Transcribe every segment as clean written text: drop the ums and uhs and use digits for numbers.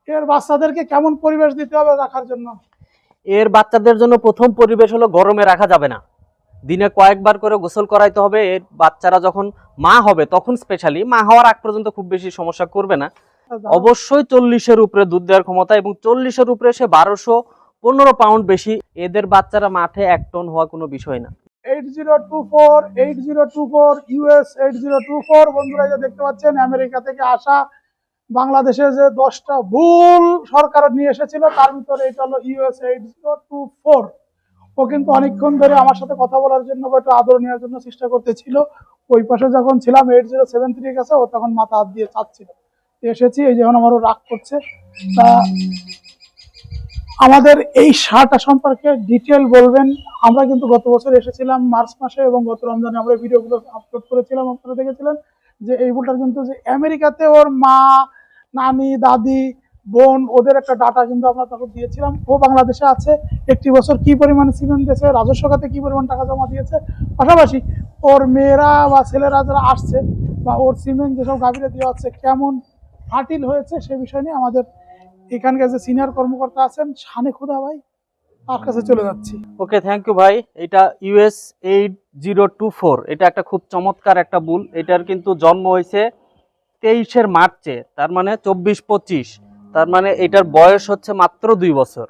এর বাচ্চাদেরকে কেমন পরিবেশ দিতে হবে রাখার জন্য? এর বাচ্চাদের জন্য প্রথম পরিবেশ হলো গরমে রাখা যাবে না, দিনে কয়েকবার করে গোসল করাইতে হবে। এর বাচ্চারা যখন মা হবে তখন, স্পেশালি মা হওয়ার আগ পর্যন্ত খুব বেশি সমস্যা করবে না। অবশ্যই 40-এর উপরে দুধ দেওয়ার ক্ষমতা, এবং 40-এর উপরে সে 1215 পাউন্ড বেশি। এদের বাচ্চারা মাঠে 1 টন হওয়া কোনো বিষয় না। 8024 ইউএস 8024 বন্ধুরা, যে দেখতে পাচ্ছেন আমেরিকা থেকে আসা বাংলাদেশে যে 10টা ভুল সরকার নিয়ে এসেছিল, তার ভিতরে এটা হলো ইউএস 8024। ও কিন্তু অনেকক্ষণ ধরে আমার সাথে কথা বলার জন্য বা একটু আদর নেওয়ার জন্য চেষ্টা করতেছিল। ওই পাশে যখন ছিলাম 8073 কাছে, ও তখন মাথা হাত দিয়ে চাচ্ছিল। এসেছি, এই যখন আমারও রাগ করছে। তা আমাদের এই শার্টটা সম্পর্কে ডিটেল বলবেন। আমরা কিন্তু গত বছর এসেছিলাম মার্চ মাসে, এবং গত রমজানে আমরা ভিডিওগুলো আপলোড করেছিলাম, আপনারা দেখেছিলেন যে এই বুলটার কিন্তু যে আমেরিকাতে ওর মা, নানি, দাদি, বোন, ওদের একটা ডাটা কিন্তু আমরা তখন দিয়েছিলাম। ও বাংলাদেশে আছে, একটি বছর কি পরিমাণে সিমেন্ট দিয়েছে, রাজস্ব খাতে কি পরিমাণ টাকা জমা দিয়েছে, পাশাপাশি ওর মেয়েরা বা ছেলেরা যারা আসছে বা ওর সিমেন্ট যেসব গাভীরে দেওয়া হচ্ছে কেমন ফার্টিল হয়েছে, সে বিষয় নিয়ে আমাদের এখানকার যে সিনিয়র কর্মকর্তা আছেন শানে খুদা ভাই, তার কাছে চলে যাচ্ছি। ওকে, থ্যাংক ইউ ভাই। এটা ইউএস 8024, এটা একটা খুব চমৎকার একটা বুল। এটার কিন্তু জন্ম হয়েছে 23-এর মার্চে, তার মানে 24-25, তার মানে এটার বয়স হচ্ছে মাত্র 2 বছর।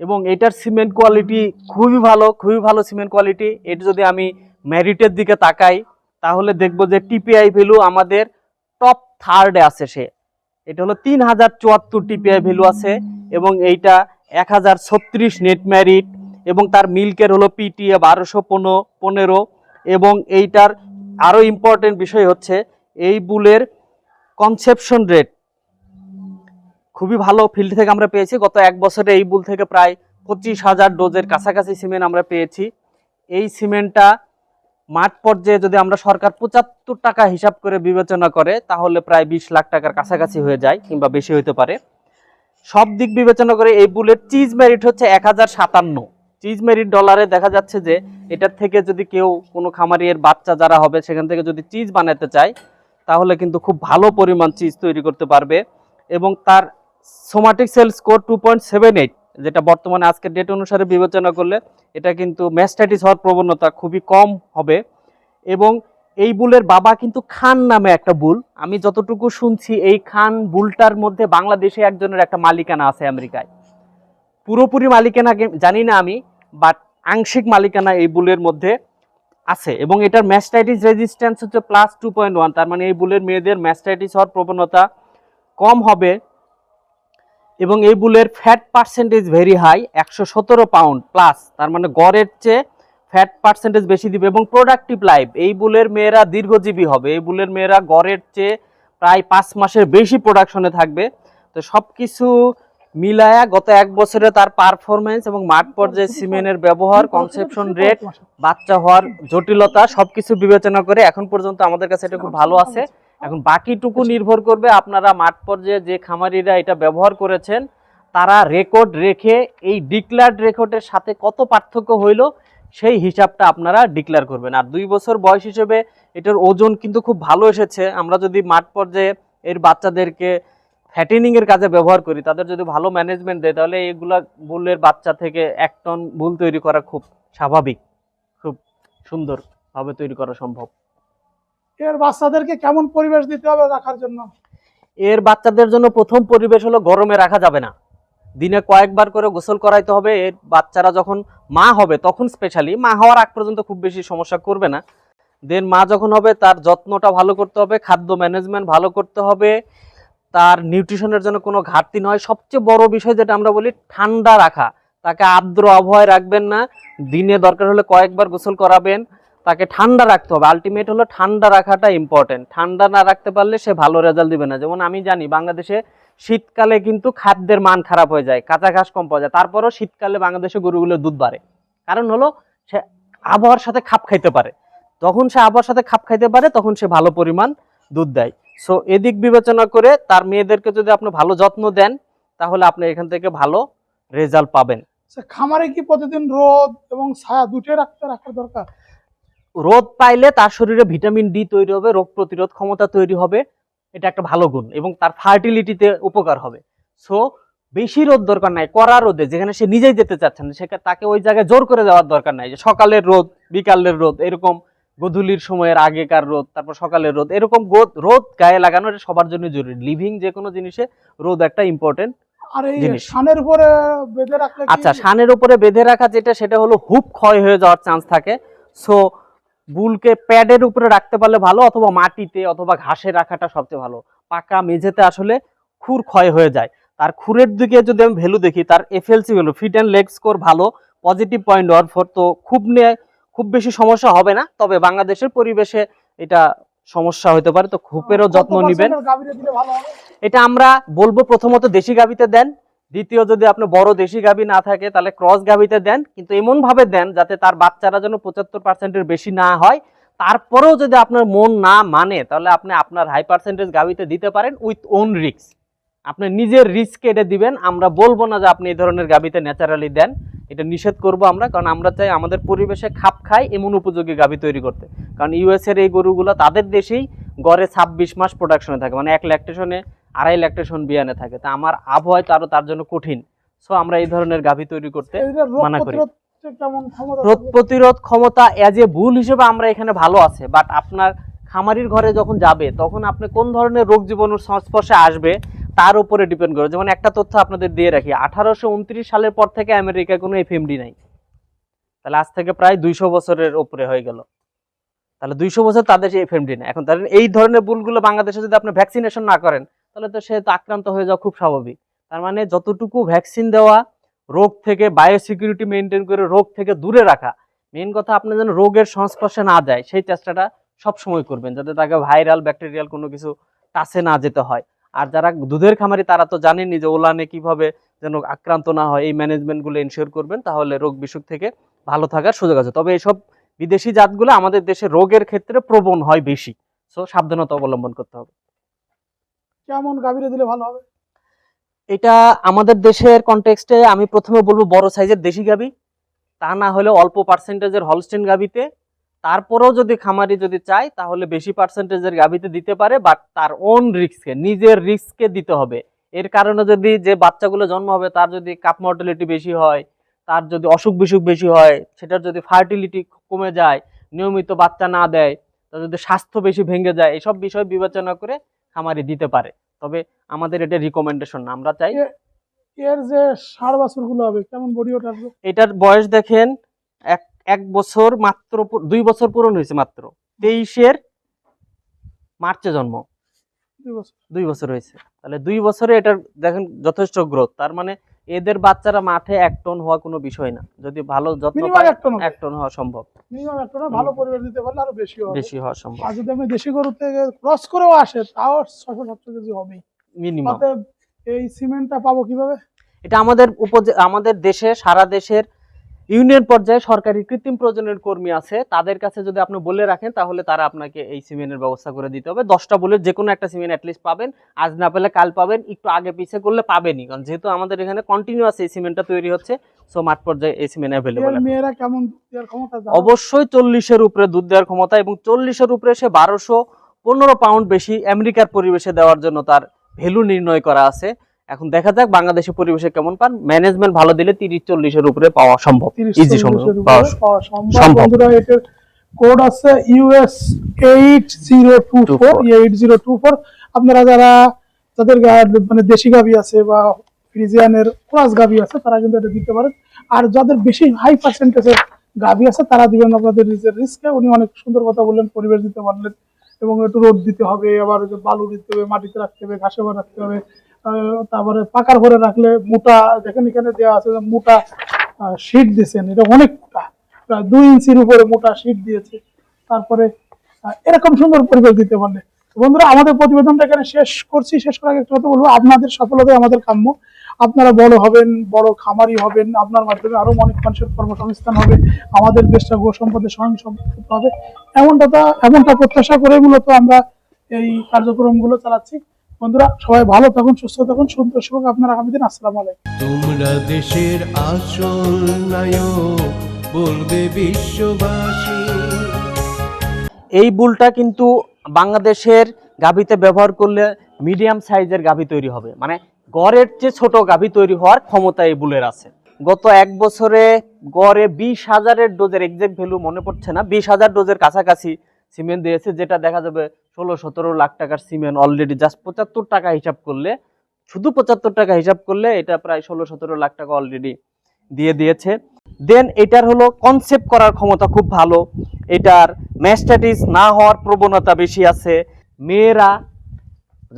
এবং এটার সিমেন্ট কোয়ালিটি খুবই ভালো, খুবই ভালো সিমেন্ট কোয়ালিটি। এটা যদি আমি মেরিটের দিকে তাকাই, তাহলে দেখবো যে টিপিআই ভ্যালু আমাদের টপ 3rd-এ আছে সে। এটা হলো 3074 টিপিআই ভ্যালু আছে, এবং এইটা 1036 নেট মেরিট, এবং তার মিল্কের হলো পিটিএ 1215। এবং এইটার আরো ইম্পর্টেন্ট বিষয় হচ্ছে এই বুলের কনসেপশন রেট খুবই ভালো ফিল্ড থেকে আমরা পেয়েছি। গত 1 বছরে এই বুল থেকে প্রায় 25,000 ডোজের কাছাকাছি সিমেন্ট আমরা পেয়েছি। এই সিমেন্টটা মাঠ পর্যায়ে যদি আমরা সরকার 75 টাকা হিসাব করে বিবেচনা করে, তাহলে প্রায় 20 লাখ টাকার কাছাকাছি হয়ে যায়, কিংবা বেশি হতে পারে। সব দিক বিবেচনা করে এই বুলের চিজ মেরিট হচ্ছে 1057 চিজ মেরিট ডলারে। দেখা যাচ্ছে যে এটার থেকে যদি কেউ কোনো খামারির বাচ্চা যারা হবে সেখান থেকে যদি চিজ বানাতে চায়, তাহলে কিন্তু খুব ভালো পরিমাণ চিজ তৈরি করতে পারবে। এবং তার সোমাটিক সেল স্কোর 2.78, যেটা বর্তমানে আজকের ডেট অনুসারে বিবেচনা করলে এটা কিন্তু ম্যাস্টাইটিস হওয়ার প্রবণতা খুবই কম হবে। এবং এই বুলের বাবা কিন্তু খান নামে একটা বুল। আমি যতটুকু শুনছি, এই খান বুলটার মধ্যে বাংলাদেশে একজনের একটা মালিকানা আছে আমেরিকায়। পুরোপুরি মালিকানা জানি না আমি, বাট আংশিক মালিকানা এই বুলের মধ্যে আছে। এবং এটার ম্যাস্টাইটিস রেজিস্ট্যান্স হচ্ছে +2.1, তার মানে এই বুলের মেয়েদের ম্যাস্টাইটিস হওয়ার প্রবণতা কম হবে। এবং এই বুলের fat percentage very high, 117 pound plus, তার মানে গড়ের চেয়ে ফ্যাট পার্সেন্টেজ বেশি দিবে। এবং প্রোডাক্টিভ লাইফ, এই বুলের মেয়েরা দীর্ঘজীবী হবে। এই বুলের মেয়েরা গড়ের চেয়ে প্রায় 5 মাসের বেশি প্রোডাকশনে থাকবে। তো সব কিছু মিলায়া গত 1 বছরে তার পারফরমেন্স এবং মাঠ পর্যায়ে সিমেন্টের ব্যবহার, কনসেপশন রেট, বাচ্চা হওয়ার জটিলতা, সবকিছু বিবেচনা করে এখন পর্যন্ত আমাদের কাছে এটা খুব ভালো আছে। এখন বাকিটুকু নির্ভর করবে আপনারা মাঠ পর্যায়ে যে খামারিরা এটা ব্যবহার করেছেন, তারা রেকর্ড রেখে এই ডিক্লেয়ার্ড রেকর্ডের সাথে কত পার্থক্য হইল সেই হিসাবটা আপনারা ডিক্লেয়ার করবেন। আর 2 বছর বয়স হিসেবে এটার ওজন কিন্তু খুব ভালো এসেছে। আমরা যদি মাঠ পর্যায়ে এর বাচ্চাদেরকে ফ্যাটেনিং এর কাজে ব্যবহার করি, তাদের যদি ভালো ম্যানেজমেন্ট দেয়, তাহলে এইগুলা বুলের বাচ্চা থেকে 1 টন বুল তৈরি করা খুব স্বাভাবিক, খুব সুন্দরভাবে তৈরি করা সম্ভব। এর বাচ্চাদেরকে কেমন পরিবেশ দিতে হবে রাখার জন্য? এর বাচ্চাদের জন্য প্রথম পরিবেশ হলো গরমে রাখা যাবে না, দিনে কয়েকবার করে গোসল করাইতে হবে। এর বাচ্চারা যখন মা হবে তখন, স্পেশালি মা হওয়ার আগ পর্যন্ত খুব বেশি সমস্যা করবে না। দেন মা যখন হবে তার যত্নটা ভালো করতে হবে, খাদ্য ম্যানেজমেন্ট ভালো করতে হবে, তার নিউট্রিশনের জন্য কোনো ঘাটতি নয়। সবচেয়ে বড় বিষয় যেটা আমরা বলি, ঠান্ডা রাখা। তাকে আর্দ্র আবহাওয়ায় রাখবেন না, দিনে দরকার হলে কয়েকবার গোসল করাবেন। তাকে ঠান্ডা রাখতে হবে, আলটিমেট হলো ঠান্ডা রাখাটা ইম্পর্টেন্ট। ঠান্ডা না রাখতে পারলে সে ভালো রেজাল্ট দিবে না। যেমন আমি জানি বাংলাদেশে শীতকালে কিন্তু খাদ্যের মান খারাপ হয়ে যায়, কাঁচা ঘাস কম পাওয়া যায়, তারপরও শীতকালে বাংলাদেশে গরুগুলো দুধ বাড়ে। কারণ হলো সে আবহাওয়ার সাথে খাপ খাইতে পারে। যখন সে আবহাওয়ার সাথে খাপ খাইতে পারে তখন সে ভালো পরিমাণ দুধ দেয়। সো এদিক বিবেচনা করে তার মেয়েদেরকে যদি আপনি ভালো যত্ন দেন, তাহলে আপনি এখান থেকে ভালো রেজাল্ট পাবেন। খামারে কি প্রতিদিন রোদ এবং ছায়া দুটোই রাখার দরকার? রোদ পাইলে তার শরীরে ভিটামিন ডি তৈরি হবে, রোগ প্রতিরোধ ক্ষমতা তৈরি হবে। এটা একটা ভালো গুণ এবং তার ফার্টিলিটিতে উপকার হবে। সো বেশি রোদ দরকার নাই, কড়া রোদে যেখানে সে নিজেই যেতে চাচ্ছে না সেখানে তাকে ওই জায়গায় জোর করে দেওয়ার দরকার নাই, যে সকালের রোদ বিকালের রোদ এরকম, গোধূলির সময়ের আগেকার রোদ তারপর সকালের রোদ, এরকম রোদ গায়ে লাগানো এটা সবার জন্য জরুরি। লিভিং যে কোনো জিনিসে রোদ একটা ইম্পর্টেন্ট আর এই জিনিস। শানের উপরে বেঁধে রাখলে কি- আচ্ছা, শানের উপরে বেঁধে রাখা যেটা, সেটা হলো হুপ ক্ষয় হয়ে যাওয়ার চান্স থাকে। সো বুলকে প্যাডের উপরে রাখতে পারলে ভালো, অথবা মাটিতে অথবা ঘাসে রাখাটা সবচেয়ে ভালো। পাকা মেঝেতে আসলে খুর ক্ষয় হয়ে যায়। তার খুরের দিকে যদি আমি ভ্যালু দেখি, তার FLC value, feet and leg score ভালো, পজিটিভ 0.14, তো খুব বেশি সমস্যা হবে না। তবে বাংলাদেশের পরিবেশে এটা সমস্যা হতে পারে, তো খুপেরও যত্ন কত নেবেন। পার্সেন্টের গাভীরে দিলে ভালো হবে? এটা আমরা বলবো প্রথমত দেশি গাভীতে দেন, দ্বিতীয় যদি আপনি বড় দেশি গাভী না থাকে তাহলে ক্রস গাভীতে দেন, কিন্তু এমন ভাবে দেন যাতে তার বাচ্চারা যেন 75%-এর বেশি না হয়। তারপরেও যদি আপনার মন না মানে তাহলে আপনি আপনার হাই পার্সেন্টেজ গাভীতে দিতে পারেন উইথ ওন রিস্ক। আপনি নিজের রিস্ক এটা দিবেন, আমরা বলবো না যে আপনি এই ধরনের গাভীতে ন্যাচারালি দেন, এটা নিষেধ করব আমরা, কারণ আমরা চাই আমাদের পরিবেশে খাপ খায় এমন উপযোগী গাভী তৈরি করতে। কারণ ইউএস এর এই গরুগুলো তাদের দেশেই গড়ে 26 মাস প্রোডাকশনে থাকে, মানে 1 ল্যাকটেশনে 2.5 ল্যাকটেশন বিয়ানে থাকে, তা আমার আবহাওয়ায় তার জন্য কঠিন। সো আমরা এই ধরনের গাভী তৈরি করতে এটা রোগ মানা করি। প্রতিরোধ কেমন ক্ষমতা রোগ থাকবে? প্রতিরোধ ক্ষমতা এজ এ বুল হিসেবে আমরা এখানে ভালো আছে, বাট আপনার খামারির ঘরে যখন যাবে তখন আপনি কোন ধরনের রোগ জীবাণুর সংস্পর্শে আসবে তার উপরে ডিপেন্ড করে। যেমন একটা তথ্য আপনাদের দিয়ে রাখি, 1829 সালের পর থেকে আমেরিকায় কোনো এফএমডি নাই, তাহলে আজ থেকে প্রায় 200 বছরের উপরে হয়ে গেল, তাহলে 200 বছর তাদের এফএমডি নেই। এখন তাহলে এই ধরনের বুলগুলো বাংলাদেশে যদি আপনি ভ্যাকসিনেশন না করেন তাহলে তো সে তো আক্রান্ত হয়ে যাওয়া খুব স্বাভাবিক। তার মানে যতটুকু ভ্যাকসিন দেওয়া, রোগ থেকে বায়োসিকিউরিটি মেনটেন করে রোগ থেকে দূরে রাখা, মেন কথা আপনি যেন রোগের সংস্পর্শে না যায় সেই চেষ্টাটা সবসময় করবেন, যাতে তাকে ভাইরাল ব্যাকটেরিয়াল কোনো কিছু টাচে না যেতে হয়। আর যারা দুধের খামারি তারা তো জানেনই যে ওলানে কিভাবে যেন আক্রান্ত না হয়, এই ম্যানেজমেন্টগুলো এনশিওর করবেন, তাহলে রোগ বিসুখ থেকে ভালো থাকার সুযোগ আছে। তবে এইসব বিদেশি জাতগুলো আমাদের দেশে রোগের ক্ষেত্রে প্রবণ হয় বেশি, সো সাবধানতা অবলম্বন করতে হবে। কেমন গাভীরে দিলে ভালো হবে? এটা আমাদের দেশের কনটেক্সটে আমি প্রথমে বলবো বড় সাইজের দেশি গাভী, তা না হলে অল্প পার্সেন্টেজের হলস্টেইন গাভীতে। তারপরেও যদি খামারি যদি চায় তাহলে বেশি পার্সেন্টেজের গাভীতে দিতে পারে, বাট তার ওন রিস্কে, নিজের রিস্কে দিতে হবে। এর কারণে যদি যে বাচ্চাগুলো জন্ম হবে তার যদি কাপ মর্টালিটি বেশি হয়, তার যদি অসুখ বিসুখ বেশি হয়, সেটার যদি ফার্টিলিটি কমে যায়, নিয়মিত বাচ্চা না দেয়, তার যদি স্বাস্থ্য বেশি ভেঙে যায়, এসব বিষয় বিবেচনা করে খামারি দিতে পারে। তবে আমাদের এটা রিকমেন্ডেশন না, আমরা চাই। এর যে ষাঁড় বাছুর গুলো হবে কেমন বডি ওটা আসবে? এটার বয়স দেখেন এক বছর মাত্র, 2 বছর পূরণ হয়েছে মাত্র, 23-এর মার্চে জন্ম, 2 বছর। 2 বছর হয়েছে। তাহলে 2 বছরে এটার দেখেন যথেষ্ট গ্রোথ। তার মানে এদের বাচ্চারা মাঠে 1 টন হওয়া কোনো বিষয় না, যদি ভালো যত্ন মিনিমাম পায় 1 টন হবে। 1 টন হওয়া সম্ভব, মিনিমাম 1 টন ভালো পরিবেশ দিতে পারলে আরো বেশি হবে। বেশি হওয়া সম্ভব, আর যদি আমি দেশি গরু থেকে ক্রস করেও আসে তাও 600-700 কেজি হবেই। মিনিমাম। অতএব এই সিমেন্টটা পাবো কিভাবে? এটা আমাদের দেশে, সারা দেশের ইউনিয়ন পর্যায়ে সরকারি কৃত্রিম প্রজননের কর্মী আছে, তাদের কাছে যদি আপনি বলে রাখেন তাহলে তারা আপনাকে এই সিমেন্টের ব্যবস্থা করে দিতে হবে। 10টা বুলের যে কোনো একটা সিমেন্ট অ্যাটলিস্ট পাবেন, আজ না পেলে কাল পাবেন, একটু আগে পিছিয়ে করলে পাবেনই, কারণ যেহেতু আমাদের এখানে কন্টিনিউয়াস এই সিমেন্টটা তৈরি হচ্ছে, সো মাঠ পর্যায়ে এই সিমেন্ট অ্যাভেলেবল। এর মেয়েরা কেমন দেওয়ার ক্ষমতা? অবশ্যই 40-এর উপরে দুধ দেওয়ার ক্ষমতা, এবং 40-এর উপরে সে 1215 পাউন্ড বেশি আমেরিকার পরিবেশে দেওয়ার জন্য তার ভ্যালু নির্ণয় করা আছে। এখন দেখা যাক বাংলাদেশের পরিবেশে কেমন পান, ম্যানেজমেন্ট ভালো দিলে 30-40-এর উপরে পাওয়া সম্ভব, ইজি পাওয়া সম্ভব। বন্ধুরা এটার কোড আছে US 8024 আপনারা যাদের মানে দেশি গাভী আছে বা ফ্রিজিয়ানের ক্রস গাভী আছে তারা কিন্তু এটা দিতে পারেন। আর যাদের বেশি হাই পার্সেন্টেজের গাভী আছে তারা দিবেন আপনাদের নিজের রিস্কে। উনি অনেক সুন্দর কথা বললেন, পরিবেশ দিতে পারলেন, এবং একটু রোদ দিতে হবে, আবার বালু দিতে হবে, মাটিতে রাখতে হবে, ঘাসে ঘরে রাখতে হবে, তারপরে পাকার ঘরে রাখলে মোটা, দেখেন এখানে দেওয়া আছে মোটা শীট দিয়েছেন, এটা অনেক মোটা, প্রায় 2 ইঞ্চির উপরে মোটা শীট দিয়েছে। তারপরে এরকম সুন্দর পরিবেশ দিতে পারলে। বন্ধুরা আমাদের প্রতিবেদনটা এখানে শেষ করছি। শেষ করার আগে একটা কথা বলবো, আপনাদের সফলতাই আমাদের কাম্য। আপনারা বড় হবেন, বড় খামারি হবেন, আপনার মাধ্যমে আরো অনেক মানুষের কর্মসংস্থান হবে, আমাদের দেশটা গো সম্পদে স্বয়ংসম্পূর্ণ হবে, এমনটা প্রত্যাশা করে মূলত আমরা এই কার্যক্রমগুলো চালাচ্ছি। বন্ধুরা সবাই ভালো থাকুন, সুস্থ থাকুন, সুন্দর সুখ আপনারা আগামী দিন। আসসালামু আলাইকুম। তোমরা দেশের আসল নায়ক বলবে বিশ্ববাসী। এই বুলটা কিন্তু বাংলাদেশের গাভীতে ব্যবহার করলে মিডিয়াম সাইজের গাভী তৈরি হবে, মানে গড়ের চেয়ে ছোট গাভী তৈরি হওয়ার ক্ষমতা এই বুলের আছে। গত 1 বছরে গড়ে 20,000-এর ডোজের এক্সাক্ট ভ্যালু মনে পড়ছে না, 20,000 ডোজের কাছাকাছি সিমেন্ট দিয়েছে, যেটা দেখা যাবে 16-17 লাখ টাকার সিমেন্ট অলরেডি জাস্ট 75 টাকা হিসাব করলে, শুধু 75 টাকা হিসাব করলে এটা প্রায় 16-17 লাখ টাকা অলরেডি দিয়ে দিয়েছে। দেন এটার হলো কনসেপ্ট করার ক্ষমতা খুব ভালো, এটার ম্যাস্টাইটিস না হওয়ার প্রবণতা বেশি আছে, মেয়েরা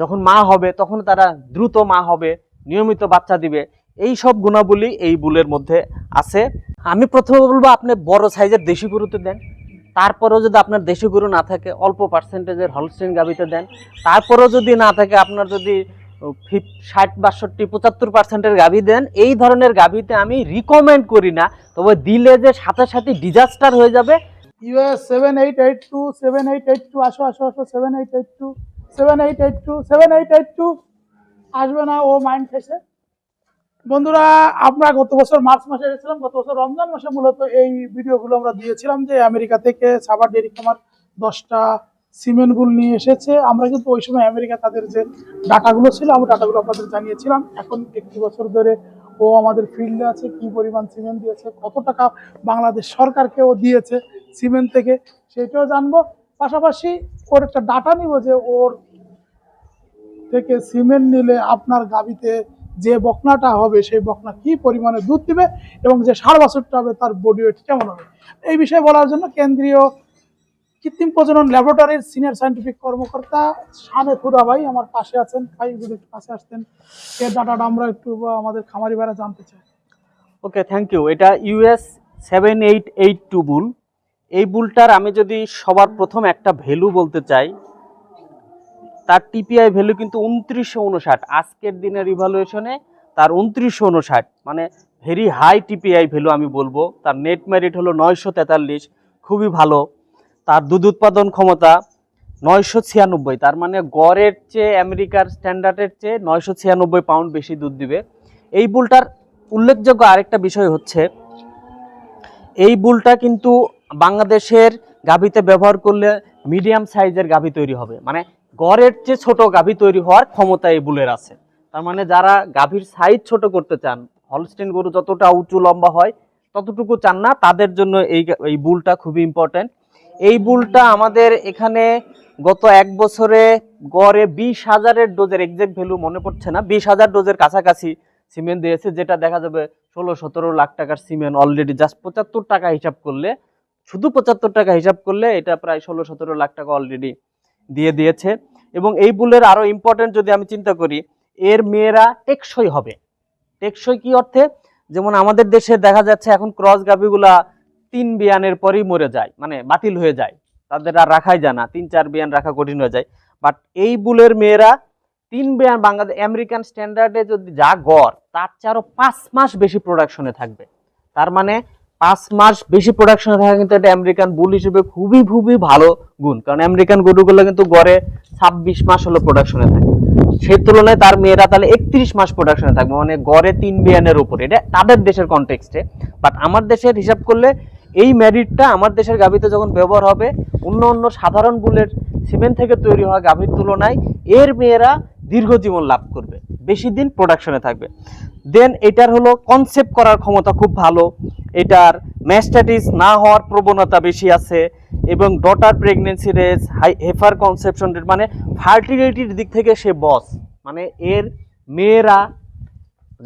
যখন মা হবে তখন তারা দ্রুত মা হবে, নিয়মিত বাচ্চা দিবে, এই সব গুণাবলী এই বুলের মধ্যে আছে। আমি প্রথমে বলবো আপনি বড় সাইজের দেশি গরুতে দেন, তারপরেও যদি আপনার দেশি গরু না থাকে অল্প পার্সেন্টেজের হলস্টেইন গাভীতে দেন, তারপরেও যদি না থাকে আপনার যদি 60-62-75% গাভী দেন। এই ধরনের গাভীতে আমি রিকমেন্ড করি না, তবে দিলে যে সাথে সাথে ডিজাস্টার হয়ে যাবে। US 7882 7882 আসো আসো আসো 7882 7882 7882 আসবে না, ও মাইন্ড ফেসে। বন্ধুরা, আমরা গত বছর মার্চ মাসে এসেছিলাম, গত বছর রমজান মাসে মূলত এই ভিডিওগুলো আমরা দিয়েছিলাম যে আমেরিকা থেকে সাভার ডেইরি খামার 10টা সিমেন্ট বুল নিয়ে এসেছে। আমরা কিন্তু ওই সময় আমেরিকা তাদের যে ডাটাগুলো ছিল আমি ডাটাগুলো আপনাদের জানিয়েছিলাম। এখন 1 বছর ধরে ও আমাদের ফিল্ডে আছে, কি পরিমাণ সিমেন্ট দিয়েছে, কত টাকা বাংলাদেশ সরকারকে ও দিয়েছে সিমেন্ট থেকে সেটাও জানবো। পাশাপাশি ওর একটা ডাটা নিব যে ওর থেকে সিমেন্ট নিলে আপনার গাভীতে যে বকনাটা হবে সেই বকনা কি পরিমাণে দুধ দিবে এবং যে ষাঁড় বাছুরটা হবে তার বডি ওয়েট কেমন হবে, এই বিষয়ে বলার জন্য কেন্দ্রীয় কৃত্রিম প্রজনন ল্যাবরেটরির সিনিয়র সায়েন্টিফিক কর্মকর্তা শানে খুদা ভাই আমার পাশে আছেন। ভাই যদি একটু কাছে আসতেন, এর ডাটাটা আমরা একটু আমাদের খামারি ভাইরা জানতে চাই। ওকে, থ্যাংক ইউ। এটা US 7882 বুল। এই বুলটার আমি যদি সবার প্রথম একটা ভ্যালু বলতে চাই, তার টিপিআই ভ্যালু কিন্তু 2959, আজকের দিনের ইভালুয়েশনে তার 2959, মানে ভেরি হাই টিপিআই ভ্যালু আমি বলবো। তার নেট মেরিট হলো 943, খুবই ভালো। তার দুধ উৎপাদন ক্ষমতা 996, তার মানে গড়ের চেয়ে আমেরিকার স্ট্যান্ডার্ডের চেয়ে 996 পাউন্ড বেশি দুধ দিবে। এই বুলটার উল্লেখযোগ্য আরেকটা বিষয় হচ্ছে, এই বুলটা কিন্তু বাংলাদেশের গাভীতে ব্যবহার করলে মিডিয়াম সাইজের গাভী তৈরি হবে, মানে গড়ের চেয়ে ছোট গাভী তৈরি হওয়ার ক্ষমতা এই বুলের আছে। তার মানে যারা গাভীর সাইজ ছোট করতে চান, হলস্টেইন গরু যতটা উঁচু লম্বা হয় ততটুকু চান না, তাদের জন্য এই বুলটা খুবই ইম্পর্টেন্ট। এই বুলটা আমাদের এখানে গত 1 বছরে গড়ে 20,000-এর ডোজের এক্সাক্ট ভ্যালু মনে পড়ছে না, 20,000 ডোজের কাছাকাছি সিমেন্ট দিয়েছে, যেটা দেখা যাবে 16-17 লাখ টাকার সিমেন্ট অলরেডি জাস্ট 75 টাকা হিসাব করলে, শুধু 75 টাকা হিসাব করলে এটা প্রায় 16-17 লাখ টাকা অলরেডি দিয়ে দিয়েছে। এবং এই বুলের আরো ইম্পর্টেন্ট যদি আমি চিন্তা করি, এর মেয়েরা টেকসই হবে। টেকসই কি অর্থে? যেমন আমাদের দেশে দেখা যাচ্ছে এখন ক্রস গাভীগুলা 3 বিয়ানের পরই মরে যায়, মানে বাতিল হয়ে যায়, তাদের আর রাখাই যায় না, 3-4 বিয়ান রাখা কঠিন হয়ে যায়। বাট এই বুলের মেয়েরা 3 বিয়ান বাংলাদেশ আমেরিকান স্ট্যান্ডার্ডে যদি যা গড় তার চেয়ে আরো 5 মাস বেশি প্রোডাকশনে থাকবে। তার মানে 5 মাস বেশি প্রোডাকশনে থাকা কিন্তু এটা আমেরিকান বুল হিসেবে খুবই খুবই ভালো গুণ, কারণ আমেরিকান গরুগুলো কিন্তু গড়ে 26 মাস হলো প্রোডাকশনে থাকে, সেই তুলনায় তার মেয়েরা তাহলে 31 মাস প্রোডাকশনে থাকবে, মানে গড়ে 3 বিয়ানের উপরে। এটা তাদের দেশের কনটেক্সটে, বাট আমার দেশের হিসাব করলে এই মেরিটটা আমার দেশের গাভীতে যখন ব্যবহার হবে অন্য সাধারণ বুলের সিমেন্ট থেকে তৈরি হওয়া গাভীর তুলনায় এর মেয়েরা দীর্ঘজীবন লাভ করবে, বেশি দিন প্রোডাকশনে থাকবে। দেন এটার হলো কনসেপ্ট করার ক্ষমতা খুব ভালো, এটার ম্যাস্টাইটিস না হওয়ার প্রবণতা বেশি আছে, এবং daughter pregnancy rate, heifer conception rate, মানে ফার্টিলিটির দিক থেকে সে বস, মানে এর মেয়েরা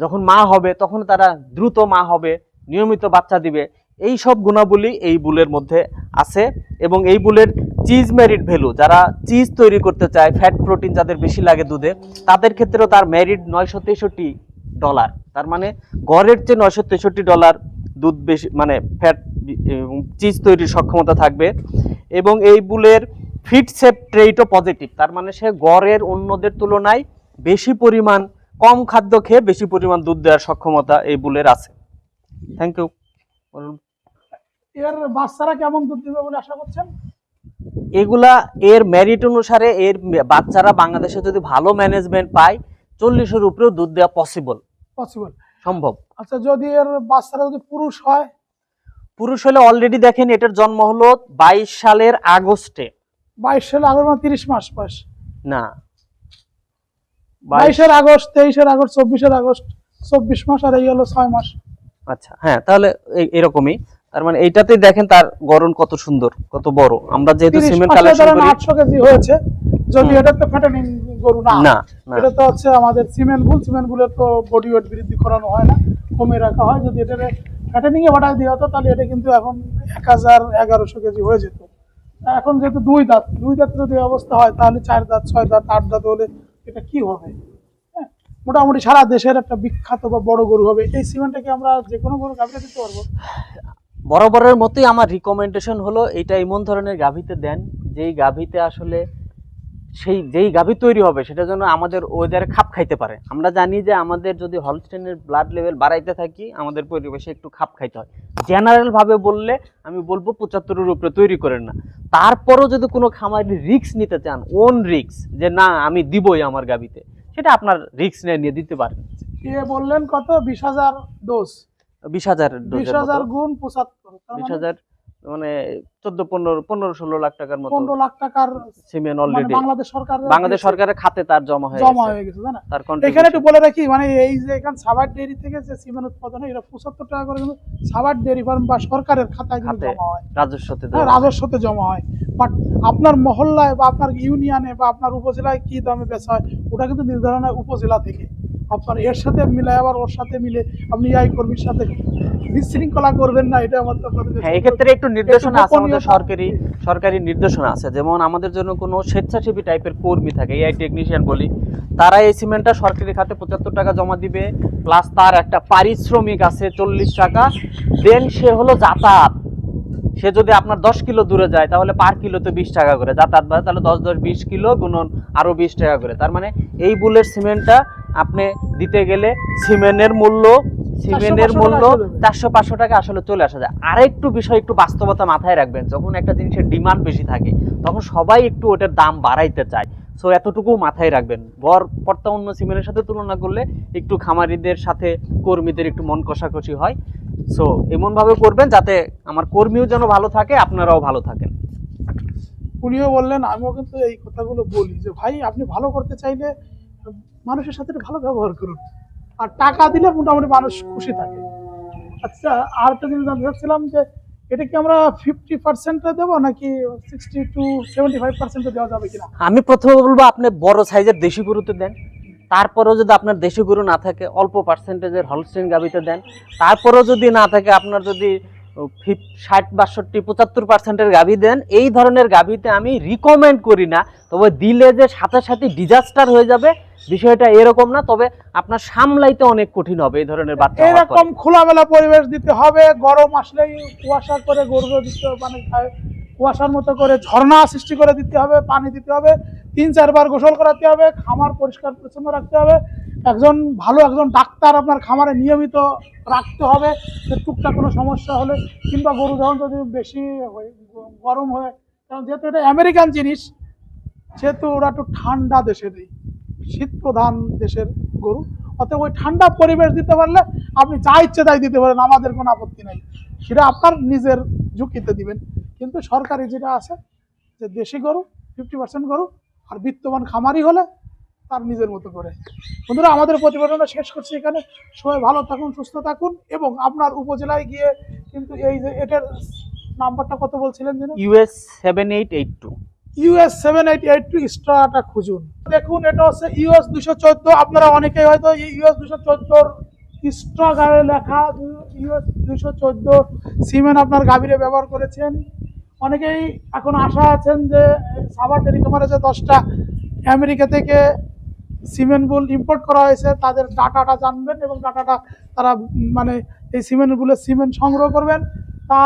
যখন মা হবে তখন তারা দ্রুত মা হবে, নিয়মিত বাচ্চা দিবে, এই সব গুণাবলী এই বুলের মধ্যে আছে। এবং এই বুলের চিজ মেরিট ভ্যালু, যারা চিজ তৈরি করতে চায়, ফ্যাট প্রোটিন যাদের বেশি লাগে দুধে, তাদের ক্ষেত্রেও তার মেরিট $963, তার মানে গড়ের চেয়ে $963 দুধ বেশি, মানে ফ্যাট চিজ তৈরির সক্ষমতা থাকবে। এবং এই বুলের ফিট সেপ ট্রেটও পজিটিভ, তার মানে সে গড়ের অন্যদের তুলনায় বেশি পরিমাণ কম খাদ্য খেয়ে বেশি পরিমাণ দুধ দেওয়ার সক্ষমতা এই বুলের আছে। Thank you. এর বাচ্চারা কেমন দুধ দিবে বলে আশা করছেন? এগুলা এর মেরিট অনুসারে এর বাচ্চারা বাংলাদেশে যদি ভালো ম্যানেজমেন্ট পায় 40-এর উপরেও দুধ দেওয়া পসিবল, সম্ভব। আচ্ছা, যদি এর বাচ্চারা যদি পুরুষ হয়? পুরুষ হলে অলরেডি দেখেন এটার জন্ম হলো 22 সালের আগস্টে, 22 সালে আগস্ট মানে 30 মাস বয়স, না 22 আগস্ট, 23 আগস্ট, 24 আগস্ট, 24 মাস, আর এই হলো 6 মাস। আচ্ছা হ্যাঁ, তাহলে এরকমই। তার মানে এইটাতেই দেখেন তার গড়ন কত সুন্দর, কত বড়। আমরা যেহেতু 30 সিমেন্ট মাসে কালেকশন ধরেন করি, 800 কেজি হয়েছে, যদি এটা তো ফ্যাটেনিং গরু না, না না এটা তো হচ্ছে আমাদের সিমেন্ট বুলের তো বডি ওয়েট বৃদ্ধি করানো হয় না, কমে রাখা হয়। যদি এটা ফ্যাটেনিং এ বাড়ায় দেওয়া হতো তাহলে এটা কিন্তু এখন 1000-1100 কেজি হয়ে যেত। এখন যেহেতু দুই দাঁত যদি এই অবস্থা হয়, তাহলে 4 দাঁত, 6 দাঁত, 8 দাঁত হলে এটা কি হবে? হ্যাঁ, মোটামুটি সারা দেশের একটা বিখ্যাত বা বড় গরু হবে। এই সিমেন্টটাকে আমরা যে কোনো গরু গাভিতে দিতে পারবো। বরাবরের মতোই আমার রিকমেন্ডেশন হলো এটা এমন ধরনের গাভীতে দেন যেই গাভীতে আসলে যেই গাভী তৈরি হবে সেটা যেন আমাদের ওয়েদারে খাপ খাইতে পারে। আমরা জানি যে আমাদের যদি হলস্টেইনের ব্লাড লেভেল বাড়াইতে থাকি, আমাদের পরিবেশে একটু খাপ খাইতে হয়। জেনারেল ভাবে বললে আমি বলবো 75-এর উপরে তৈরি করেন না। তারপরও যদি কোনো খামারি রিস্ক নিতে চান, ওন রিস্ক, যে না আমি দিবই আমার গাভীতে, সেটা আপনার রিস্ক নিয়ে দিতে পারেন। বললেন কত? 20,000 ডোজ, 20,000 20,000 গুণ 75, 20,000 মানে 14-15-16 লাখ টাকার মতো 15 লাখ টাকার সিমেন্ট মানে অলরেডি বাংলাদেশ সরকারের খাতে তার জমা হয়ে গেছে, তাই না? তার এখানে contribution। একটু বলে রাখি, মানে এই যে এখানে সাভার ডেয়ারি থেকে যে সিমেন্ট উৎপাদন হয়, এটা 75 টাকা করে কিন্তু সাভার ডেয়ারি ফার্ম বা সরকারের খাতায় কিন্তু খাতে জমা হয়, রাজস্বতে হ্যাঁ, রাজস্বতে জমা হয়। বাট আপনার মহল্লায় বা আপনার ইউনিয়নে বা আপনার উপজেলায় কি দামে বেচা হয়, ওটা কিন্তু নির্ধারণ হয় উপজেলা থেকে। আপনার এর সাথে মিলে আবার ওর সাথে মিলে আপনি এই কর্মীর সাথে বিশৃঙ্খলা করবেন না, এটা আমার হ্যাঁ, এক্ষেত্রে একটু নির্দেশনা আছে, আমাদের সরকারি নির্দেশনা আছে। যেমন আমাদের জন্য কোনো স্বেচ্ছাসেবী টাইপের কর্মী থাকে, এআই টেকনিশিয়ান বলি, তারা এই সিমেন্টটা সরকারি খাতে 75 টাকা জমা দিবে, প্লাস তার একটা পারিশ্রমিক আছে 40 টাকা। দেন সে হলো যাতায়াত, সে যদি আপনার 10 কিলো দূরে যায় তাহলে পার কিলোতে 20 টাকা করে যাতায়াত ভাড়া, তাহলে 10-10-20 কিলো গুণন আরো 20 টাকা করে। তার মানে এই বুলের সিমেন্টটা আপনি দিতে গেলে সিমেন্টের মূল্য 400-500 টাকা আসলে চলে আসা যায়। আরেকটু বিষয়, একটু বাস্তবতা মাথায় রাখবেন, যখন একটা জিনিসের ডিমান্ড বেশি থাকে তখন সবাই একটু ওটার দাম বাড়াইতে চায়। সো এতটুকু মাথায় রাখবেন, পর্তা অন্য সিমেন্টের সাথে তুলনা করলে একটু খামারিদের সাথে কর্মীদের একটু মন কষাকষি হয়। সো এমনভাবে করবেন যাতে আমার কর্মীও যেন ভালো থাকে, আপনারাও ভালো থাকেন। উনিও বললেন, আমিও কিন্তু এই কথাগুলো বলি যে ভাই, আপনি ভালো করতে চাইলে মানুষের সাথে ভালো ব্যবহার করুন, আর টাকা দিলে মোটামুটি মানুষ খুশি থাকে। আচ্ছা, আর একটা জিনিস জানতে চাচ্ছিলাম যে এটা কি আমরা 50% দেবো নাকি 60-75% দেওয়া যাবে কিনা? আমি প্রথমে বলবো আপনি বড় সাইজের দেশি গরুতে দেন, তারপরেও যদি আপনার দেশি গরু না থাকে অল্প পার্সেন্টেজের হলস্টেইন গাভীতে দেন, তারপরেও যদি না থাকে আপনার যদি 60-62-75% গাভী দেন। এই ধরনের গাভীতে আমি রিকমেন্ড করি না, তবে দিলে যে সাথে সাথে ডিজাস্টার হয়ে যাবে বিষয়টা এরকম না, তবে আপনার সামলাইতে অনেক কঠিন হবে এই ধরনের বাচ্চা। এরকম খোলামেলা পরিবেশ দিতে হবে, গরম আসলেই কুয়াশা করে গরু দিতে, মানে কুয়াশার মতো করে ঝর্ণা সৃষ্টি করে দিতে হবে, পানি দিতে হবে, 3-4 বার গোসল করাতে হবে, খামার পরিষ্কার পরিচ্ছন্ন রাখতে হবে, একজন ডাক্তার আপনার খামারে নিয়মিত রাখতে হবে, যে টুকটাক কোনো সমস্যা হলে, কিংবা গরু যখন যদি বেশি গরম হয়, কারণ যেহেতু এটা আমেরিকান জিনিস, যেহেতু ওরা একটু ঠান্ডা দেশেরই, শীত প্রধান দেশের গরু, অতএব ওই ঠান্ডা পরিবেশ দিতে পারলে আপনি যা ইচ্ছে তাই দিতে পারেন, আমাদের কোনো আপত্তি নাই, সেটা আপনার নিজের ঝুঁকিতে দিবেন। কিন্তু সরকারি যেটা আছে যে দেশি গরু 50% গরু, আর বিত্তবান খামারি হলে তার নিজের মতো করে। বন্ধুরা, আমাদের প্রতিবেদনটা শেষ করছি এখানে। সবাই ভালো থাকুন, সুস্থ থাকুন, এবং আপনার উপজেলায় গিয়ে কিন্তু এই যে এটার নাম্বারটা কত বলছিলেন যেন? US 7882 US 7882 স্ট্রাটা খুঁজুন। দেখুন, এটা হচ্ছে US 214। আপনারা অনেকেই হয়তো US 214 স্ট্রা গায়ে লেখা US 214 সিমেন্ট আপনার গাভীরে ব্যবহার করেছেন। অনেকেই এখন আশা আছেন যে সাভার ডেয়ারি খামারে যে 10টা আমেরিকা থেকে সিমেন্ট বুল ইম্পোর্ট করা হয়েছে তাদের ডাটাটা জানবেন, এবং ডাটাটা তারা মানে এই সিমেন্ট বুলের সিমেন্ট সংগ্রহ করবেন। তা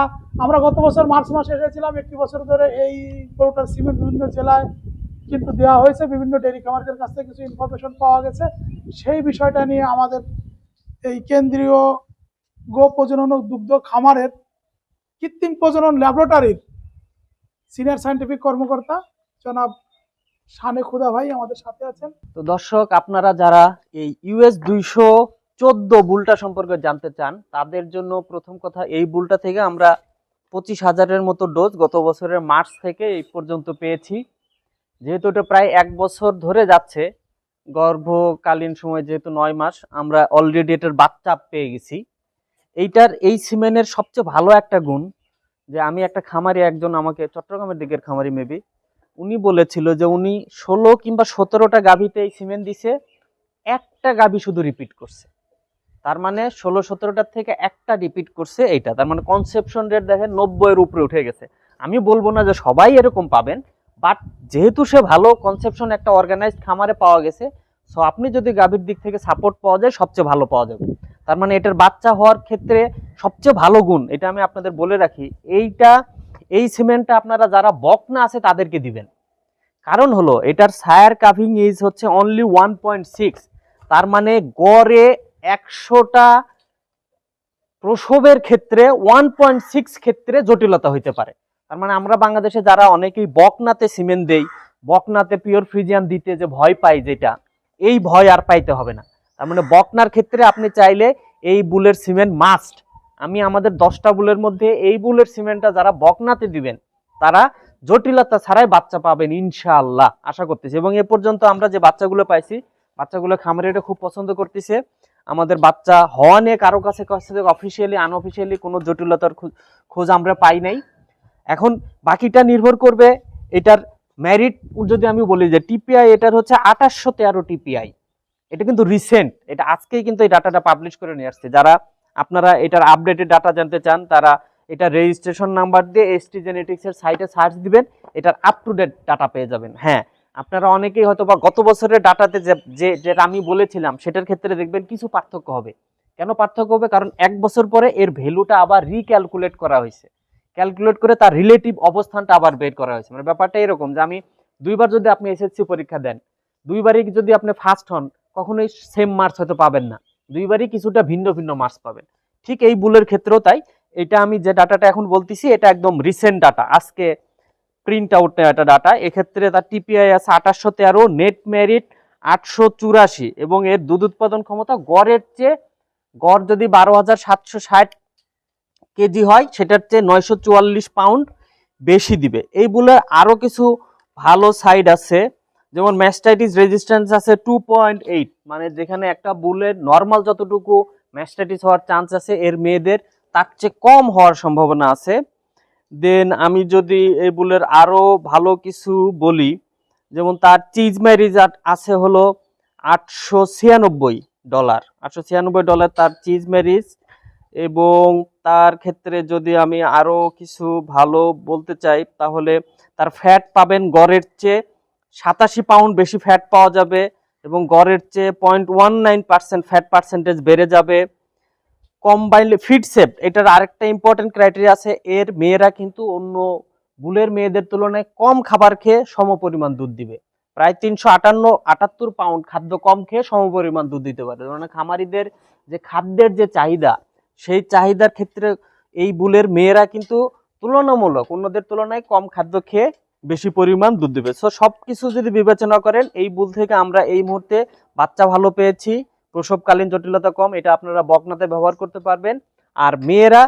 আমরা গত বছর মার্চ মাসে এসেছিলাম, একটি বছর ধরে এই গরুটার সিমেন্ট বিভিন্ন জেলায় কিন্তু দেওয়া হয়েছে, বিভিন্ন ডেয়ারি খামারদের কাছ থেকে কিছু ইনফরমেশন পাওয়া গেছে। সেই বিষয়টা নিয়ে আমাদের এই কেন্দ্রীয় গো প্রজনন ও দুগ্ধ খামারের কৃত্রিম প্রজনন ল্যাবরেটরির সিনিয়র সায়েন্টিফিক কর্মকর্তা জনাব শানে খুদা ভাই আমাদের সাথে আছেন। তো দর্শক, আপনারা যারা এই US 214 বুলটা সম্পর্কে জানতে চান, তাদের জন্য প্রথম কথা, এই বুলটা থেকে আমরা 25,000-এর মতো ডোজ গত বছরের মার্চ থেকে এই পর্যন্ত পেয়েছি। যেহেতু এটা প্রায় 1 বছর ধরে যাচ্ছে, গর্ভকালীন সময় যেহেতু 9 মাস, আমরা অলরেডি এটার বাচ্চা পেয়ে গেছি। এই সিমেন্টের সবচেয়ে ভালো একটা গুণ যে আমি একটা খামারি, একজন আমাকে চট্টগ্রামের দিকের খামারি মেবি, উনি বলেছিল যে উনি 16 কিংবা 17টা গাভীতে এই সিমেন্ট দিছে, একটা গাভী শুধু রিপিট করছে। তার মানে 16-17টার থেকে একটা রিপিট করছে এইটা, তার মানে কনসেপশন রেট দেখেন 90-এর উপরে উঠে গেছে। আমি বলবো না যে সবাই এরকম পাবেন, বাট যেহেতু সে ভালো কনসেপশন একটা অর্গানাইজড খামারে পাওয়া গেছে, সো আপনি যদি গাভীর দিক থেকে সাপোর্ট পাওয়া যায় সবচেয়ে ভালো পাওয়া যাবে। তার মানে এটার বাচ্চা হওয়ার ক্ষেত্রে সবচেয়ে ভালো গুণ, এটা আমি আপনাদের বলে রাখি, এই সিমেন্টটা আপনারা যারা বকনা আছে তাদেরকে দিবেন। কারণ হলো এটার সায়ার কাভিং এজ হচ্ছে অনলি 1.6, তার মানে গড়ে 100টা প্রসবের ক্ষেত্রে 1.6 ক্ষেত্রে জটিলতা হইতে পারে। তার মানে আমরা বাংলাদেশে যারা অনেকেই বকনাতে সিমেন্ট দেই, বকনাতে পিওর ফ্রিজিয়ান দিতে যে ভয় পাই, যেটা এই ভয় আর পাইতে হবে না। তার মানে বকনার ক্ষেত্রে আপনি চাইলে এই বুলের সিমেন্ট মাস্ট। আমি আমাদের 10টা বুলের মধ্যে এই বুলের সিমেন্টটা যারা বকনাতে দিবেন তারা জটিলতা ছাড়াই বাচ্চা পাবেন ইনশাআল্লাহ, আশা করতেছি। এবং এ পর্যন্ত আমরা যে বাচ্চাগুলো পাইছি, বাচ্চাগুলো খামারিরা খুব পছন্দ করতেছে। আমাদের বাচ্চা হওয়া নিয়ে কারো কাছে অফিসিয়ালি আনঅফিসিয়ালি কোনো জটিলতার খোঁজ আমরা পাই নাই। এখন বাকিটা নির্ভর করবে এটার মেরিট। যদি আমি বলি যে টিপিআই এটার হচ্ছে 2813 টিপিআই, এটা কিন্তু রিসেন্ট, এটা আজকেই কিন্তু এই ডাটাটা পাবলিশ করে নিয়ে আসছে। যারা আপনারা এটার আপডেটেড ডাটা জানতে চান তারা এটা রেজিস্ট্রেশন নাম্বার দিয়ে এসটি জেনেটিক্সের সাইটে সার্চ দিবেন, এটার আপ টু ডেট ডাটা পেয়ে যাবেন। হ্যাঁ, আপনারা অনেকেই হয়তো বা গত বছরের ডাটাতে যেটা আমি বলেছিলাম সেটার ক্ষেত্রে দেখবেন কিছু পার্থক্য হবে। কেন পার্থক্য হবে? কারণ 1 বছর পরে এর ভ্যালুটা আবার রিক্যালকুলেট করা হয়েছে, ক্যালকুলেট করে তার রিলেটিভ অবস্থানটা আবার বের করা হয়েছে। মানে ব্যাপারটা এরকম যে আমি 2বার যদি আপনি এসএসসি পরীক্ষা দেন, 2বারই যদি আপনি ফার্স্ট হন, কখনোই সেম মার্কস হয়তো পাবেন না, 2বারই কিছুটা ভিন্ন ভিন্ন মার্কস পাবেন। ঠিক এই বুলের ক্ষেত্রেও তাই। এটা আমি যে ডাটাটা এখন বলতেছি এটা একদম রিসেন্ট ডাটা, আজকে প্রিন্ট আউট একটা ডাটা। এক্ষেত্রে তার টিপিআই আছে 2813, নেট মেরিট 884, এবং এর দুধ উৎপাদন ক্ষমতা গড়ের চেয়ে, গড় যদি 12,760 কেজি হয় সেটার চেয়ে 944 পাউন্ড বেশি দিবে। এই বুলের আরো কিছু ভালো সাইড আছে, যেমন ম্যাস্টাইটিস রেজিস্ট্যান্স আছে 2.8, মানে যেখানে একটা বুলের নর্মাল যতটুকু ম্যাস্টাইটিস হওয়ার চান্স আছে এর মেয়েদের তার চেয়ে কম হওয়ার সম্ভাবনা আছে। দেন আমি যদি এই বুলের আরো ভালো কিছু বলি, যেমন তার চিজ ম্যারিজ আছে হলো $896, $896 তার চিজ ম্যারিজ। এবং তার ক্ষেত্রে যদি আমি আরো কিছু ভালো বলতে চাই তাহলে তার ফ্যাট পাবেন গড়ের চেয়ে 87 পাউন্ড বেশি ফ্যাট পাওয়া যাবে, এবং গড়ের চেয়ে 0.19% ফ্যাট পার্সেন্টেজ বেড়ে যাবে। কম্বাইন্ড ফিড সেফ, এটার আরেকটা ইম্পর্টেন্ট ক্রাইটেরিয়া আছে, এর মেয়েরা কিন্তু অন্য বুলের মেয়েদের তুলনায় কম খাবার খেয়ে সমপরিমাণ দুধ দিবে, প্রায় 378 পাউন্ড খাদ্য কম খেয়ে সমপরিমাণ দুধ দিতে পারে। মানে খামারিদের যে খাদ্যের যে চাহিদা, সেই চাহিদার ক্ষেত্রে এই বুলের মেয়েরা কিন্তু তুলনামূলক অন্যদের তুলনায় কম খাদ্য খেয়ে বেশি পরিমাণ দুধ দেবে। সো সবকিছু যদি বিবেচনা করেন এই বুল থেকে আমরা এই মুহূর্তে বাচ্চা ভালো পেয়েছি, প্রসবকালীন জটিলতা কম, এটা আপনারা বকনাতে ব্যবহার করতে পারবেন। আর মেয়েরা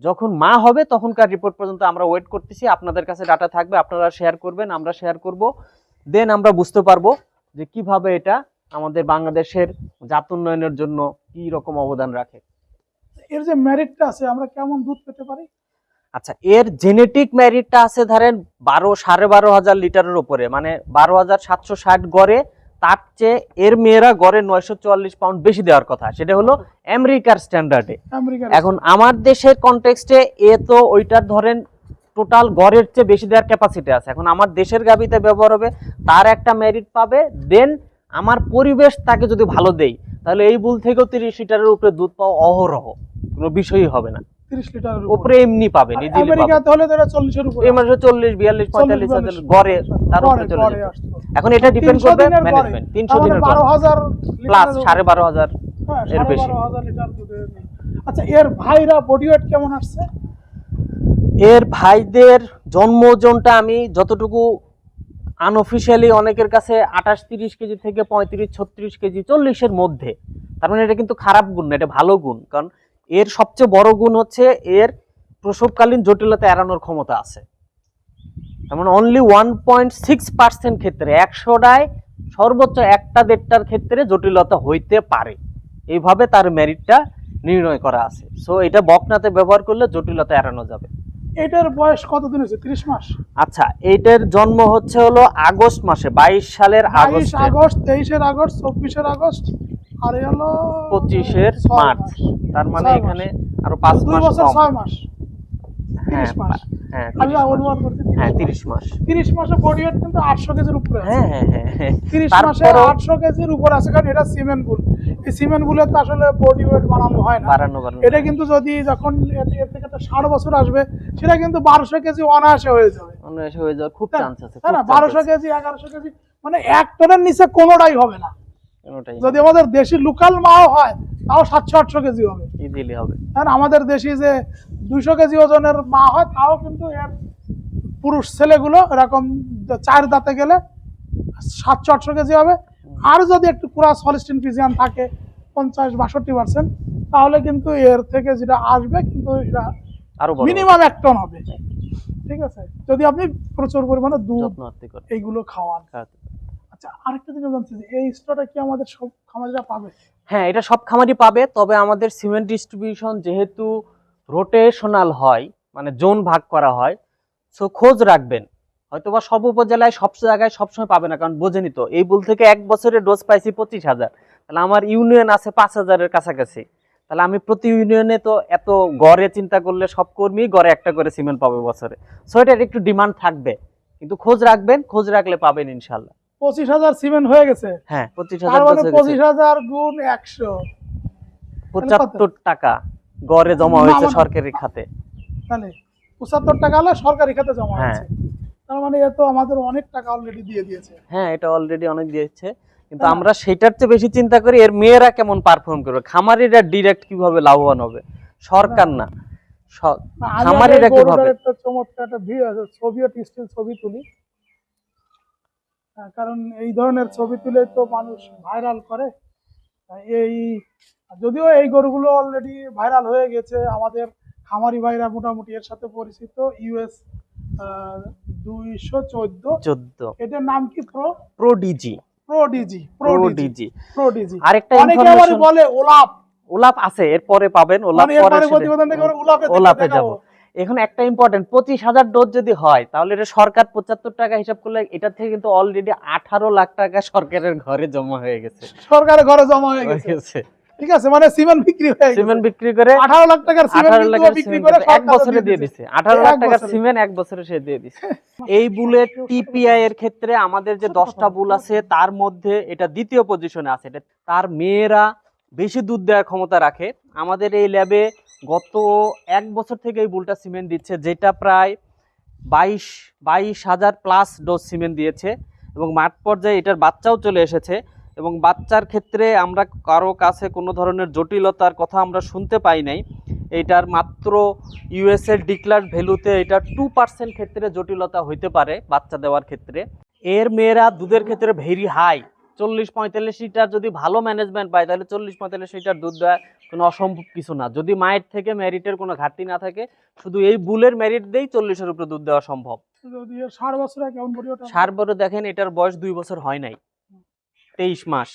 যখন মা হবে তখনকার রিপোর্ট পর্যন্ত আমরা ওয়েট করতেছি, আপনাদের কাছে ডাটা থাকবে, আপনারা শেয়ার করবেন, আমরা শেয়ার করব, দেন আমরা বুঝতে পারবো যে কিভাবে এটা আমাদের বাংলাদেশের জাত উন্নয়নের জন্য কি রকম অবদান রাখে। এর যে মেরিটটা আছে আমরা কেমন দুধ পেতে পারি? আচ্ছা, এর জেনেটিক মেরিটটা আছে ধরেন 12,500 লিটারের উপরে, মানে 12,760 গড়ে, তার চেয়ে এর মেয়েরা গড়ে 944 পাউন্ড বেশি দেওয়ার কথা, সেটা হলো আমেরিকার স্ট্যান্ডার্ডে। এখন আমার দেশের কনটেক্সটে এ তো ওইটার ধরেন টোটাল গড়ের চেয়ে বেশি দেওয়ার ক্যাপাসিটি আছে। এখন আমার দেশের গাবিতে ব্যবহার হবে, তার একটা মেরিট পাবে, দেন আমার পরিবেশ তাকে যদি ভালো দেই তাহলে এই বুল থেকেও 30 লিটারের উপরে দুধ পাওয়া অহরহ, কোনো বিষয়ই হবে না। 30 লিটারের উপরে এমনি পাবেন, ইজিলি পাবেন। আমেরিকাতে হলে তারা 40 এর উপরে, এই মাসে 40, 42, 45 হাজার গড়ে তার উপরে চলে যাবে। এখন এটা ডিপেন্ড করবে ম্যানেজমেন্ট। 300 দিনের 12,000 প্লাস 12,500 এর বেশি। 12,500 লিটার দুধের। আচ্ছা, এর ভাইরা বডি ওয়েট কেমন আসছে? এর ভাইদের জন্ম ওজনটা আমি যতটুকু আনঅফিশিয়ালি অনেকের কাছে 28-30 কেজি থেকে 35-36 কেজি, 40 এর মধ্যে। তার মানে এটা কিন্তু খারাপ গুণ না, এটা ভালো গুণ। কারণ এর সবচেয়ে বড় গুণ হচ্ছে এর প্রসবকালীন জটিলতা এড়ানোর ক্ষমতা আছে। তার মানে অনলি 1.6% ক্ষেত্রে, 100টায় সর্বোচ্চ 1-1.5টার ক্ষেত্রে জটিলতা হইতে পারে, এইভাবে তার মেরিটটা নির্ণয় করা আছে। সো এটা বকনাতে ব্যবহার করলে জটিলতা এড়ানো যাবে। এটার বয়স কতদিন হয়েছে? 30 মাস। আচ্ছা, এইটার জন্ম হচ্ছে হলো আগস্ট মাসে, 22 সালের 22 আগস্টে, আগস্ট, 23-এর আগস্ট, 24-এর আগস্ট, আর এই হলো 25-এর 6 মার্চ। মাস। তার মানে 6 এখানে মাস। আরো 5 2 মাস বছর কম। 6 মাস, হ্যাঁ 30 মাস। হ্যাঁ, আমি 30 মাস। অনুমান করছি হ্যাঁ 30 মাস। 30 মাসে বডি ওয়েট কিন্তু 800 কেজির উপরে আছে। হ্যাঁ হ্যাঁ হ্যাঁ হ্যাঁ। 30 মাসে তারপরও 800 কেজির উপরে আছে, কারণ এটা সিমেন্ট বুল। এই সিমেন্ট বুলের তো আসলে বডি ওয়েট বানানো হয় না। বাড়ানো এটা কিন্তু যদি যখন এর থেকে একটা 60 বছর আসবে, সেটা কিন্তু 1200 কেজি অনায়াসে হয়ে যাবে। অনায়াসে হয়ে যাওয়ার খুব চান্স আছে। তাই না? 1200 কেজি, 1100 কেজি, মানে 1 টনের নিচে কোনোটাই হবে না। কোনোটাই যদি আমাদের দেশি লোকাল মাও হয়, তাও 700-800 কেজি হবে। ইজিলি হবে। হ্যাঁ, আমাদের দেশি যে 200 কেজি ওজনের মা হয়, তাও কিন্তু এর পুরুষ ছেলেগুলো এরকম 4 দাঁতে গেলে 700-800 কেজি হবে। আর যদি একটু ক্রস হলস্টিন ফ্রিজিয়ান থাকে 50-62%, তাহলে কিন্তু এর থেকে যেটা আসবে কিন্তু এটা আরো বড় মিনিমাম 1 টন হবে। ঠিক আছে, যদি আপনি প্রচুর পরিমাণে দুধ যত্ন আত্তি করে এইগুলো খাওয়ান। খাওয়াতে। আচ্ছা, আরেকটা জিনিস জানতে চাই, এই স্টোরটা কি আমাদের সব খামারিরা পাবে? হ্যাঁ, এটা সব খামারই পাবে, তবে আমাদের সিমেন্ট ডিস্ট্রিবিউশন যেহেতু রোটেশনাল হয়, মানে জোন ভাগ করা হয়, সো খোঁজ রাখবেন। হয়তোবা সব উপজেলায় সব জায়গায় সবসময় পাবে না, কারণ বোঝেনি তো, এই বুল থেকে 1 বছরে ডোজ পাইছি 25,000, তাহলে আমার ইউনিয়ন আছে 5,000-এর কাছাকাছি, তাহলে আমি প্রতি ইউনিয়নে তো এত গড়ে চিন্তা করলে সব কর্মী গড়ে একটা করে সিমেন্ট পাবে বছরে। সো এটার একটু ডিমান্ড থাকবে, কিন্তু খোঁজ রাখবেন, খোঁজ রাখলে পাবেন ইনশাল্লাহ। 25,000 সিমেন্ট হয়ে গেছে। হ্যাঁ, তার 25,000 মানে ডোজ 25,000 গুণ 100, 75 টাকা গড়ে জমা হয়েছে সরকারি খাতে। তাহলে 75 টাকা হলে সরকারি খাতে জমা হ্যাঁ। হয়েছে। তার মানে এ তো আমাদের অনেক টাকা অলরেডি দিয়ে দিয়েছে। হ্যাঁ, এটা অলরেডি অনেক দিয়েছে, কিন্তু হ্যাঁ। আমরা সেটার চেয়ে বেশি চিন্তা করি এর মেয়েরা কেমন পারফর্ম করবে, খামারিরা ডিরেক্ট কিভাবে লাভবান হবে, সরকার না। খামারিরা কিভাবে। একটা চমৎকার একটা ছবিও স্টিল ছবি তুলি, কারণ এই ধরনের ছবি তুলে তো মানুষ ভাইরাল করে। এই যদিও এই গরুগুলো অলরেডি ভাইরাল হয়ে গেছে, আমাদের খামারি ভাইরা মোটামুটি এর সাথে পরিচিত। ইউএস 214, এটার নাম কি? প্রোডিজি। আরেকটা অনেকে আবার ইনফরমেশন বলে ওলাপ। ওলাপ আছে, এরপরে পাবেন। ওলাপ মানে পরে এরপরে প্রতিবেদন থেকে আমরা ওলাপে যাব। এখন একটা ইম্পর্টেন্ট, 25,000 ডোজ যদি হয়, তাহলে এটা সরকার 75 টাকা হিসাব করলে এটা থেকে কিন্তু অলরেডি 18 লাখ টাকা সরকারের ঘরে জমা হয়ে গেছে। সরকারের ঘরে জমা হয়ে গেছে। ঠিক আছে, মানে সিমেন্ট বিক্রি হয়ে গেছে। সিমেন্ট বিক্রি করে 18 লাখ টাকার সিমেন্ট বিক্রি করে 1 বছরে দিয়ে দিছে। 18 লাখ টাকার সিমেন্ট 1 বছরে সে দিয়ে দিছে। এই বুলেট টিপিআই এর ক্ষেত্রে আমাদের যে 10টা বুল আছে, তার মধ্যে এটা দ্বিতীয় পজিশনে আছে। এটা তার মেয়েরা বেশি দুধ দেওয়ার ক্ষমতা রাখে। আমাদের এই ল্যাবে গত 1 বছর থেকে এই বুলটা সিমেন্ট দিচ্ছে, যেটা প্রায় 22,000 প্লাস ডোজ সিমেন্ট দিয়েছে, এবং মাঠ পর্যায়ে এটার বাচ্চাও চলে এসেছে। এবং বাচ্চার ক্ষেত্রে আমরা কারো কাছে কোনো ধরনের জটিলতার কথা আমরা শুনতে পাই নাই। এইটার মাত্র ইউএসএর ডিক্লার্ড ভ্যালুতে এটা 2% ক্ষেত্রে জটিলতা হইতে পারে বাচ্চা দেওয়ার ক্ষেত্রে। এর মেয়েরা দুধের ক্ষেত্রে ভেরি হাই, 40-45 লিটার যদি ভালো ম্যানেজমেন্ট পায়, তাহলে 40-45 লিটার দুধ দেওয়া কোনো অসম্ভব কিছু না, যদি মায়ের থেকে মেরিটের কোনো ঘাটতি না থাকে। শুধু এই বুলের মেরিট দিয়েই 40-এর উপরে দুধ দেওয়া সম্ভব। যদি 60 বছরে কেমন বডি ওঠে? 60 বছর দেখেন, এটার বয়স 2 বছর হয় নাই, 23 মাস,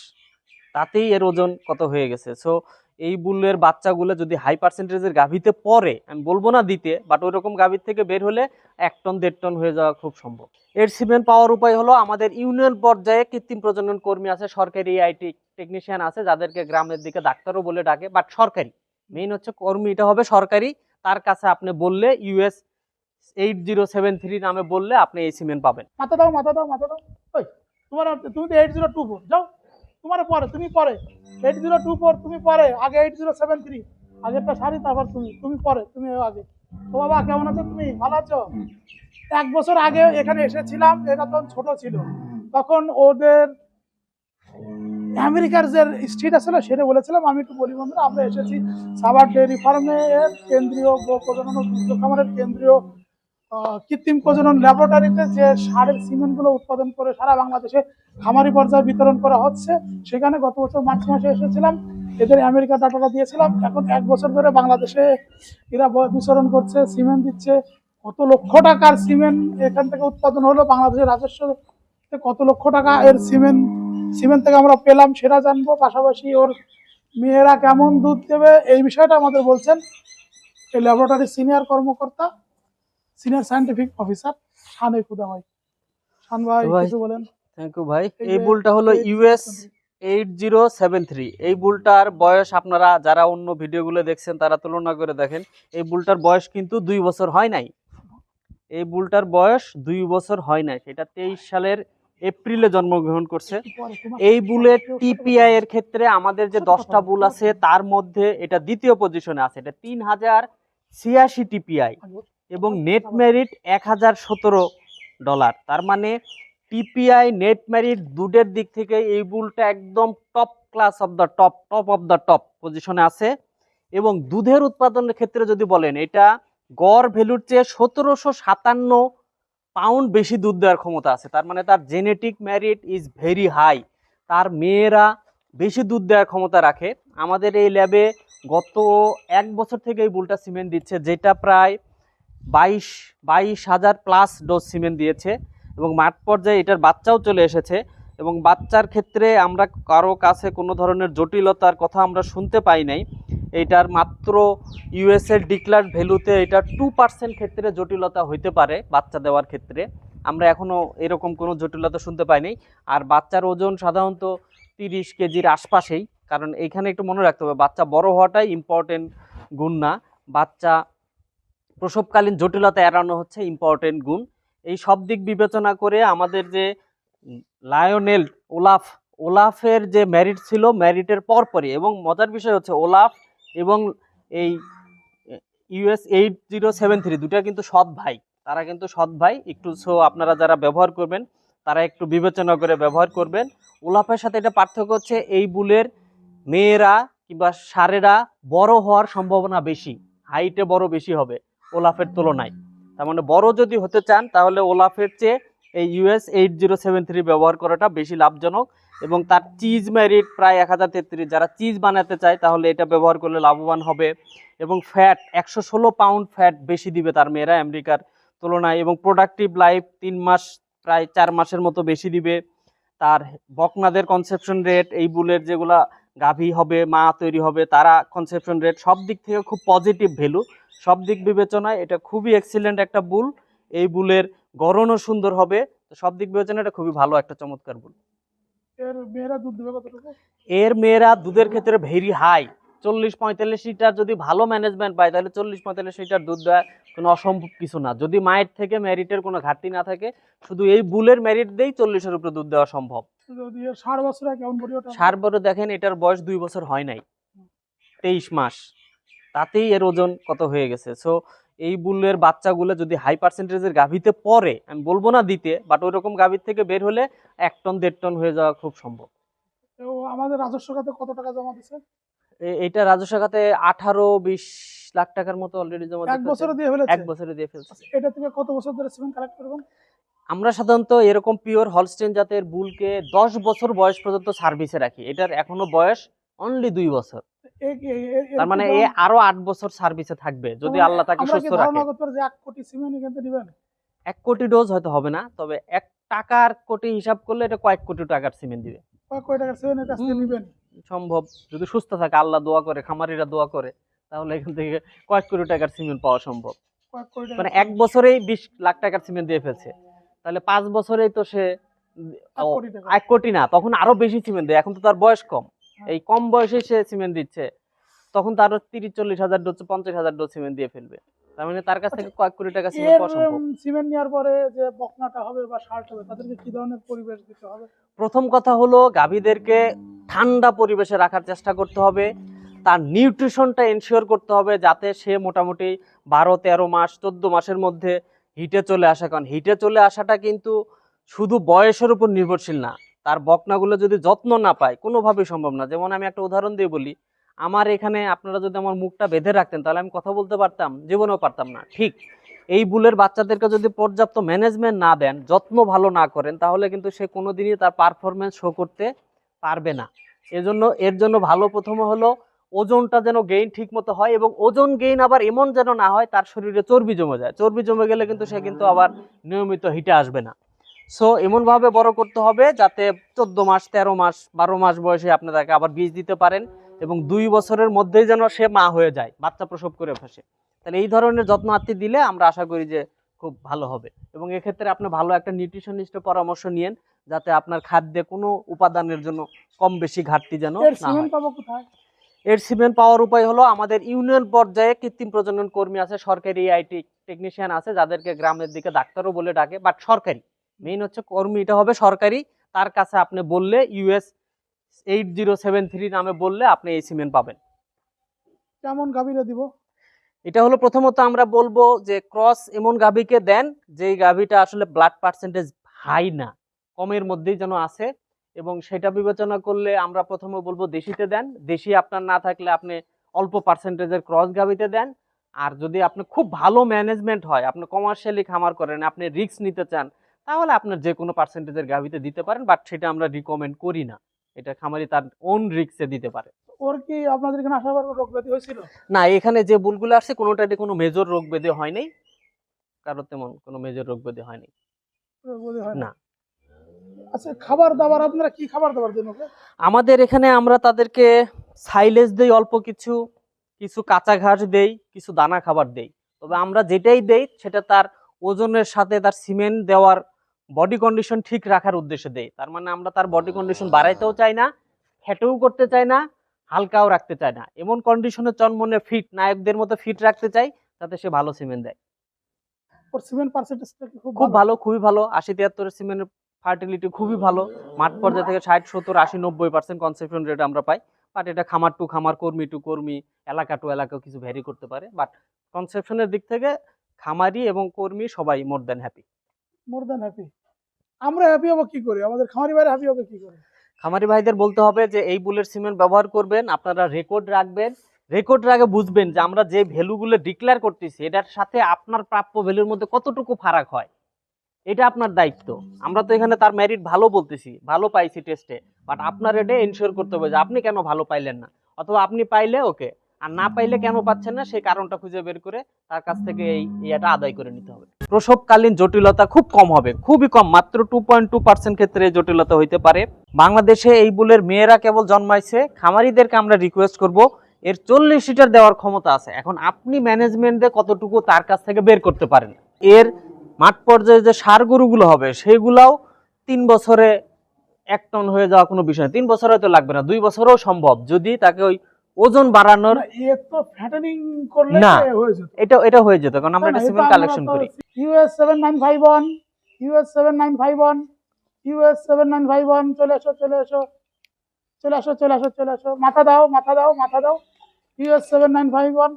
তাতেই এর ওজন কত হয়ে গেছে। সো এই বুলের বাচ্চাগুলো যদি হাই পার্সেন্টেজের গাভীতে পড়ে, আমি বলবো না দিতে, বাট ওই রকম গাভীর থেকে বের হলে 1 টন 1.5 টন হয়ে যাওয়া খুব সম্ভব। এর সিমেন্ট পাওয়ার উপায় হলো, আমাদের ইউনিয়ন পর্যায়ে কৃত্রিম প্রজনন কর্মী আছে, সরকারি আইটি টেকনিশিয়ান আছে, যাদেরকে গ্রামের দিকে ডাক্তারও বলে ডাকে, বাট সরকারি মেইন হচ্ছে কর্মীটা হবে সরকারি। তার কাছে আপনি বললে US 8073 নামে বললে আপনি এই সিমেন্ট পাবেন। মাথা দাও। ওই তুমি তো 8024 যাও, তোমার পরে তুমি পরে 8024, তুমি পরে আগে 8073, আগেরটা সারি, তারপর তুমি পরে, তুমি আগে। ও বাবা, কেমন আছো তুমি? ভালো আছো? 1 বছর আগে এখানে এসেছিলাম, এটা তখন ছোট ছিল, তখন ওদের আমেরিকার যে স্ট্রিট আছে না, সেটা বলেছিলাম। আমি একটু বলি বন্ধুরা, আমরা এসেছি সাভার ডেয়ারি ফার্মের কেন্দ্রীয় প্রজনন ও দুগ্ধ খামারের কেন্দ্রীয় কৃত্রিম প্রজনন ল্যাবরেটরিতে যে সারের সিমেন্টগুলো উৎপাদন করে সারা বাংলাদেশে খামারি পর্যায়ে বিতরণ করা হচ্ছে, সেখানে গত বছর মার্চ মাসে এসেছিলাম। এদের আমেরিকা ডাটাটা দিয়েছিলাম। এখন 1 বছর ধরে বাংলাদেশে এরা বিচরণ করছে, সিমেন্ট দিচ্ছে। কত লক্ষ টাকার সিমেন্ট এখান থেকে উৎপাদন হলো, বাংলাদেশের রাজস্ব কত লক্ষ টাকা এর সিমেন্ট থেকে আমরা পেলাম সেটা জানবো। পাশাপাশি ওর মেয়েরা কেমন দুধ দেবে এই বিষয়টা আমাদের বলছেন এই ল্যাবরেটরির সিনিয়র কর্মকর্তা, সিনিয়র সায়েন্টিফিক অফিসার শান খুদা ভাই। শান ভাই ভাই, কিছু বলেন। থ্যাংক ইউ ভাই। এই এই যে বুলটা হলো ইউএস 8073। এই বুলটার বয়স আপনারা যারা অন্য ভিডিওগুলো দেখছেন তারা তুলনা করে দেখেন, এই বুলটার বয়স কিন্তু 2 বছর হয় নাই। এই বুলটার বয়স 2 বছর হয় নাই, সেটা 23 সালের এপ্রিলে জন্মগ্রহণ করছে। এই বুলের টিপিআই এর ক্ষেত্রে আমাদের যে 10টা বুল আছে তার মধ্যে এটা দ্বিতীয় পজিশনে আছে, এটা 3086 টিপিআই এবং নেট মেরিট $1017। তার মানে টিপিআই নেট মেরিট দুধের দিক থেকে এই বুলটা একদম top class of the top of the top পজিশনে আছে। এবং দুধের উৎপাদনের ক্ষেত্রে যদি বলেন, এটা গড় ভ্যালুর চেয়ে 1757 পাউন্ড বেশি দুধ দেওয়ার ক্ষমতা আছে। তার মানে তার genetic merit is very high, তার মেয়েরা বেশি দুধ দেওয়ার ক্ষমতা রাখে। আমাদের এই ল্যাবে গত 1 বছর থেকে এই বুলটা সিমেন্ট দিচ্ছে, যেটা প্রায় 22,000 প্লাস ডোজ সিমেন্ট দিয়েছে এবং মাঠ পর্যায়ে এটার বাচ্চাও চলে এসেছে। এবং বাচ্চার ক্ষেত্রে আমরা কারো কাছে কোনো ধরনের জটিলতার কথা আমরা শুনতে পাই নাই। এইটার মাত্র ইউএসের ডিক্লার ভ্যালুতে এটা 2% ক্ষেত্রে জটিলতা হইতে পারে বাচ্চা দেওয়ার ক্ষেত্রে, আমরা এখনও এরকম কোনো জটিলতা শুনতে পাইনি। আর বাচ্চার ওজন সাধারণত 30 কেজির আশপাশেই, কারণ এইখানে একটু মনে রাখতে হবে বাচ্চা বড় হওয়াটাই ইম্পর্টেন্ট গুণ না, বাচ্চা প্রসবকালীন জটিলতা এড়ানো হচ্ছে ইম্পর্টেন্ট গুণ। এই সব দিক বিবেচনা করে আমাদের যে লায়নেল ওলাফের যে মেরিট ছিল, মেরিটের পরপরই, এবং মজার বিষয় হচ্ছে ওলাফ এবং এই ইউএস 8073 দুটা কিন্তু সৎ ভাই, তারা কিন্তু সৎ ভাই। একটু সো আপনারা যারা ব্যবহার করবেন তারা একটু বিবেচনা করে ব্যবহার করবেন। ওলাফের সাথে এটা পার্থক্য হচ্ছে এই বুলের মেয়েরা কিংবা ষাঁড়েরা বড় হওয়ার সম্ভাবনা বেশি, হাইটে বড় বেশি হবে ওলাফের তুলনায়। তার মানে বড় যদি হতে চান তাহলে ওলাফের চেয়ে এই ইউএস 8073 ব্যবহার করাটা বেশি লাভজনক। এবং তার চিজ মেরিট প্রায় 1033, যারা চিজ বানাতে চায় তাহলে এটা ব্যবহার করলে লাভবান হবে। এবং ফ্যাট 116 পাউন্ড ফ্যাট বেশি দিবে তার মেয়েরা আমেরিকার তুলনায়। এবং প্রোডাক্টিভ লাইফ 3 মাস, প্রায় 4 মাসের মতো বেশি দিবে। তার বকনাদের কনসেপশন রেট, এই বুলের যেগুলা গাভী হবে, মা তৈরি হবে, তারা কনসেপশন রেট সব দিক থেকে খুব পজিটিভ ভ্যালু। সব দিক বিবেচনায় এটা খুবই এক্সিলেন্ট একটা বুল। এই বুলের গড়নও সুন্দর হবে, তো সব দিক বিবেচনায় এটা খুবই ভালো একটা চমৎকার বুল। এর মেয়েরা দুধ দেবে কতটুকু? এর মেয়েরা দুধের ক্ষেত্রে ভেরি হাই, 40-45 লিটার যদি ভালো ম্যানেজমেন্ট পায় তাহলে 40-45 লিটার দুধ দেওয়া কোনো অসম্ভব কিছু না, যদি মায়ের থেকে মেরিটের কোনো ঘাটতি না থাকে। শুধু এই বুলের মেরিট দিয়েই 40-এর উপরে দুধ দেওয়া সম্ভব। যদি এর 60 বছরে কেমন বডি ওঠে? 60 বড় দেখেন, এটার বয়স 2 বছর হয় নাই, 23 মাস, তাতেই এর ওজন কত হয়ে গেছে। সো এই বুলের বাচ্চাগুলো যদি হাই পার্সেন্টেজের গাভীতে পড়ে, আমি বলবো না দিতে, বাট ওই রকম গাভীর থেকে বের হলে 1 টন 1.5 টন হয়ে যাওয়া খুব সম্ভব। তো আমাদের রাজস্ব খাতে কত টাকা জমা দিচ্ছে? এটা রাজস্ব খাতে 18-20 লাখ টাকার মতো অলরেডি জমা 1 বছরে দিয়ে ফেলেছে? 1 বছরে দিয়ে ফেলছে। এটা থেকে কত বছর ধরে সিমেন্ট কালেক্ট করবেন? আমরা সাধারণত এরকম পিওর হলস্টেইন জাতের বুলকে 10 বছর বয়স পর্যন্ত সার্ভিসে রাখি, এটার এখনো বয়স অনলি 2 বছর। তার মানে এ আরো 8 বছর সার্ভিসে থাকবে যদি আল্লাহ তাকে সুস্থ রাখে। ধারণা করতে পারি যে 1 কোটি সিমেন্ট এখান থেকে দিবেন? 1 কোটি ডোজ হয়তো হবে না, তবে 1 টাকার কোটি হিসাব করলে এটা কয়েক কোটি টাকার সিমেন্ট দিবে। কয় কোটি টাকার সিমেন্ট কাছ থেকে দিবেন? সম্ভব, যদি সুস্থ থাকে, আল্লাহ দোয়া করে, খামারিরা দোয়া করে, তাহলে এখান থেকে কয়েক কোটি টাকার সিমেন্ট পাওয়া সম্ভব। কয় কোটি টাকা? মানে 1 বছরেই 20 লাখ টাকার সিমেন্ট দিয়ে ফেলছে, তাহলে 5 বছরেই তো সে 1 কোটি টাকা। 1 কোটি না, তখন আরো বেশি সিমেন্ট দেয়। এখন তো তার বয়স কম, এই কম বয়সে সে সিমেন্ট দিচ্ছে, তখন তার 30-40 হাজার ডোজ 50 হাজার ডোজ সিমেন্ট দিয়ে ফেলবে। তার মানে তার কাছ থেকে কয়েক কোটি টাকা সিমেন্ট পাওয়া সম্ভব। সিমেন্ট নেওয়ার পরে যে বকনাটা হবে বা ষাঁড় হবে তাদেরকে কি ধরনের পরিবেশ দিতে হবে? প্রথম কথা হলো গাভীদেরকে ঠান্ডা পরিবেশে রাখার চেষ্টা করতে হবে, তার নিউট্রিশনটা এনশিওর করতে হবে যাতে সে মোটামুটি 12-13 মাস 14 মাসের মধ্যে হিটে চলে আসে। কারণ হিটে চলে আসাটা কিন্তু শুধু বয়সের উপর নির্ভরশীল না, তার বকনাগুলো যদি যত্ন না পায় কোনোভাবেই সম্ভব না। যেমন আমি একটা উদাহরণ দিয়ে বলি, আমার এখানে আপনারা যদি আমার মুখটা বেঁধে রাখতেন তাহলে আমি কথা বলতে পারতাম, জীবনেও পারতাম না। ঠিক এই বুলের বাচ্চাদেরকে যদি পর্যাপ্ত ম্যানেজমেন্ট না দেন, যত্ন ভালো না করেন, তাহলে কিন্তু সে কোনোদিনই তার পারফরমেন্স শো করতে পারবে না। এর জন্য ভালো প্রথমে হলো ওজনটা যেন গেইন ঠিক মতো হয়, এবং ওজন গেইন আবার এমন যেন না হয় তার শরীরে চর্বি জমে যায়। চর্বি জমে গেলে কিন্তু সে কিন্তু আবার নিয়মিত হিটে আসবে না। সো এমন ভাবে বড় করতে হবে যাতে 14 মাস 13 মাস 12 মাস বয়সে আপনি তাকে আবার বীজ দিতে পারেন, এবং 2 বছরের মধ্যেই যেন সে মা হয়ে যায়, বাচ্চা প্রসব করে ফেসে। তাহলে এই ধরনের যত্ন আত্তি দিলে আমরা আশা করি যে খুব ভালো হবে। এবং এক্ষেত্রে আপনি ভালো একটা নিউট্রিশনিস্টের পরামর্শ নিয়েন, যাতে আপনার খাদ্যে কোনো উপাদানের জন্য কম বেশি ঘাটতি যেন এর না সিমেন্ট হয়। পাবো কোথায়? এর সিমেন্ট পাওয়ার উপায় হলো আমাদের ইউনিয়ন পর্যায়ে কৃত্রিম প্রজনন কর্মী আছে, সরকারি আইটি টেকনিশিয়ান আছে, যাদেরকে গ্রামের দিকে ডাক্তারও বলে ডাকে, বাট সরকারি মেইন হচ্ছে কর্মীটা হবে সরকারি। তার কাছে আপনি বললে US 8073 নামে বললে আপনি এই সিমেন্ট পাবেন। কেমন গাভীরে দিব? এটা হলো প্রথমত আমরা বলবো যে ক্রস এমন গাভীকে দেন যেই গাভীটা আসলে ব্লাড পার্সেন্টেজ হাই না, কমের মধ্যেই যেন আছে, এবং সেটা বিবেচনা করলে আমরা প্রথমে বলবো দেশিতে দেন। দেশি আপনার না থাকলে আপনি অল্প পার্সেন্টেজের ক্রস গাভীতে দেন। আর যদি আপনি খুব ভালো ম্যানেজমেন্ট হয়, আপনি কমার্শিয়ালি খামার করেন, আপনি রিস্ক নিতে চান, তাহলে আপনার যে কোনো পার্সেন্টেজের গাভীতে দিতে পারেন, বাট সেটা আমরা রিকমেন্ড করি না। এটা খামারি তার ওন রিস্কে দিতে পারে। ওর কি আপনাদের এখানে আসার পর রোগ ব্যাধি হয়েছিল? না, এখানে যে বুলগুলো আসছে কোনোটাতে কোনো মেজর রোগ ব্যাধি হয়নি, কারো তেমন কোনো মেজর রোগ ব্যাধি হয়নি। রোগ ব্যাধি হয় না? না। আচ্ছা, খাবার দাবার আপনারা কি খাবার দাবার দেন ওকে? আমাদের এখানে আমরা তাদেরকে সাইলেজ দেই, অল্প কিছু কিছু কাঁচা ঘাস দেই, কিছু দানা খাবার দেই। তবে আমরা যেটাই দেই সেটা তার ওজনের সাথে তার সিমেন্ট দেওয়ার বডি কন্ডিশন ঠিক রাখার উদ্দেশ্যে দেই। তার মানে আমরা তার বডি কন্ডিশন বাড়াইতেও চাই না, ফ্যাটেও করতে চাই না, হালকাও রাখতে চাই না। এমন কন্ডিশনে চনমনে ফিট নায়কদের মতো ফিট রাখতে চাই যাতে সে ভালো সিমেন্ট দেয়। ওর সিমেন্ট পার্সেন্টেজটা কি খুব খুব ভালো? ভালো, খুবই ভালো। 80-73 সিমেন্টের ফার্টিলিটি খুবই ভালো। মাঠ পর্যায়ে থেকে 60-70-80-90% কনসেপশন রেট আমরা পাই। বাট এটা খামার টু খামার, কর্মী টু কর্মী, এলাকা টু এলাকাও কিছু ভ্যারি করতে পারে। বাট কনসেপশনের দিক থেকে খামারি এবং কর্মী সবাই more than happy. More than happy. আমরা হ্যাপি হবো কি করে? আমাদের খামারি ভাইরা হ্যাপি হবে কি করে? খামারি ভাইদের বলতে হবে যে এই বুলের সিমেন্ট ব্যবহার করবেন, আপনারা রেকর্ড রাখবেন। রেকর্ড রাখে বুঝবেন যে আমরা যে ভ্যালুগুলো ডিক্লেয়ার করতেছি এটার সাথে আপনার প্রাপ্য ভ্যালুর মধ্যে কতটুকু ফারাক হয়, এটা আপনার দায়িত্ব। আমরা তো এখানে তার মেরিট ভালো বলতেছি, ভালো পাইছি টেস্টে, বাট আপনার এটা এনশিওর করতে হবে যে আপনি কেন ভালো পাইলেন না, অথবা আপনি পাইলে ওকে, আর না পাইলে কেন পাচ্ছেন না সেই কারণটা খুঁজে বের করে তার কাছ থেকে এটা আদায় করে নিতে হবে। প্রসবকালীন জটিলতা খুব কম হবে, খুবই কম, মাত্র 2.2% ক্ষেত্রে এই জটিলতা হইতে পারে। বাংলাদেশে এই বুলের মেয়েরা কেবল জন্মাইছে। খামারিদেরকে আমরা রিকোয়েস্ট করব, এর 40 লিটার দেওয়ার ক্ষমতা আছে। এখন আপনি ম্যানেজমেন্টে কতটুকু তার কাছ থেকে বের করতে পারেন। এর মাঠ পর্যায়ে যে সার গরুগুলো হবে সেগুলাও 3 বছরে 1 টন হয়ে যাওয়া কোনো বিষয় না। 3 বছর হয়তো লাগবে না, 2 বছরও সম্ভব, যদি তাকে ওই ওজন বাড়ানোর না, এ তো ফ্যাটেনিং করলে না, হয়ে যেত। এটা হয়ে যেত, কারণ আমরা এটা সিমেন্ট কালেকশন করি। US 7951, US 7951, US 7951, চলে এসো চলে এসো চলে আসো চলে আসো চলে আসো, মাথা দাও মাথা দাও মাথা দাও। US 7951,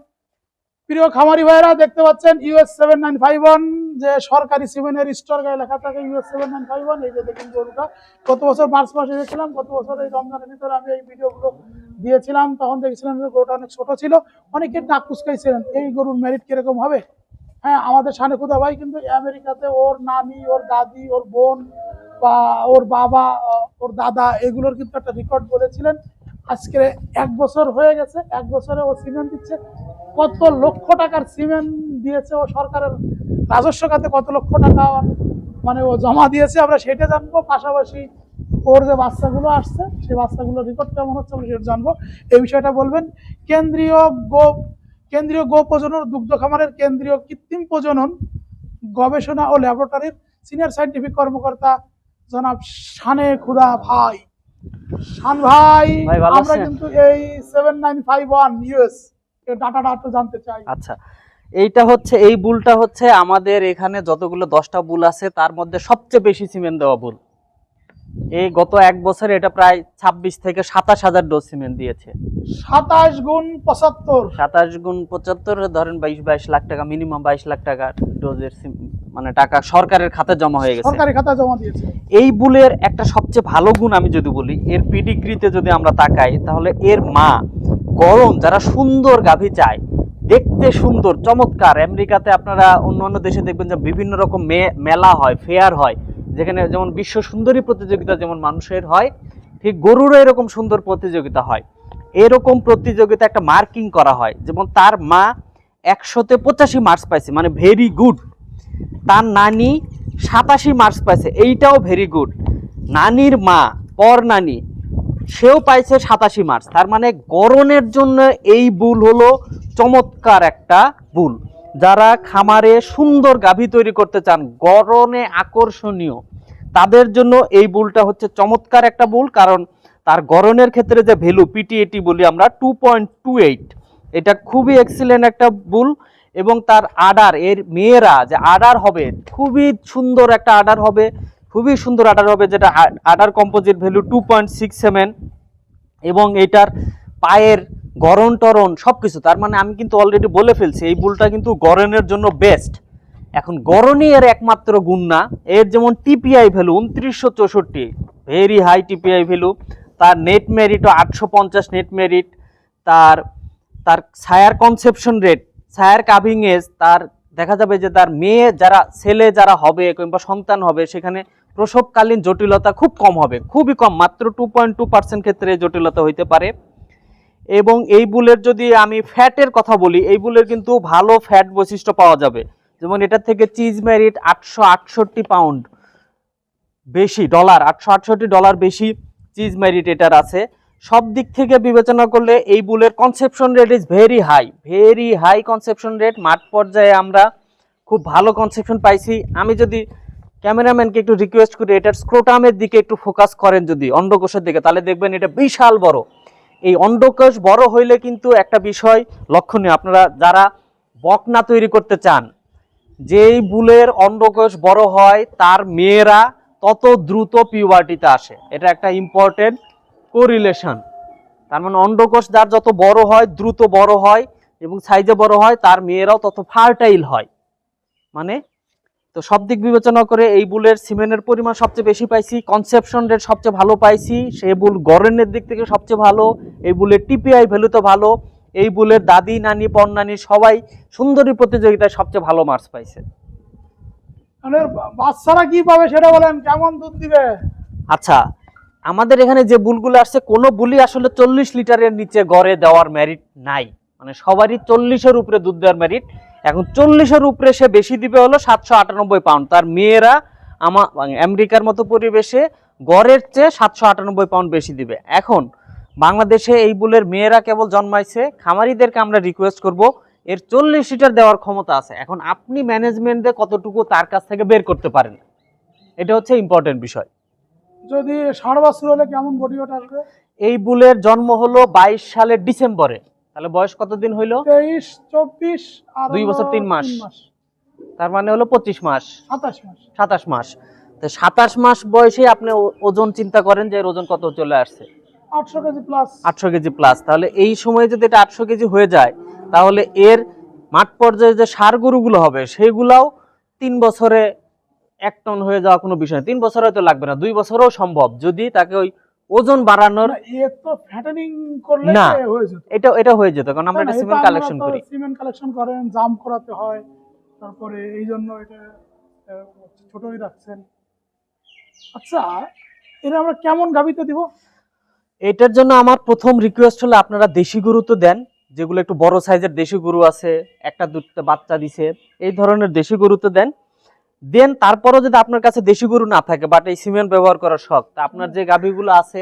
প্রিয় খামারি ভাইরা দেখতে পাচ্ছেন US 7951, যে সরকারি সিমেন্টের স্টোর গায়ে লেখা থাকে US 7951। এই যে দেখুন গরুটা গত বছর মার্চ মাসে এসেছিলাম, গত বছর এই রমজানের ভিতরে আমি এই ভিডিওগুলো দিয়েছিলাম, তখন দেখছিলাম যে গরুটা অনেক ছোট ছিল, অনেকে নাক কুচকাইছিলেন এই গরুর মেরিট কিরকম হবে। হ্যাঁ, আমাদের সানেকুদা ভাই কিন্তু আমেরিকাতে ওর নানি, ওর দাদি, ওর বোন বা ওর বাবা, ওর দাদা, এগুলোর কিন্তু একটা রেকর্ড বলেছিলেন। আজকে 1 বছর হয়ে গেছে, 1 বছরে ও সিমেন্ট দিচ্ছে। কত লক্ষ টাকার সিমেন্ট দিয়েছে ও সরকারের রাজস্ব খাতে, কত লক্ষ টাকা মানে ও জমা দিয়েছে, আমরা সেটা জানবো। পাশাপাশি ওর যে বাচ্চাগুলো আসছে সেই বাচ্চাগুলোর রেকর্ড কেমন হচ্ছে আমরা সেটা জানবো। এই বিষয়টা বলবেন। কেন্দ্রীয় গো প্রজনন দুগ্ধ খামারের কেন্দ্রীয় কৃত্রিম প্রজনন গবেষণা ও ল্যাবরেটরির সিনিয়র সায়েন্টিফিক কর্মকর্তা জনাব শানে খুদা ভাই। শান ভাই, ভাই ভালো আমরা আছেন? কিন্তু এই 7951 US এর ডাটাটা একটু জানতে চাই। আচ্ছা, এইটা হচ্ছে, এই বুলটা হচ্ছে আমাদের এখানে যতগুলো 10টা বুল আছে তার মধ্যে সবচেয়ে বেশি সিমেন্ট দেওয়া বুল। এই গত 1 বছরে এটা প্রায় 26 থেকে 27,000 ডোজ সিমেন্ট দিয়েছে। 27 গুণ 75, 27 গুণ 75 ধরেন 22 লাখ টাকা, মিনিমাম 22 লাখ টাকা ডোজের মানে টাকা সরকারের খাতে জমা হয়ে গেছে। সরকারি খাতা জমা দিয়েছে। এই বুলের একটা সবচেয়ে ভালো গুণ আমি যদি বলি, এর পিডিগ্রিতে যদি আমরা তাকাই তাহলে এর মা গরম, যারা সুন্দর গাভী চায়, দেখতে সুন্দর চমৎকার। আমেরিকাতে আপনারা অন্যান্য দেশে দেখবেন যে বিভিন্ন রকম মেলা হয়, ফেয়ার হয়, যেখানে যেমন বিশ্ব সুন্দরী প্রতিযোগিতা যেমন মানুষের হয়, ঠিক গরুরও এরকম সুন্দর প্রতিযোগিতা হয়। এরকম প্রতিযোগিতা একটা মার্কিং করা হয়, যেমন তার মা 100-তে 85 মার্কস পাইছে, মানে ভেরি গুড। তার নানি 87 মার্কস পাইছে, এইটাও ভেরি গুড। নানির মা পর নানি সেও পাইছে 87 মার্কস। তার মানে গড়নের জন্য এই বুল হলো চমৎকার একটা বুল। যারা খামারে সুন্দর গাভী তৈরি করতে চান, গড়নে আকর্ষণীয়, তাদের জন্য এই বুলটা হচ্ছে চমৎকার একটা বুল। কারণ তার গড়নের ক্ষেত্রে যে ভ্যালু পিটিএটি বলি আমরা 2.28, এটা খুবই এক্সিলেন্ট একটা বুল। এবং তার আডার, এর মেয়েরা যে আডার হবে খুবই সুন্দর একটা আডার হবে, খুবই সুন্দর আডার হবে, যেটা আডার কম্পোজিট ভ্যালু 2.67। এবং এটার পায়ের গড়ন টরন সবকিছু, তার মানে আমি কিন্তু অলরেডি বলে ফেলছি এই বুলটা কিন্তু গড়নের জন্য বেস্ট। এখন গড়নই এর একমাত্র গুণ না, এর যেমন TPI value 2964, very high TPI value. তার নেট মেরিটও 850 নেট মেরিট। তার তার ছায়ার কনসেপশন রেট, ছায়ার কাভিং এজ, তার দেখা যাবে যে তার মেয়ে যারা ছেলে যারা হবে কিংবা সন্তান হবে, সেখানে প্রসবকালীন জটিলতা খুব কম হবে, খুবই কম, মাত্র 2.2% ক্ষেত্রে জটিলতা হইতে পারে। এবং এই বুলের যদি আমি ফ্যাটের কথা বলি, এই বুলের কিন্তু ভালো ফ্যাট বৈশিষ্ট্য পাওয়া যাবে। যেমন এটার থেকে চিজ মেরিট 868 পাউন্ড বেশি, $868 বেশি চিজ মেরিট এটার আছে। সব দিক থেকে বিবেচনা করলে এই বুলের conception rate is very high, very high conception rate. মাঠ পর্যায়ে আমরা খুব ভালো কনসেপশন পাইছি। আমি যদি ক্যামেরাম্যানকে একটু রিকোয়েস্ট করি এটার স্ক্রোটামের দিকে একটু ফোকাস করেন যদি, অন্ডকোষের দিকে, তাহলে দেখবেন এটা বিশাল বড়। এই অন্ডকোষ বড় হইলে কিন্তু একটা বিষয় লক্ষণীয়, আপনারা যারা বকনা তৈরি করতে চান, যেই বুলের অন্ডকোষ বড় হয় তার মেয়েরা তত দ্রুত পিউবার্টিতে আসে, এটা একটা ইম্পর্টেন্ট কোরিলেশন। তার মানে অন্ডকোষ যার যত বড় হয়, দ্রুত বড় হয় এবং সাইজে বড় হয়, তার মেয়েরাও তত ফার্টাইল হয়। মানে তো সব দিক বিবেচনা করে এই বুলের সিমেন্টের পরিমাণ সবচেয়ে বেশি পাইছি, কনসেপশন রেট সবচেয়ে ভালো পাইছি, সেই বুল গড়নের দিক থেকে সবচেয়ে ভালো, এই বুলের টিপিআই ভ্যালু তো ভালো, এই বুলের দাদি নানি পর নানি সবাই সুন্দরী প্রতিযোগিতায় সবচেয়ে ভালো মার্কস পাইছে। মানে বাচ্চারা কি পাবে সেটা বলেন, কেমন দুধ দিবে? আচ্ছা, আমাদের এখানে যে বুলগুলো আসছে কোনো বুলি আসলে 40 লিটারের নিচে গড়ে দেওয়ার মেরিট নাই, মানে সবারই 40-এর উপরে দুধ দেওয়ার মেরিট। এখন 40-এর উপরে সে বেশি দিবে হলো 798 পাউন্ড, তার মেয়েরা আমেরিকার মতো পরিবেশে গড়ের চেয়ে 798 পাউন্ড বেশি দিবে। এখন বাংলাদেশে এই বুলের মেয়েরা কেবল জন্মাইছে, খামারিদেরকে আমরা রিকোয়েস্ট করব এর 40 লিটার দেওয়ার ক্ষমতা আছে। এখন আপনি ম্যানেজমেন্টে কতটুকু তার কাছ থেকে বের করতে পারেন, এটা হচ্ছে ইম্পর্টেন্ট বিষয়। যদি 6.5 বছর হলে কেমন বডি ওয়েট আসবে? এই বুলের জন্ম হলো 22 সালের ডিসেম্বরে, তাহলে বয়স কতদিন হইলো? 23, 24 আর 2 বছর 3 মাস, 3 মাস, তার মানে হলো 25 মাস, 27 মাস। 27 মাস। তো 27 মাস বয়সে আপনি ওজন চিন্তা করেন যে এর ওজন কত চলে আসছে, 800 কেজি প্লাস। 800 KG plus. তাহলে এই সময়ে যদি এটা 800 কেজি হয়ে যায়, তাহলে এর মাঠ পর্যায়ে যে সার গরুগুলো হবে সেগুলাও 3 বছরে 1 টন হয়ে যাওয়া কোনো বিষয় না। 3 বছর হয়তো লাগবে না, 2 বছরও সম্ভব, যদি তাকে ওই ওজন বাড়ানোর এর তো ফ্যাটেনিং করলে না হয়ে যেত। এটা হয়ে যেত, কারণ আমরা এটা সিমেন্ট কালেকশন করি। সিমেন্ট কালেকশন করেন, জাম করাতে হয়, তারপরে এই জন্য এটা ছোটই রাখছেন। আচ্ছা, এটা আমরা কেমন গাভিতে দিব? এটার জন্য আমার প্রথম রিকোয়েস্ট হলো আপনারা দেশি গরু তো দেন, যেগুলো একটু বড় সাইজের দেশি গরু আছে, একটা দুটো বাচ্চা দিছে, এই ধরনের দেশি গরু তো দেন। তারপরও যদি আপনার কাছে দেশি গরু না থাকে বাট এই সিমেন্ট ব্যবহার করার শখ, তা আপনার যে গাভীগুলো আছে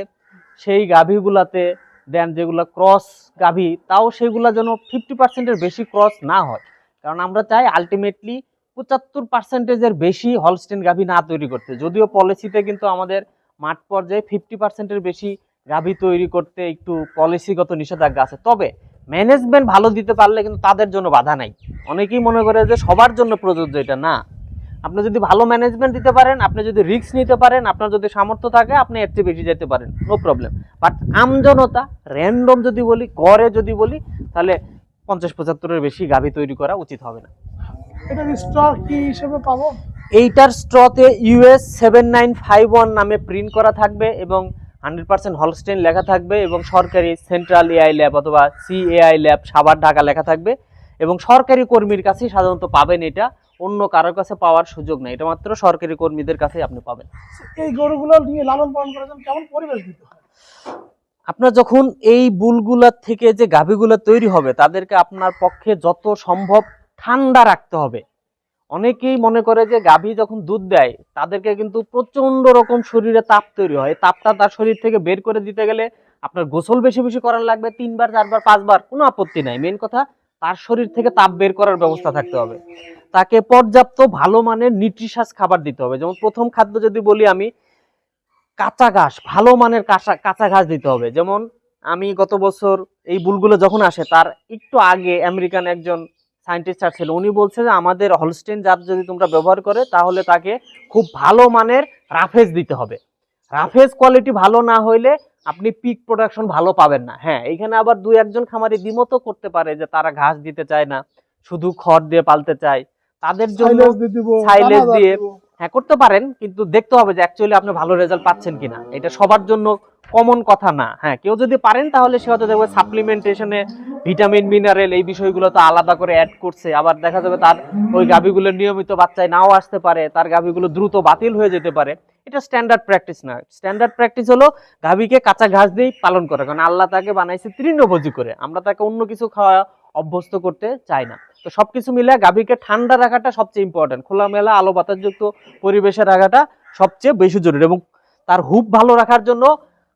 সেই গাভীগুলাতে দেন, যেগুলো ক্রস গাভী, তাও সেগুলা যেন 50%-এর বেশি ক্রস না হয়। কারণ আমরা চাই আলটিমেটলি 75%-এর বেশি হলস্টেইন গাভী না তৈরি করতে। যদিও পলিসিতে কিন্তু আমাদের মাঠ পর্যায়ে 50%-এর বেশি গাভী তৈরি করতে একটু পলিসিগত নিষেধাজ্ঞা আছে, তবে ম্যানেজমেন্ট ভালো দিতে পারলে কিন্তু তাদের জন্য বাধা নাই। অনেকেই মনে করে যে সবার জন্য প্রযোজ্য, এটা না। আপনি যদি ভালো ম্যানেজমেন্ট দিতে পারেন, আপনি যদি রিস্ক নিতে পারেন, আপনার যদি সামর্থ্য থাকে, আপনি এর চেয়ে বেশি যেতে পারেন, no problem. But Amjanata random যদি বলি, গড়ে যদি বলি, তাহলে 50-75-এর বেশি গাভী তৈরি করা উচিত হবে না। এটা স্টক কি হিসেবে পাবো? এইটার স্ট্রতে US 7951 নামে প্রিন্ট করা থাকবে এবং 100% হলস্টেইন লেখা থাকবে এবং সরকারি সেন্ট্রাল এআই ল্যাব অথবা CAI ল্যাব সাভার ঢাকা লেখা থাকবে এবং সরকারি কর্মীর কাছেই সাধারণত পাবেন। এটা অন্য কারোর কাছে পাওয়ার সুযোগ নেই, এটা মাত্র সরকারি কর্মীদের কাছেই আপনি পাবেন। এই গরুগুলো নিয়ে লালন পালন করার জন্য কেমন পরিবেশ দিতে হয়? আপনার যখন এই বুলগুলার থেকে যে গাভীগুলো তৈরি হবে তাদেরকে আপনার পক্ষে যত সম্ভব ঠান্ডা রাখতে হবে। অনেকেই মনে করে যে গাভী যখন দুধ দেয় তাদেরকে কিন্তু প্রচন্ড রকম শরীরে তাপ তৈরি হয়, তাপটা তার শরীর থেকে বের করে দিতে গেলে আপনার গোসল বেশি বেশি করার লাগবে, 3 বার 4 বার 5 বার, কোনো আপত্তি নাই। মেন কথা তার শরীর থেকে তাপ বের করার ব্যবস্থা থাকতে হবে। তাকে পর্যাপ্ত ভালো মানের নিউট্রিশাস খাবার দিতে হবে। যেমন প্রথম খাদ্য যদি বলি আমি, কাঁচা ঘাস, ভালো মানের কাঁচা ঘাস দিতে হবে। যেমন আমি গত বছর এই বুলগুলো যখন আসে তার একটু আগে আমেরিকান একজন সায়েন্টিস্ট ছিল, উনি বলছে যে আমাদের হলস্টেইন জাত যদি তোমরা ব্যবহার করে তাহলে তাকে খুব ভালো মানের রাফেজ দিতে হবে। রাফেজ কোয়ালিটি ভালো না হইলে আপনি পিক প্রোডাকশন ভালো পাবেন না। হ্যাঁ, এখানে আবার 2-1 খামারি দ্বিমতও করতে পারে যে তারা ঘাস দিতে চায় না, শুধু খড় দিয়ে পালতে চায়, তাদের জন্য সাইলেজ দিয়ে হ্যাঁ করতে পারেন, কিন্তু দেখতে হবে যে অ্যাকচুয়ালি আপনি ভালো রেজাল্ট পাচ্ছেন কিনা। এটা সবার জন্য কমন কথা না। হ্যাঁ, কেউ যদি পারেন তাহলে সে হয়তো দেখবে সাপ্লিমেন্টেশনে ভিটামিন মিনারেল এই বিষয়গুলো তো আলাদা করে অ্যাড করছে, আবার দেখা যাবে তার ওই গাভীগুলো নিয়মিত বাচ্চায় নাও আসতে পারে, তার গাভীগুলো দ্রুত বাতিল হয়ে যেতে পারে। এটা স্ট্যান্ডার্ড প্র্যাকটিস না। স্ট্যান্ডার্ড প্র্যাকটিস হলো গাভীকে কাঁচা ঘাস দিয়েই পালন করা, কারণ আল্লাহ তাকে বানাইছে তৃণভোজী করে, আমরা তাকে অন্য কিছু খাওয়া অভ্যস্ত করতে চাই না। তো সবকিছু মিলে গাভীকে ঠান্ডা রাখাটা সবচেয়ে ইম্পর্টেন্ট, খোলামেলা আলো বাতাসযুক্ত পরিবেশে রাখাটা সবচেয়ে বেশি জরুরি। এবং তার হুপ ভালো রাখার জন্য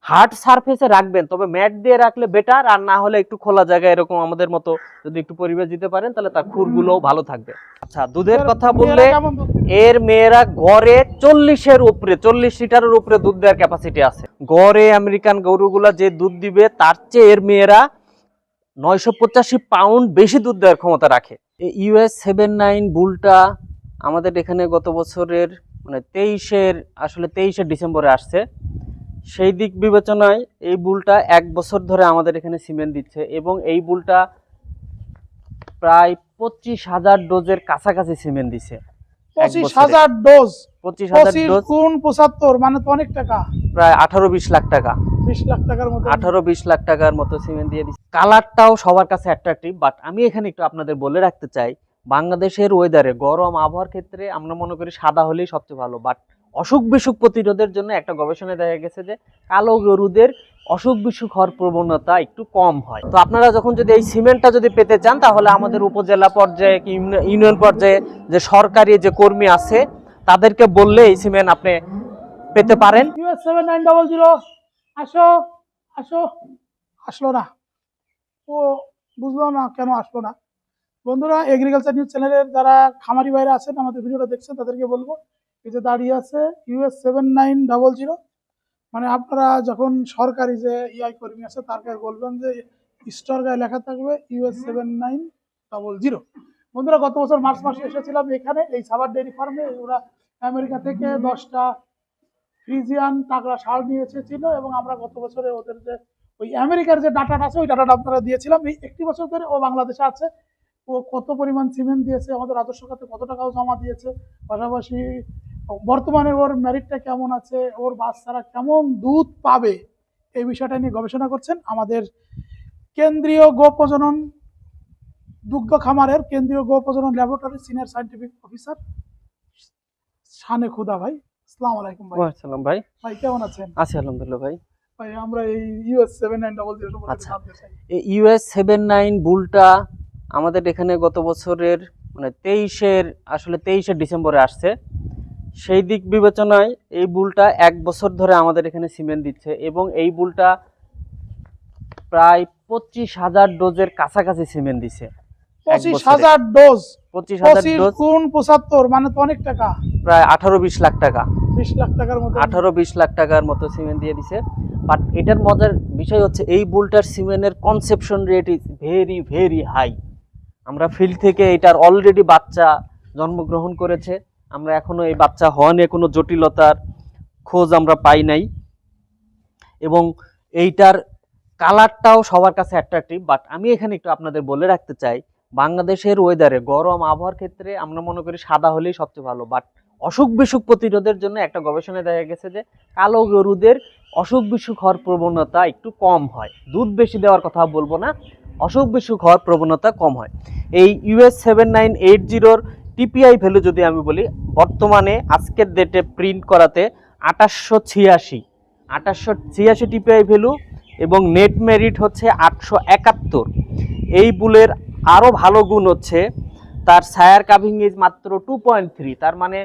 হার্ড সারফেসে রাখবেন, তবে ম্যাট দিয়ে রাখলে বেটার, আর না হলে একটু খোলা জায়গায় এরকম আমাদের মতো যদি একটু পরিবেশ দিতে পারেন তাহলে তার খুরগুলোও ভালো থাকবে। আচ্ছা, দুধের কথা বললে এর মেয়েরা গড়ে 40-এর উপরে, 40 লিটারের উপরে দুধ দেওয়ার ক্যাপাসিটি আছে। গড়ে আমেরিকান গরুগুলা যে দুধ দিবে তার চেয়ে এর মেয়েরা 985 পাউন্ড বেশি দুধ দেওয়ার ক্ষমতা রাখে। US 79 বুলটা আমাদের এখানে গত বছরের মানে 23শে ডিসেম্বরে আসছে। সেই দিক বিবেচনায় এই বুলটা 1 বছর ধরে আমাদের এখানে সিমেন্ট দিচ্ছে, এবং এই বুলটা প্রায় 25,000 ডোজের কাছাকাছি সিমেন্ট দিচ্ছে। 25,000 ডোজ, 25,000 ডোজ গুণ 75 মানে তো অনেক টাকা, প্রায় 18-20 লাখ টাকা, 20 লাখ টাকার মতো, 18-20 লাখ টাকার মতো সিমেন্ট দিয়ে দিচ্ছে। কালারটাও সবার কাছে অ্যাট্রাকটিভ, বাট আমি এখানে একটু আপনাদের বলে রাখতে চাই, বাংলাদেশের ওয়েদারে গরম আবহাওয়ার ক্ষেত্রে আমরা মনে করি সাদা হলেই সবচেয়ে ভালো, বাট অসুখ বিসুখ প্রতিরোধের জন্য একটা গবেষণায় দেখা গেছে যে কালো গরুদের অসুখ বিসুখ হওয়ার প্রবণতা একটু কম হয়। তো আপনারা যখন যদি এই সিমেন্টটা যদি পেতে চান তাহলে আমাদের উপজেলা পর্যায়ে কি ইউনিয়ন পর্যায়ে যে সরকারি যে কর্মী আছে তাদেরকে বললে এই সিমেন্ট আপনি পেতে পারেন। US 7900 আসো আসো, আসলো না, ও বুঝলো না কেন আসলো না। বন্ধুরা, এগ্রিকালচার নিউজ চ্যানেলের যারা খামারি ভাইরা আছেন আমাদের ভিডিওটা দেখছেন তাদেরকে বলবো, এই যে দাঁড়িয়ে আছে US 7900, মানে আপনারা যখন সরকারি যে ইআই কর্মী আছে তার কাছে বলবেন যে স্টোর গায়ে লেখা থাকবে US 7900। বন্ধুরা, গত বছর মার্চ মাসে এসেছিলাম এখানে এই সাভার ডেয়ারি ফার্মে। ওরা আমেরিকা থেকে 10টা ফ্রিজিয়ান টাকরা ষাঁড় নিয়ে এসেছিল, এবং আমরা গত বছরে ওদের যে ওই আমেরিকার যে ডাটাটা আছে ওই ডাটাটা আপনারা দিয়েছিলাম। এই 1 বছর ধরে ও বাংলাদেশে আছে, ও কত পরিমাণ সিমেন্ট দিয়েছে, আমাদের আদর্শ খাতে কত টাকাও জমা দিয়েছে, পাশাপাশি বর্তমানে ওর ম্যারিটটা কেমন আছে, ওর বাচ্চারা কেমন দুধ পাবে, এই বিষয়টা নিয়ে গবেষণা করছেন আমাদের কেন্দ্রীয় গো প্রজনন দুগ্ধ খামারের কেন্দ্রীয় গো প্রজনন ল্যাবরেটরি সিনিয়র সায়েন্টিফিক অফিসার শানে খুদা ভাই। আসসালামু আলাইকুম ভাই। আসসালাম ভাই। ভাই কেমন আছেন? আছি আলহামদুলিল্লাহ ভাই। ভাই আমরা এই US 7900 সম্পর্কে আচ্ছা, জানতে চাই। এই US 79 বুলটা আমাদের এখানে গত বছরের মানে 23শে ডিসেম্বরে আসছে। সেই দিক বিবেচনায় এই বুলটা 1 বছর ধরে আমাদের এখানে সিমেন্ট দিচ্ছে, এবং এই বুলটা প্রায় 25,000 ডোজের কাছাকাছি সিমেন্ট দিচ্ছে। 25,000 ডোজ, 25,000 ডোজ গুণ 75 মানে তো অনেক টাকা, প্রায় 18-20 লাখ টাকা, 20 লাখ টাকার মতো, 18-20 লাখ টাকার মতো সিমেন্ট দিয়ে দিছে। বাট এটার মজার বিষয় হচ্ছে এই বুলটার সিমেন্টের conception rate is very very high. আমরা ফিল্ড থেকে এটার অলরেডি বাচ্চা জন্মগ্রহণ করেছে, আমরা এখনো এই বাচ্চা হওয়া নিয়ে কোনো জটিলতার খোঁজ আমরা পাই নাই, এবং এইটার কালারটাও সবার কাছে অ্যাট্রাকটিভ। বাট আমি এখানে একটু আপনাদের বলে রাখতে চাই, বাংলাদেশের ওয়েদারে গরম আবহাওয়ার ক্ষেত্রে আমরা মনে করি সাদা হলেই সবচেয়ে ভালো, বাট অসুখ বিসুখ প্রতিরোধের জন্য একটা গবেষণায় দেখা গেছে যে কালো গরুদের অসুখ বিসুখ হওয়ার প্রবণতা একটু কম হয়। দুধ বেশি দেওয়ার কথা বলবো না, অসুখ বিসুখ হওয়ার প্রবণতা কম হয়। এই US 7980 টিপিআই ভ্যালু যদি আমি বলি, বর্তমানে আজকের ডেটে প্রিন্ট করাতে 2886, 2886 টিপিআই ভ্যালু এবং নেট মেরিট হচ্ছে 871। এই বুলের আরও ভালো গুণ হচ্ছে তার সায়ার কাভিং এজ মাত্র 2.3, তার মানে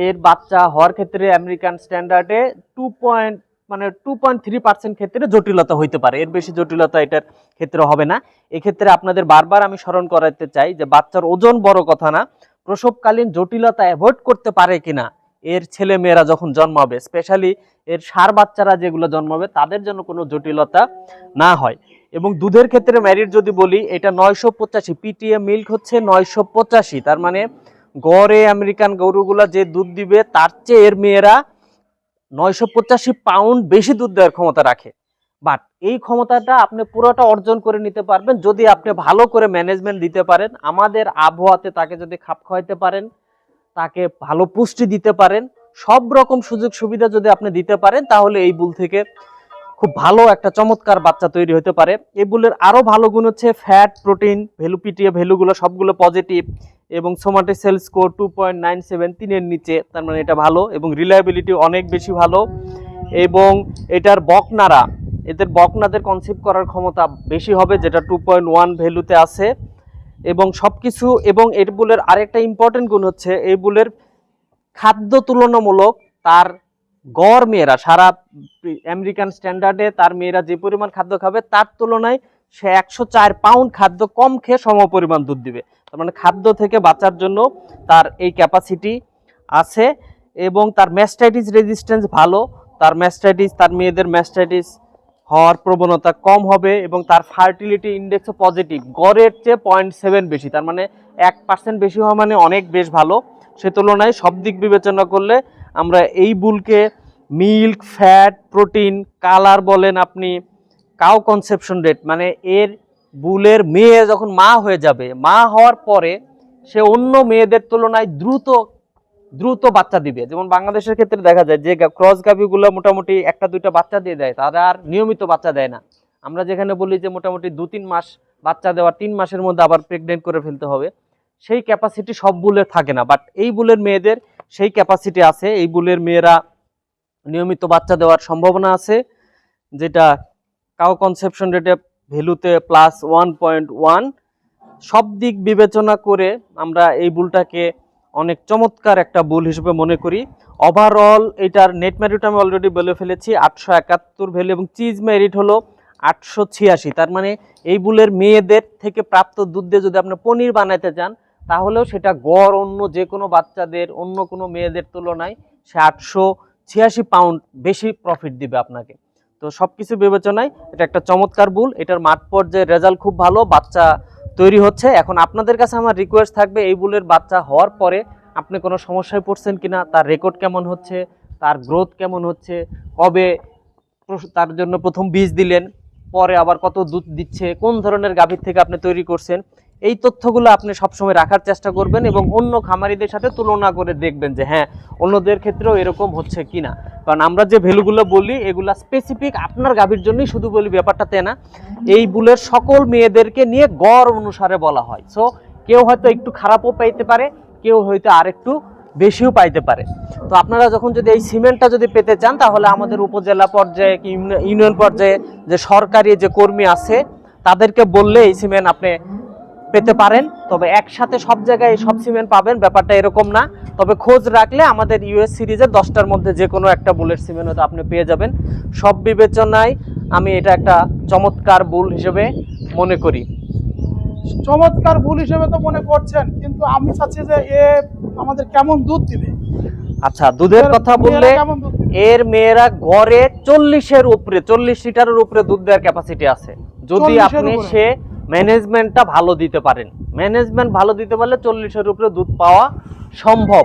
এর বাচ্চা হওয়ার ক্ষেত্রে আমেরিকান স্ট্যান্ডার্ডে 2.3% ক্ষেত্রে জটিলতা হইতে পারে, এর বেশি জটিলতা এটার ক্ষেত্রে হবে না। এক্ষেত্রে আপনাদের বারবার আমি স্মরণ করাতে চাই যে বাচ্চার ওজন বড় কথা না, প্রসবকালীন জটিলতা অ্যাভয়েড করতে পারে কিনা এর ছেলে মেয়েরা যখন জন্মাবে, স্পেশালি এর ষাঁড় বাচ্চারা যেগুলো জন্মাবে তাদের জন্য কোনো জটিলতা না হয়। এবং দুধের ক্ষেত্রে মেরিট যদি বলি, এটা 985 পিটিএ মিল্ক হচ্ছে 985, তার মানে গড়ে আমেরিকান গরুগুলা যে দুধ দিবে তার চেয়ে এর মেয়েরা 985 পাউন্ড বেশি দুধ দেওয়ার ক্ষমতা রাখে। বাট এই ক্ষমতাটা আপনি পুরোটা অর্জন করে নিতে পারবেন যদি আপনি ভালো করে ম্যানেজমেন্ট দিতে পারেন, আমাদের আবহাওয়াতে তাকে যদি খাপ খাওয়াইতে পারেন, তাকে ভালো পুষ্টি দিতে পারেন, সব রকম সুযোগ সুবিধা যদি আপনি দিতে পারেন, তাহলে এই বুল থেকে খুব ভালো একটা চমৎকার বাচ্চা তৈরি হতে পারে। এই বুলের আরো ভালো গুণ হচ্ছে ফ্যাট, প্রোটিন ভ্যালু, পিটিএ ভ্যালুগুলো সবগুলো পজিটিভ এবং সোমাটিক সেল স্কোর 2.97, 3-এর নিচে, তার মানে এটা ভালো এবং রিলায়েবিলিটি অনেক বেশি ভালো। এবং এটার বকনারা, এদের বকনাদের কনসিভ করার ক্ষমতা বেশি হবে, যেটা 2.1 ভ্যালুতে আছে এবং সবকিছু। এবং এই বুলের আরেকটা ইম্পর্টেন্ট গুণ হচ্ছে এই বুলের খাদ্য তুলনামূলক তার গড় মেয়েরা সারা আমেরিকান স্ট্যান্ডার্ডে তার মেয়েরা যে পরিমাণ খাদ্য খাবে তার তুলনায় সে 104 পাউন্ড খাদ্য কম খেয়ে সম পরিমাণ দুধ দিবে। তার মানে খাদ্য থেকে বাঁচার জন্য তার এই ক্যাপাসিটি আছে। এবং তার ম্যাস্টাইটিস রেজিস্ট্যান্স ভালো, তার মেয়েদের ম্যাস্টাইটিস হওয়ার প্রবণতা কম হবে এবং তার ফার্টিলিটি ইন্ডেক্সও পজিটিভ, গড়ের চেয়ে 0.7 বেশি, তার মানে 1% বেশি হওয়া মানে অনেক বেশ ভালো। সে তুলনায় সব দিক বিবেচনা করলে আমরা এই বুলকে মিল্ক, ফ্যাট, প্রোটিন, কালার বলেন আপনি, কাউ কনসেপশন রেট, মানে এর বুলের মেয়ে যখন মা হয়ে যাবে, মা হওয়ার পরে সে অন্য মেয়েদের তুলনায় দ্রুত বাচ্চা দিবে। যেমন বাংলাদেশের ক্ষেত্রে দেখা যায় যে ক্রস গাভীগুলো মোটামুটি 1-2টা বাচ্চা দিয়ে দেয়, তারা আর নিয়মিত বাচ্চা দেয় না। আমরা যেখানে বলি যে মোটামুটি 2-3 মাস বাচ্চা দেওয়ার, 3 মাসের মধ্যে আবার প্রেগনেন্ট করে ফেলতে হবে, সেই ক্যাপাসিটি সব বুলের থাকে না। বাট এই বুলের মেয়েদের সেই ক্যাপাসিটি আছে, এই বুলের মেয়েরা নিয়মিত বাচ্চা দেওয়ার সম্ভাবনা আছে, যেটা কাউ কনসেপশন রেটে ভ্যালুতে +1.1। সব দিক বিবেচনা করে আমরা এই বুলটাকে অনেক চমৎকার একটা বুল হিসেবে মনে করি। ওভারঅল এটার নেট মেরিট আমি অলরেডি বলে ফেলেছি 871 ভ্যালু এবং চিজ মেরিট হলো 886। তার মানে এই বুলের মেয়েদের থেকে প্রাপ্ত দুধ দিয়ে যদি আপনি পনির বানাইতে চান, তাহলেও সেটা গড় অন্য যে কোনো বাচ্চাদের, অন্য কোনো মেয়েদের তুলনায় সে 886 পাউন্ড বেশি প্রফিট দিবে আপনাকে। তো সব কিছু বিবেচনায় এটা একটা চমৎকার বুল। এটার মাঠ পর্যায়ে রেজাল্ট খুব ভালো, বাচ্চা তৈরি হচ্ছে। এখন আপনাদের কাছে আমার রিকোয়েস্ট থাকবে, এই বুলের বাচ্চা হওয়ার পরে আপনি কোনো সমস্যায় পড়ছেন কিনা, তার রেকর্ড কেমন হচ্ছে, তার গ্রোথ কেমন হচ্ছে, কবে তার জন্য প্রথম বীজ দিলেন, পরে আবার কত দুধ দিচ্ছে, কোন ধরনের গাভীর থেকে আপনি তৈরি করছেন, এই তথ্যগুলো আপনি সবসময় রাখার চেষ্টা করবেন এবং অন্য খামারিদের সাথে তুলনা করে দেখবেন যে হ্যাঁ অন্যদের ক্ষেত্রেও এরকম হচ্ছে কিনা। কারণ আমরা যে ভ্যালুগুলো বলি এগুলা স্পেসিফিক আপনার গাভীর জন্যই শুধু বলি, ব্যাপারটা তে না। এই বুলের সকল মেয়েদেরকে নিয়ে গড় অনুসারে বলা হয়। সো কেউ হয়তো একটু খারাপও পাইতে পারে, কেউ হয়তো আরেকটু বেশিও পাইতে পারে। তো আপনারা যখন যদি এই সিমেন্টটা যদি পেতে চান, তাহলে আমাদের উপজেলা পর্যায়ে কি ইউনিয়ন পর্যায়ে যে সরকারি যে কর্মী আছে তাদেরকে বললে এই সিমেন্ট আপনি পেতে পারেন। তবে একসাথে সব জায়গায় সব সিমেন্ট পাবেন ব্যাপারটা এরকম না, তবে খোঁজ রাখলে আমাদের ইউএস সিরিজের 10টার মধ্যে যে কোনো একটা বুলের সিমেন্ট হয়তো আপনি পেয়ে যাবেন। সব বিবেচনায় আমি এটা একটা চমৎকার বুল হিসেবে মনে করি। চমৎকার বুল হিসেবে তো মনে করছেন, কিন্তু আমি চাচ্ছি যে এ আমাদের কেমন দুধ দিবে। আচ্ছা, দুধের কথা বললে এর মেয়েরা গড়ে 40-এর উপরে, 40 লিটারের উপরে দুধ দেওয়ার ক্যাপাসিটি আছে, যদি আপনি সে ম্যানেজমেন্টটা ভালো দিতে পারেন। ম্যানেজমেন্ট ভালো দিতে পারলে 40-এর উপরে দুধ পাওয়া সম্ভব।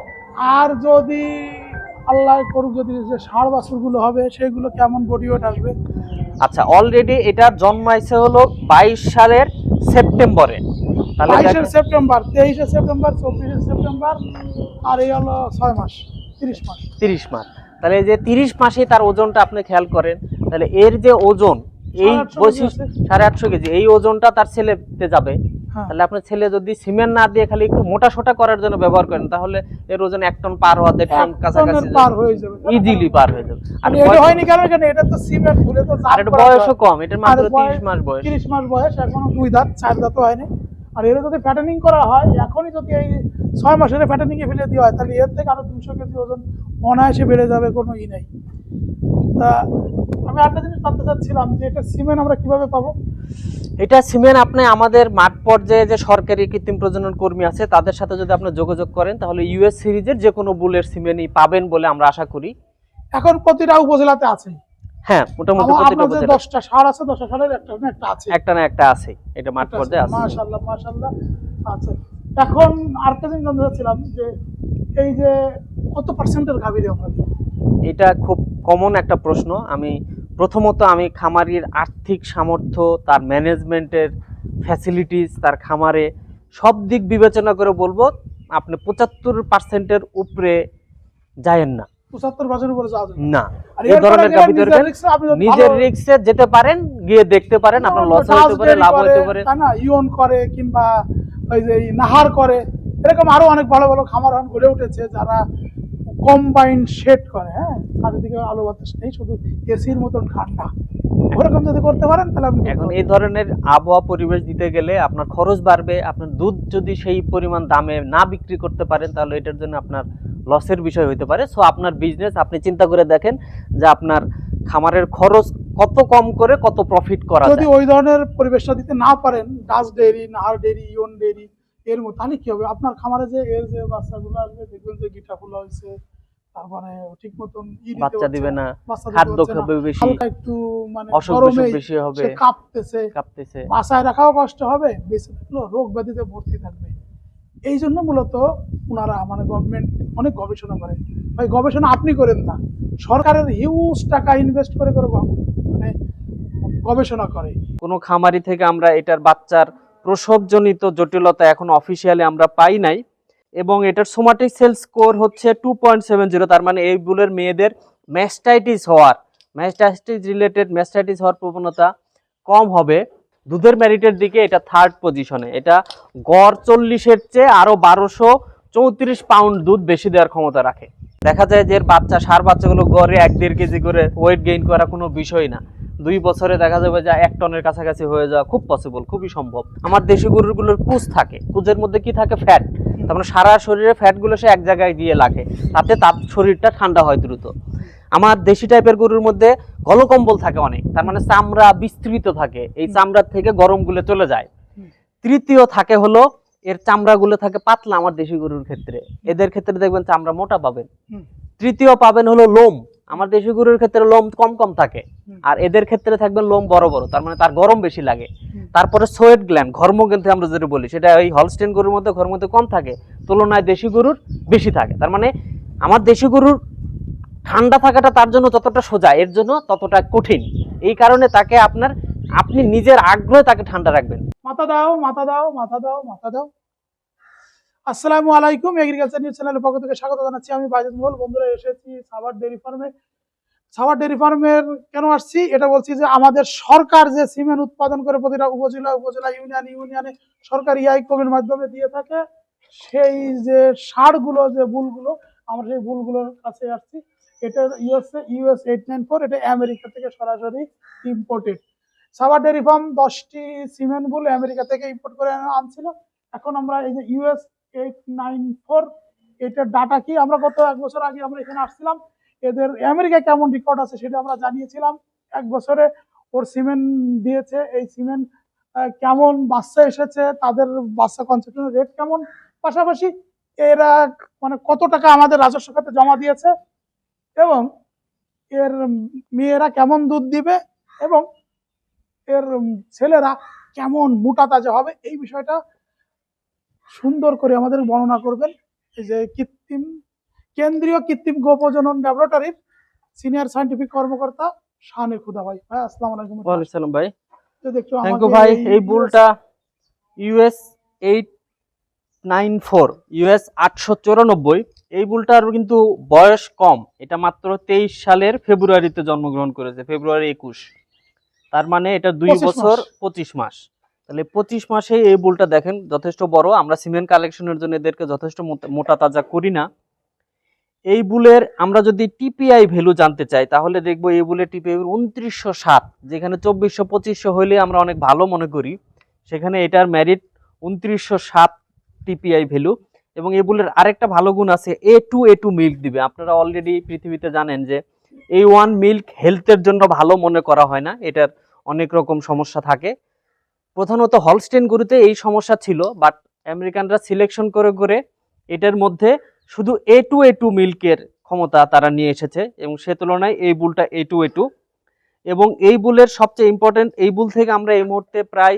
আর যদি আল্লাহ করুক, যদি যে ষাঁড় বাছুরগুলো হবে সেগুলো কেমন বডি ওয়েট আসবে? আচ্ছা, অলরেডি এটা জন্মাইছে হলো 22 সালের সেপ্টেম্বরে, তাহলে 22 সেপ্টেম্বর, 23 সেপ্টেম্বর, 24 সেপ্টেম্বর, আর এই হলো 6 মাস, 30 মাস। 30 মাস, তাহলে এই যে 30 মাসে তার ওজনটা আপনি খেয়াল করেন, তাহলে এর যে ওজন এই 850 কেজি, এই ওজনটা তার ছেলেতে যাবে। হ্যাঁ। তাহলে আপনার ছেলে যদি সিমেন্ট না দিয়ে খালি একটু মোটা সোটা করার জন্য ব্যবহার করেন, তাহলে এর ওজন 1 টন পার হওয়া, 1.5 টন কাছাকাছি পার হয়ে যাবে, ইজিলি পার হয়ে যাবে। আর এটা হয়নি কারণ এখানে এটা তো সিমেন্ট ভুলে তো আর এর বয়সও কম, এটার মাত্র 30 মাস বয়স। 30 মাস বয়স, এখনো 2 দাঁত 4 দাঁতও হয়নি। আর এর যদি ফ্যাটেনিং করা হয়, এখনই যদি এই 6 মাসের ফ্যাটেনিং এ ফেলে দেওয়া হয়, তাহলে এর থেকে আরো 200 কেজি ওজন অনায়াসে বেড়ে যাবে, কোনো ই নেই। তা আমি একটা জিনিস জানতে চাচ্ছিলাম যে এটা সিমেন্ট আমরা কিভাবে পাবো? এটা সিমেন্ট আপনি আমাদের মাঠ পর্যায়ে যে সরকারি কৃত্রিম প্রজনন কর্মী আছে তাদের সাথে যদি আপনি যোগাযোগ করেন, তাহলে ইউএস সিরিজের যে কোনো বুলের সিমেন্টই পাবেন বলে আমরা আশা করি। এখন প্রতিটা উপজেলাতে আছে। হ্যাঁ, মোটামুটি প্রতিটা আপনাদের উপজেলায় 10টা সার আছে, 10টা সারের একটা না একটা আছে। একটা না একটা আছে, এটা মাঠ পর্যায়ে আছে। মাশাআল্লাহ মাশাআল্লাহ। আচ্ছা, এখন আরেকটা জিনিস জানতে চাচ্ছিলাম যে এই যে কত পার্সেন্টের গাভী রে আমরা? এটা খুব কমন একটা প্রশ্ন। প্রথমত আমি খামারির আর্থিক সামর্থ্য, তার ম্যানেজমেন্টের ফ্যাসিলিটিস, তার খামারে সব দিক বিবেচনা করে বলবো আপনি 75%-এর উপরে যায়েন না। 75% উপরে যাওয়া যাবে না, আর এই এরপরে ধরনের গেলে গাভী নিজের ধরবেন, রিস্কে আপনি যদি নিজের ভালো- রিস্কে যেতে পারেন, গিয়ে দেখতে পারেন, আপনার লস হতে পারে, লাভ হতে পারে। তাই না, ইয়ন করে কিংবা ওই যে নাহার করে, এরকম আরো অনেক ভালো ভালো খামার এখন গড়ে উঠেছে যারা কম্বাইন্ড শেড করে। হ্যাঁ, চারিদিকে আলো বাতাস নেই, শুধু এসির মতন ঠান্ডা। ওরকম যদি করতে পারেন তাহলে আপনি এখন এই ধরনের আবহাওয়া পরিবেশ দিতে গেলে আপনার খরচ বাড়বে। আপনার দুধ যদি সেই পরিমাণ দামে না বিক্রি করতে পারেন, তাহলে এটার জন্য আপনার লসের বিষয় হতে পারে। সো আপনার বিজনেস আপনি চিন্তা করে দেখেন যে আপনার খামারের খরচ কত কম করে কত প্রফিট করা যদি যায়। ওই ধরনের পরিবেশটা দিতে না পারেন, ডাচ ডেইরি, নাহার ডেইরি, ইয়ন ডেইরি এর মতো, তাহলে কি হবে? আপনার খামারে যে এর যে বাচ্চাগুলো আসবে, দেখবেন যে গিটা ফুলা হয়েছে, তারপরে ঠিক মতন বাচ্চা দিবে না, বাচ্চা দিতে খাদ্য হচ্ছে না, খাবে বেশি, হালকা একটু মানে অসুখ গরমে বিসুখ বেশি হবে, সে কাঁপতেছে, বাসায় রাখাও কষ্ট হবে, বেঁচে থাকলেও রোগ ব্যাধিতে ভর্তি থাকবে। এই জন্য মূলত ওনারা মানে গভর্নমেন্ট অনেক গবেষণা করে। ভাই, গবেষণা আপনি করেন না, সরকারের হিউজ টাকা ইনভেস্ট করে করে মানে গবেষণা করে। কোনো খামারি থেকে আমরা এটার বাচ্চার প্রসবজনিত জটিলতা এখন অফিসিয়ালি আমরা পাই নাই, এবং এটার সোমাটিক সেল স্কোর হচ্ছে 2.70। তার মানে এই বুলের মেয়েদের ম্যাস্টাইটিস হওয়ার প্রবণতা কম হবে। দুধের মেরিটের দিকে এটা 3rd পজিশনে। এটা গড় 40-এর চেয়ে আরো 1234 পাউন্ড দুধ বেশি দেওয়ার ক্ষমতা রাখে। দেখা যায় যে সার বাচ্চাগুলো গড়ে 1-1.5 কেজি করে ওয়েট গেইন করা কোনো বিষয় না। 2 বছরে দেখা যাবে যে 1 টনের কাছাকাছি হয়ে যাওয়া খুব পসিবল, খুবই সম্ভব। আমার দেশি গরুগুলোর কুজ থাকে, কুজের মধ্যে কি থাকে? ফ্যাট। তার মানে সারা শরীরে ফ্যাটগুলো সে এক জায়গায় গিয়ে লাগে, তাতে তার শরীরটা ঠান্ডা হয় দ্রুত। আমার দেশি টাইপের গরুর মধ্যে গলকম্বল থাকে অনেক, তার মানে চামড়া বিস্তৃত থাকে, এই চামড়ার থেকে গরমগুলো চলে যায়। তৃতীয় থাকে হলো এর চামড়াগুলো থাকে পাতলা। আমার দেশি গরুর ক্ষেত্রে, এদের ক্ষেত্রে দেখবেন চামড়া মোটা পাবেন। তৃতীয় পাবেন হলো লোম। আমার দেশি গরুর ক্ষেত্রে লোম কম কম থাকে, আর এদের ক্ষেত্রে থাকবেন লোম বড় বড়, তার মানে তার গরম বেশি লাগে। তারপরে সোয়েট গ্ল্যান্ড, ঘর্ম কিন্তু আমরা যেটা বলি, সেটা ওই হলস্টেইন গরুর মধ্যে ঘর্ম কম থাকে, তুলনায় দেশি গরুর বেশি থাকে। তার মানে আমার দেশি গরুর ঠান্ডা থাকাটা তার জন্য যতটা সোজা, এর জন্য ততটা কঠিন। এই কারণে তাকে আপনি নিজের আগ্রহে তাকে ঠান্ডা রাখবেন। মাথা দাও, মাথা দাও, মাথা দাও, মাথা দাও। আসসালামু আলাইকুম, এগ্রিকালচার নিউজ চ্যানেলের পক্ষ থেকে স্বাগত জানাচ্ছি আমি বাইজুল মল। বন্ধুরা, এসেছি সাভার ডেইরি ফার্মে। সাভার ডেইরি ফার্মের কেন আসছি এটা বলছি যে আমাদের সরকার যে সিমেন্ট উৎপাদন করে প্রতিটা উপজেলা ইউনিয়নে সরকার কমিটির মাধ্যমে দিয়ে থাকে, সেই যে সারগুলো, যে বুলগুলো, আমরা সেই বুলগুলোর কাছে আসছি। এটা ইউএস 894, এটা আমেরিকা থেকে সরাসরি ইম্পোর্টেড। সাভার ডেইরি ফার্ম 10টি সিমেন্ট বুল আমেরিকা থেকে ইম্পোর্ট করে আনছিল। এখন আমরা এই যে ইউএস 894, এটার ডাটা কি, আমরা গত 1 বছর আগে আমরা এখানে আসছিলাম, এদের আমেরিকা কেমন রেকর্ড আছে সেটা আমরা জানিয়েছিলাম। 1 বছরে ওর সিমেন্ট দিয়েছে, এই সিমেন্ট কেমন বাচ্চা এসেছে, তাদের বাচ্চা কনসেপ্টের রেট কেমন, পাশাপাশি এরা মানে কত টাকা আমাদের রাজস্ব খাতে জমা দিয়েছে, এবং এর মেয়েরা কেমন দুধ দিবে, এবং এর ছেলেরা কেমন মোটা তাজা হবে, এই বিষয়টা সুন্দর করে আমাদের বর্ণনা করবেন এই যে কেন্দ্রীয় কৃত্রিম গোপ্রজনন ল্যাবরেটরির সিনিয়র সায়েন্টিফিক কর্মকর্তা শানে খুদা ভাই। ভাই, আসসালামু আলাইকুম। ওয়ালাইকুম আসসালাম ভাই। দেখছো থ্যাংক ইউ ভাই। এই বুলটা ইউএস 894, ইউএস 894, এই বুলটার কিন্তু বয়স কম। এটা মাত্র 23 সালের ফেব্রুয়ারিতে জন্মগ্রহণ করেছে, ফেব্রুয়ারি 21। তার মানে এটা 2 বছর 25 মাস। তাহলে 25 মাসে এই বুলটা দেখেন যথেষ্ট বড়। আমরা সিমেন্ট কালেকশনের জন্য এদেরকে যথেষ্ট মোটা তাজা করি না। এই বুলের আমরা যদি টিপিআই ভ্যালু জানতে চাই তাহলে দেখবো এই বুলের টিপিআই 2907, যেখানে 2400-2500 হইলে আমরা অনেক ভালো মনে করি, সেখানে এটার মেরিট 2907 টিপিআই ভ্যালু। এবং এই বুলের আরেকটা ভালো গুণ আছে, A2 মিল্ক দিবে। আপনারা অলরেডি পৃথিবীতে জানেন যে A1 মিল্ক হেলথের জন্য ভালো মনে করা হয় না, এটার অনেক রকম সমস্যা থাকে। প্রধানত হলস্টেইন গরুতে এই সমস্যা ছিল, বাট আমেরিকানরা সিলেকশন করে করে এটার মধ্যে শুধু A2 মিল্কের ক্ষমতা তারা নিয়ে এসেছে, এবং সে তুলনায় এই বুলটা A2 এবং এই বুলের সবচেয়ে ইম্পর্টেন্ট, এই বুল থেকে আমরা এই মুহূর্তে প্রায়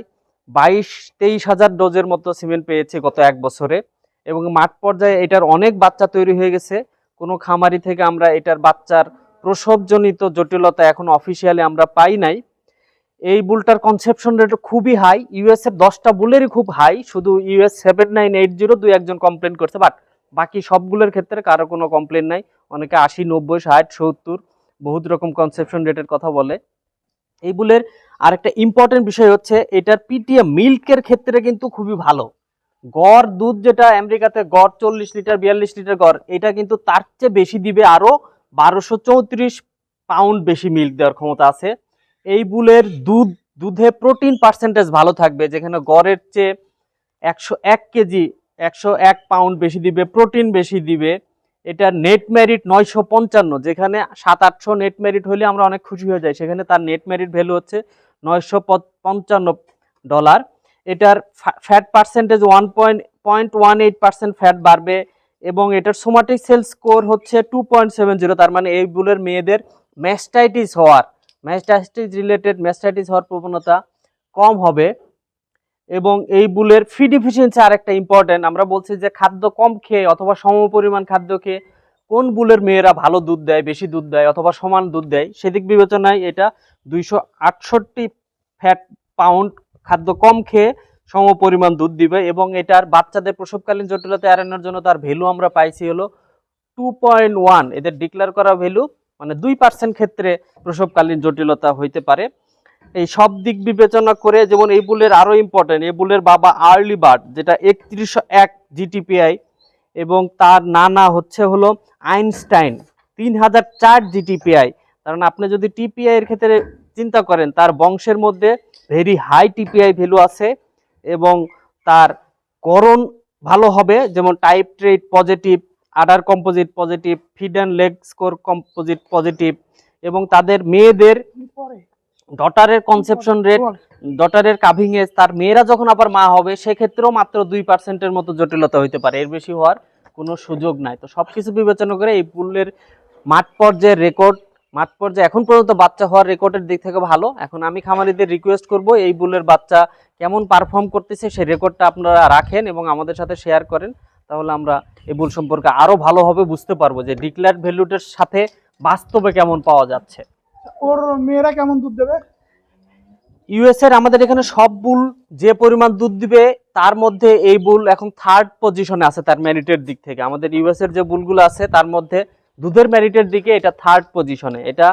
22-23 হাজার ডোজের মতো সিমেন্ট পেয়েছি গত 1 বছরে। এবং মাঠ পর্যায়ে এটার অনেক বাচ্চা তৈরি হয়ে গেছে। কোনো খামারি থেকে আমরা এটার বাচ্চার প্রসবজনিত জটিলতা এখন অফিসিয়ালি আমরা পাই নাই। এই বুলটার কনসেপশন রেট খুবই হাই, ইউএস এর 10টা বুলেরই খুব হাই, শুধু US 7980 দুই একজন কমপ্লেন করছে, বাট বাকি সবগুলোর ক্ষেত্রে কারো কোনো কমপ্লেন নাই। অনেকে 80, 90, 60, 70 বহুত রকম কনসেপশন রেটের কথা বলে। এই বুলের আরেকটা ইম্পর্টেন্ট বিষয় হচ্ছে এটার পিটিএম মিল্কের ক্ষেত্রে কিন্তু খুবই ভালো। গড় দুধ যেটা আমেরিকাতে গড় 40 লিটার 42 লিটার গড়, এটা কিন্তু তার চেয়ে বেশি দিবে, আরো 1234 পাউন্ড বেশি মিল্ক দেওয়ার ক্ষমতা আছে। এই বুলের দুধে প্রোটিন পার্সেন্টেজ ভালো থাকবে, যেখানে গড়ের চেয়ে 101 কেজি 101 পাউন্ড বেশি দিবে, প্রোটিন বেশি দিবে। এটার নেট মেরিট 955, যেখানে 700-800 নেট মেরিট হলে আমরা অনেক খুশি হয়ে যাই, সেখানে তার নেট মেরিট ভ্যালু হচ্ছে $955। এটার ফ্যাট পার্সেন্টেজ 1.18% ফ্যাট বাড়বে, এবং এটার সোমাটিক সেল স্কোর হচ্ছে 2.70। তার মানে এই বুলের মেয়েদের ম্যাস্টাইটিস হওয়ার প্রবণতা কম হবে। এবং এই বুলের ফিড এফিসিয়েন্সি আরেকটা ইম্পর্টেন্ট। আমরা বলছি যে খাদ্য কম খেয়ে অথবা সমপরিমাণ খাদ্য খেয়ে কোন বুলের মেয়েরা ভালো দুধ দেয়, বেশি দুধ দেয় অথবা সমান দুধ দেয়, সেদিক বিবেচনায় এটা 268 ফ্যাট পাউন্ড খাদ্য কম খেয়ে সমপরিমাণ দুধ দিবে। এবং এটার বাচ্চাদের প্রসবকালীন জটিলতা এড়ানোর জন্য তার ভ্যালু আমরা পাইছি হলো 2.1, এদের ডিক্লেয়ার করা ভ্যালু, মানে 2% ক্ষেত্রে প্রসবকালীন জটিলতা হইতে পারে। এই সব দিক বিবেচনা করে, যেমন এই বুলের আরো ইম্পর্টেন্ট, এই বুলের বাবা আর্লি বার্ড যেটা 3101 জিটিপিআই, এবং তার নানা হচ্ছে হলো আইনস্টাইন 3004 জিটিপিআই। কারণ আপনি যদি টিপিআই এর ক্ষেত্রে চিন্তা করেন, তার বংশের মধ্যে ভেরি হাই টিপিআই ভ্যালু আছে, এবং তার করণ ভালো হবে, যেমন type trait positive, udder composite positive, feet and leg score composite positive, এবং তাদের মেয়েদের ডটারের কনসেপশন রেট, ডটারের কাভিং এজ, তার মেয়েরা যখন আবার মা হবে সেক্ষেত্রেও মাত্র 2%-এর মতো জটিলতা হইতে পারে, এর বেশি হওয়ার কোনো সুযোগ নাই। তো সবকিছু বিবেচনা করে এই বুলের মাঠ পর্যায়ে এখন পর্যন্ত বাচ্চা হওয়ার রেকর্ডের দিক থেকে ভালো। এখন আমি খামারিদের রিকোয়েস্ট করব, এই বুলের বাচ্চা কেমন পারফর্ম করতেছে সেই রেকর্ডটা আপনারা রাখেন এবং আমাদের সাথে শেয়ার করেন, তাহলে আমরা এই বুল সম্পর্কে আরো ভালোভাবে বুঝতে পারবো যে ডিক্লেয়ার ভ্যালুটার সাথে বাস্তবে কেমন পাওয়া যাচ্ছে। ওর মেয়েরা কেমন দুধ দেবে? ইউএস এর আমাদের এখানে সব বুল যে পরিমাণ দুধ দিবে তার মধ্যে এই বুল এখন 3rd পজিশনে আছে তার মেরিটের দিক থেকে। আমাদের ইউএস এর যে বুলগুলো আছে তার মধ্যে দুধের মেরিটের দিকে এটা 3rd পজিশনে। এটা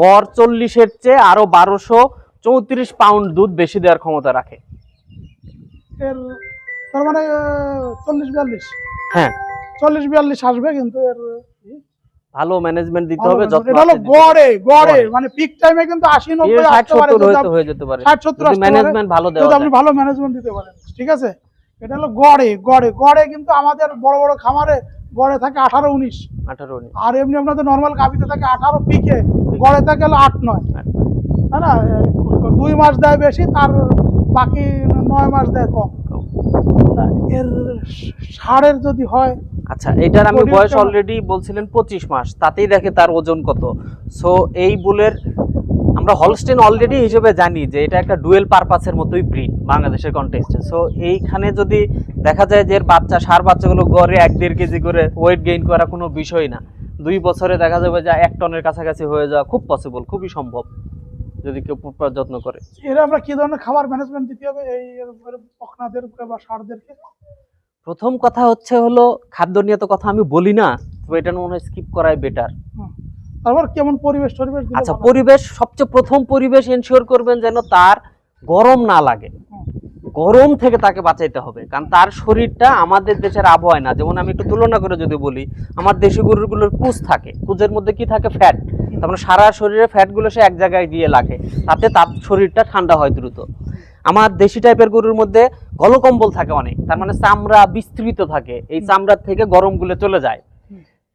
গড় 40-এর চেয়ে আরো 1234 পাউন্ড দুধ বেশি দেওয়ার ক্ষমতা রাখে। এর তার মানে 40-42, হ্যাঁ 40-42 আসবে, কিন্তু এর ভালো ম্যানেজমেন্ট দিতে হবে, যত্ন এটা হলো গড়ে মানে পিক টাইমে কিন্তু 80-90 আসতে পারে, 60-70 হয়ে যেতে পারে 60-70 যদি ম্যানেজমেন্ট ভালো দেওয়া যদি যায়। আপনি ভালো ম্যানেজমেন্ট দিতে পারেন, ঠিক আছে। এটা হলো গড়ে কিন্তু আমাদের বড় বড় খামারে গড়ে থাকে 18-19, আর এমনি আপনাদের নরমাল গাভিতে থাকে 18 পিকে, গড়ে থাকে হলো 8-9, তাই না? 2 মাস দেয় বেশি, তার বাকি 9 মাস দেয় কম। এর ষাঁড়ের যদি হয়, আচ্ছা এটার আমি বয়স অলরেডি বলছিলেন 25 মাস, তাতেই দেখে তার ওজন কত। সো এই বুলের আমরা হলস্টেইন অলরেডি হিসেবে জানি যে এটা একটা ডুয়েল পারপাসের মতোই ব্রিড বাংলাদেশের কনটেক্সটে। সো এইখানে যদি দেখা যায় যে এর বাচ্চা ষাঁড় বাচ্চাগুলো গড়ে 1-1.5 কেজি করে ওয়েট গেইন করা কোনো বিষয় না, 2 বছরে দেখা যাবে যে 1 টনের কাছাকাছি হয়ে যাওয়া খুব পসিবল, খুবই সম্ভব যদি কেউ প্রপার যত্ন করে। এরা আমরা কি ধরনের খাবার ম্যানেজমেন্ট দিতে হবে এই বকনাদেরকে বা ষাঁড়দেরকে? প্রথম কথা হচ্ছে হলো খাদ্য নিয়ে তো কথা আমি বলি না, তো এটা মনে হয় স্কিপ করাই বেটার। তারপর কেমন পরিবেশ দিলে? আচ্ছা পরিবেশ, সবচেয়ে প্রথম পরিবেশ এনশিওর করবেন যেন তার গরম না লাগে। গরম থেকে তাকে বাঁচাইতে হবে, কারণ তার শরীরটা আমাদের দেশের আবহাওয়া না। যেমন আমি একটু তুলনা করে যদি বলি, আমার দেশি গরুগুলোর কুজ থাকে, কুজের মধ্যে কি থাকে, ফ্যাট। তার মানে সারা শরীরে ফ্যাটগুলো সে এক জায়গায় দিয়ে রাখে, তাতে তার শরীরটা ঠান্ডা হয় দ্রুত। আমার দেশি টাইপের গরুর মধ্যে গলকম্বল থাকে অনেক, তার মানে চামড়া বিস্তৃত থাকে, এই চামড়ার থেকে গরমগুলো চলে যায়।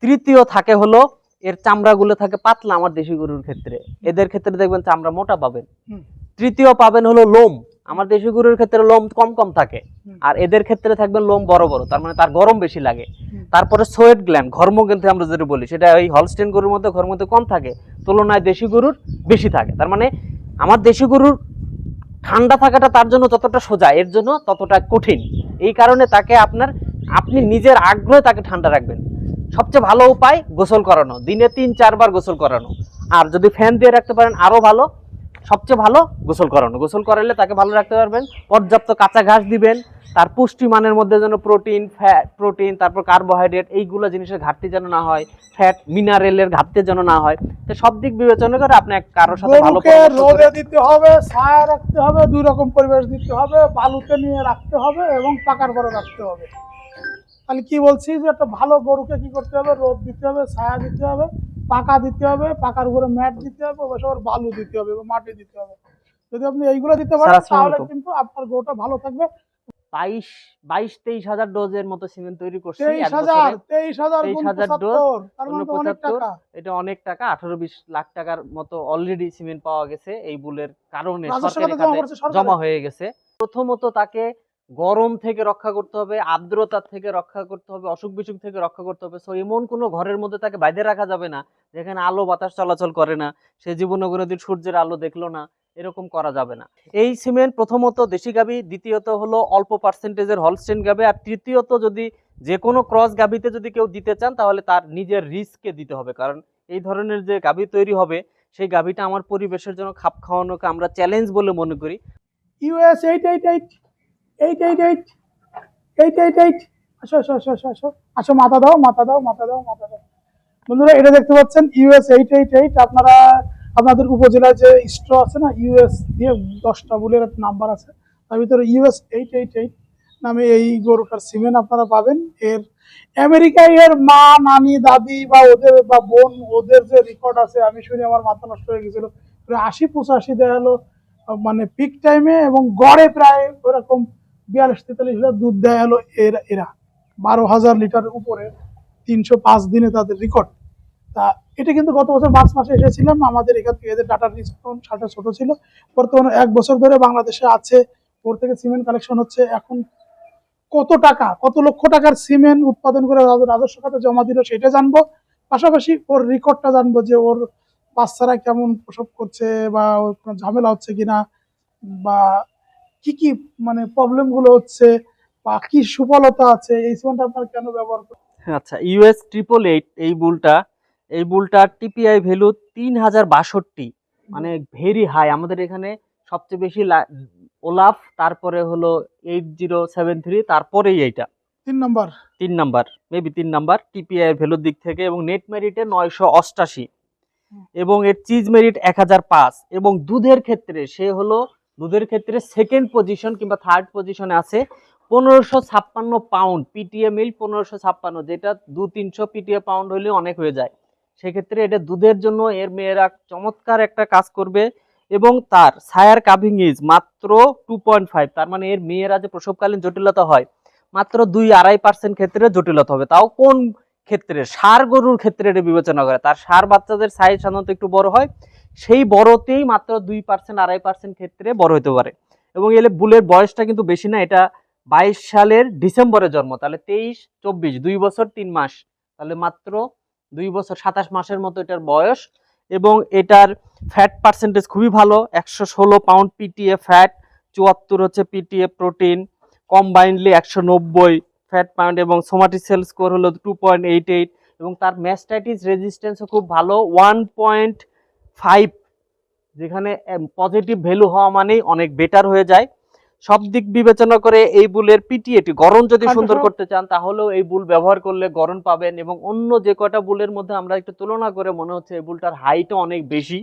তৃতীয় থাকে হলো এর চামড়াগুলো থাকে পাতলা, আমার দেশি গরুর ক্ষেত্রে। এদের ক্ষেত্রে দেখবেন চামড়া মোটা পাবেন। তৃতীয় পাবেন হলো লোম, আমার দেশি গরুর ক্ষেত্রে লোম কম কম থাকে, আর এদের ক্ষেত্রে থাকবে লোম বড় বড়, তার মানে তার গরম বেশি লাগে। তারপরে সোয়েট গ্ল্যান্ড, ঘর্ম গ্রন্থি আমরা যেটা বলি, সেটা ওই হলস্টেইন গরুর মধ্যে ঘর্ম গ্রন্থি কম থাকে, তুলনায় দেশি গরুর বেশি থাকে। তার মানে আমার দেশি গরুর ঠান্ডা থাকাটা তার জন্য যতটা সোজা, এর জন্য ততটা কঠিন। এই কারণে তাকে আপনি নিজের আগ্রহে তাকে ঠান্ডা রাখবেন। সবচেয়ে ভালো উপায় গোসল করানো, দিনে 3-4 বার গোসল করানো। আর যদি ফ্যান দিয়ে রাখতে পারেন আরো ভালো, সবচেয়ে ভালো গোসল করানো। গোসল করালে তাকে ভালো রাখতে পারবেন। পর্যাপ্ত কাঁচা ঘাস দিবেন, তার পুষ্টি মানের মধ্যে যেন প্রোটিন, তারপর কার্বোহাইড্রেট, এইগুলো জিনিসের ঘাটতি যেন না হয়, ফ্যাট মিনারেলের ঘাটতি যেন না হয়। তো সব দিক বিবেচনা করে আপনি কারোর সাথে ভালো রোদে দিতে হবে, ছায়া রাখতে হবে, 2 রকম পরিবেশ দিতে হবে, বালুতে নিয়ে রাখতে হবে এবং পাকার পরে রাখতে হবে। তাহলে কি বলছি যে একটা ভালো গরুকে কি করতে হবে, রোদ দিতে হবে, ছায়া দিতে হবে, পাকা দিতে হবে, পাকার উপরে ম্যাট দিতে হবে, ওসব বালু দিতে হবে এবং মাটি দিতে হবে। যদি আপনি এইগুলো দিতে পারেন তাহলে কিন্তু আপনার গরুটা ভালো থাকবে। 22-23 হাজার ডোজের মতো সিমেন্ট তৈরি করছি। 23,000 ডোজ, তার মানে তো অনেক টাকা। এটা অনেক টাকা, 18-20 লাখ টাকার মতো অলরেডি সিমেন্ট পাওয়া গেছে এই বুলের কারণে, রাজস্ব সরকারি খাতে খাতে জমা হয়ে গেছে। প্রথমত তাকে গরম থেকে রক্ষা করতে হবে, আর্দ্রতা থেকে রক্ষা করতে হবে, অসুখ বিসুখ থেকে রক্ষা করতে হবে। সো এমন কোনো ঘরের মধ্যে তাকে বাইরে রাখা যাবে না যেখানে আলো বাতাস চলাচল করে না, সে জীবনে কোনোদিন সূর্যের আলো দেখলো না, এরকম করা যাবে না। এই সিমেন্ট প্রথমত দেশি গাভী, দ্বিতীয়ত হলো অল্প পার্সেন্টেজের হলস্টেইন গাভী, আর তৃতীয়ত যদি যে কোনো ক্রস গাভীতে যদি কেউ দিতে চান তাহলে তার নিজের রিস্কে দিতে হবে। কারণ এই ধরনের যে গাভী তৈরি হবে, সেই গাভীটা আমার পরিবেশের জন্য খাপ খাওয়ানোকে আমরা চ্যালেঞ্জ বলে মনে করি। US 888 আসো, মাথা দাও। বন্ধুরা এটা দেখতে পাচ্ছেন US 888। আপনারা আপনাদের উপজেলায় যে স্ট্র আছে না, US দিয়ে 10টা বুলের একটা নাম্বার আছে, তার ভিতরে US 888 নামে এই গরুটার সিমেন্ট আপনারা পাবেন। এর আমেরিকায় এর মা, নানি, দাদি বা ওদের বা বোন, ওদের যে রেকর্ড আছে, আমি শুনে আমার মাথা নষ্ট হয়ে গেছিল। প্রায় 80-85 দেয়া হলো মানে পিক টাইমে, এবং গড়ে প্রায় ওরকম 42-43 লিটার দুধ দেয়া হলো এরা 12,000 লিটারের উপরে 305 দিনে তাদের রেকর্ড। তা এটা কিন্তু গত বছর মার্চ মাসে এসেছিলাম আমাদের এখান থেকে, এদের ডাটা সালটা ছোট ছিল। বর্তমানে 1 বছর ধরে বাংলাদেশে আছে, ওর থেকে সিমেন্ট কালেকশন হচ্ছে। এখন কত লক্ষ টাকার সিমেন্ট উৎপাদন করে রাজস্ব খাতে জমা দিল সেটা জানবো, পাশাপাশি ওর রেকর্ডটা জানবো, যে ওর বাচ্চারা কেমন প্রসব করছে, বা ওর কোনো ঝামেলা হচ্ছে কিনা, বা কি মানে প্রবলেম গুলো হচ্ছে, বা কি সুফলতা আছে, এই সিমেন্টটা আপনারা কেন ব্যবহার করেন। আচ্ছা, US 888 এই বুলটার টিপিআই ভ্যালু 3062, মানে ভেরি হাই। আমাদের এখানে সবচেয়ে বেশি ওলাফ, তারপরে হলো 8073, তারপরেই এইটা 3 নাম্বার মেবি 3 নাম্বার টিপিআই ভ্যালুর দিক থেকে, এবং নেট মেরিটে 988, এবং এর চিজ মেরিট 1005, এবং দুধের ক্ষেত্রে সেকেন্ড পজিশন কিংবা থার্ড পজিশনে আছে। 1556 পাউন্ড পিটিএ মিল, 1556, যেটা 200-300 পিটিএ পাউন্ড হলে অনেক হয়ে যায়। সেক্ষেত্রে এটা দুধের জন্য এর মেয়েরা চমৎকার একটা কাজ করবে। এবং তার সায়ার কাভিং ইজ মাত্র 2.5, তার মানে এর মেয়েরা যে প্রসবকালীন জটিলতা হয় মাত্র 2-2.5% ক্ষেত্রে জটিলতা হবে। তাও কোন ক্ষেত্রে? ষাঁড় গরুর ক্ষেত্রে এটা বিবেচনা করে। তার ষাঁড় বাচ্চাদের সাইজ সাধারণত একটু বড় হয়, সেই বড়তেই মাত্র 2-2.5% ক্ষেত্রে বড় হতে পারে। এবং এর বুলের বয়সটা কিন্তু বেশি না, এটা 22 সালের ডিসেম্বরে জন্ম, তাহলে 23-24 2 বছর 3 মাস, তাহলে মাত্র 2 বছর 27 মাসের মতো এটার বয়স। এবং এটার ফ্যাট পার্সেন্টেজ খুবই ভালো, 116 পাউন্ড পিটিএ ফ্যাট, 74 হচ্ছে PTA protein, combinedly 190 fat pound, এবং সোমাটিক সেল স্কোর হলো 2.88, এবং তার ম্যাস্টাইটিস রেজিস্ট্যান্সও খুব ভালো 1.5, যেখানে পজিটিভ ভ্যালু হওয়া মানেই অনেক বেটার হয়ে যায়। সব দিক বিবেচনা করে এই বুলের পিটিএটি গড়ন যদি সুন্দর করতে চান তাহলেও এই বুল ব্যবহার করলে গড়ন পাবেন। এবং অন্য যে কটা বুলের মধ্যে আমরা একটু তুলনা করে মনে হচ্ছে এই বুলটার হাইটও অনেক বেশি,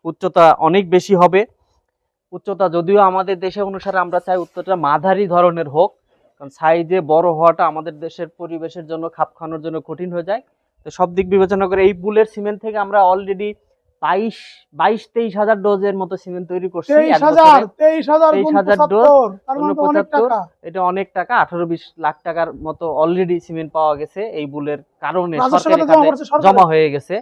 উচ্চতা অনেক বেশি হবে। উচ্চতা যদিও আমাদের দেশে অনুসারে আমরা চাই উচ্চতা মাঝারি ধরনের হোক, কারণ সাইজে বড় হওয়াটা আমাদের দেশের পরিবেশের জন্য খাপ খাওয়ানোর জন্য কঠিন হয়ে যায়। তো সব দিক বিবেচনা করে এই বুলের সিমেন্ট থেকে আমরা অলরেডি 22-23 হাজার ডোজের মতো সিমেন্ট তৈরি করছি। 23,000 ডোজ, তার মানে তো অনেক টাকা। এটা অনেক টাকা, 18-20 লাখ টাকার মতো অলরেডি সিমেন্ট পাওয়া গেছে এই বুলের কারণে, রাজস্ব সরকারি খাতে জমা খাতে পড়েছে সরকারে। জমা হয়ে গেছে।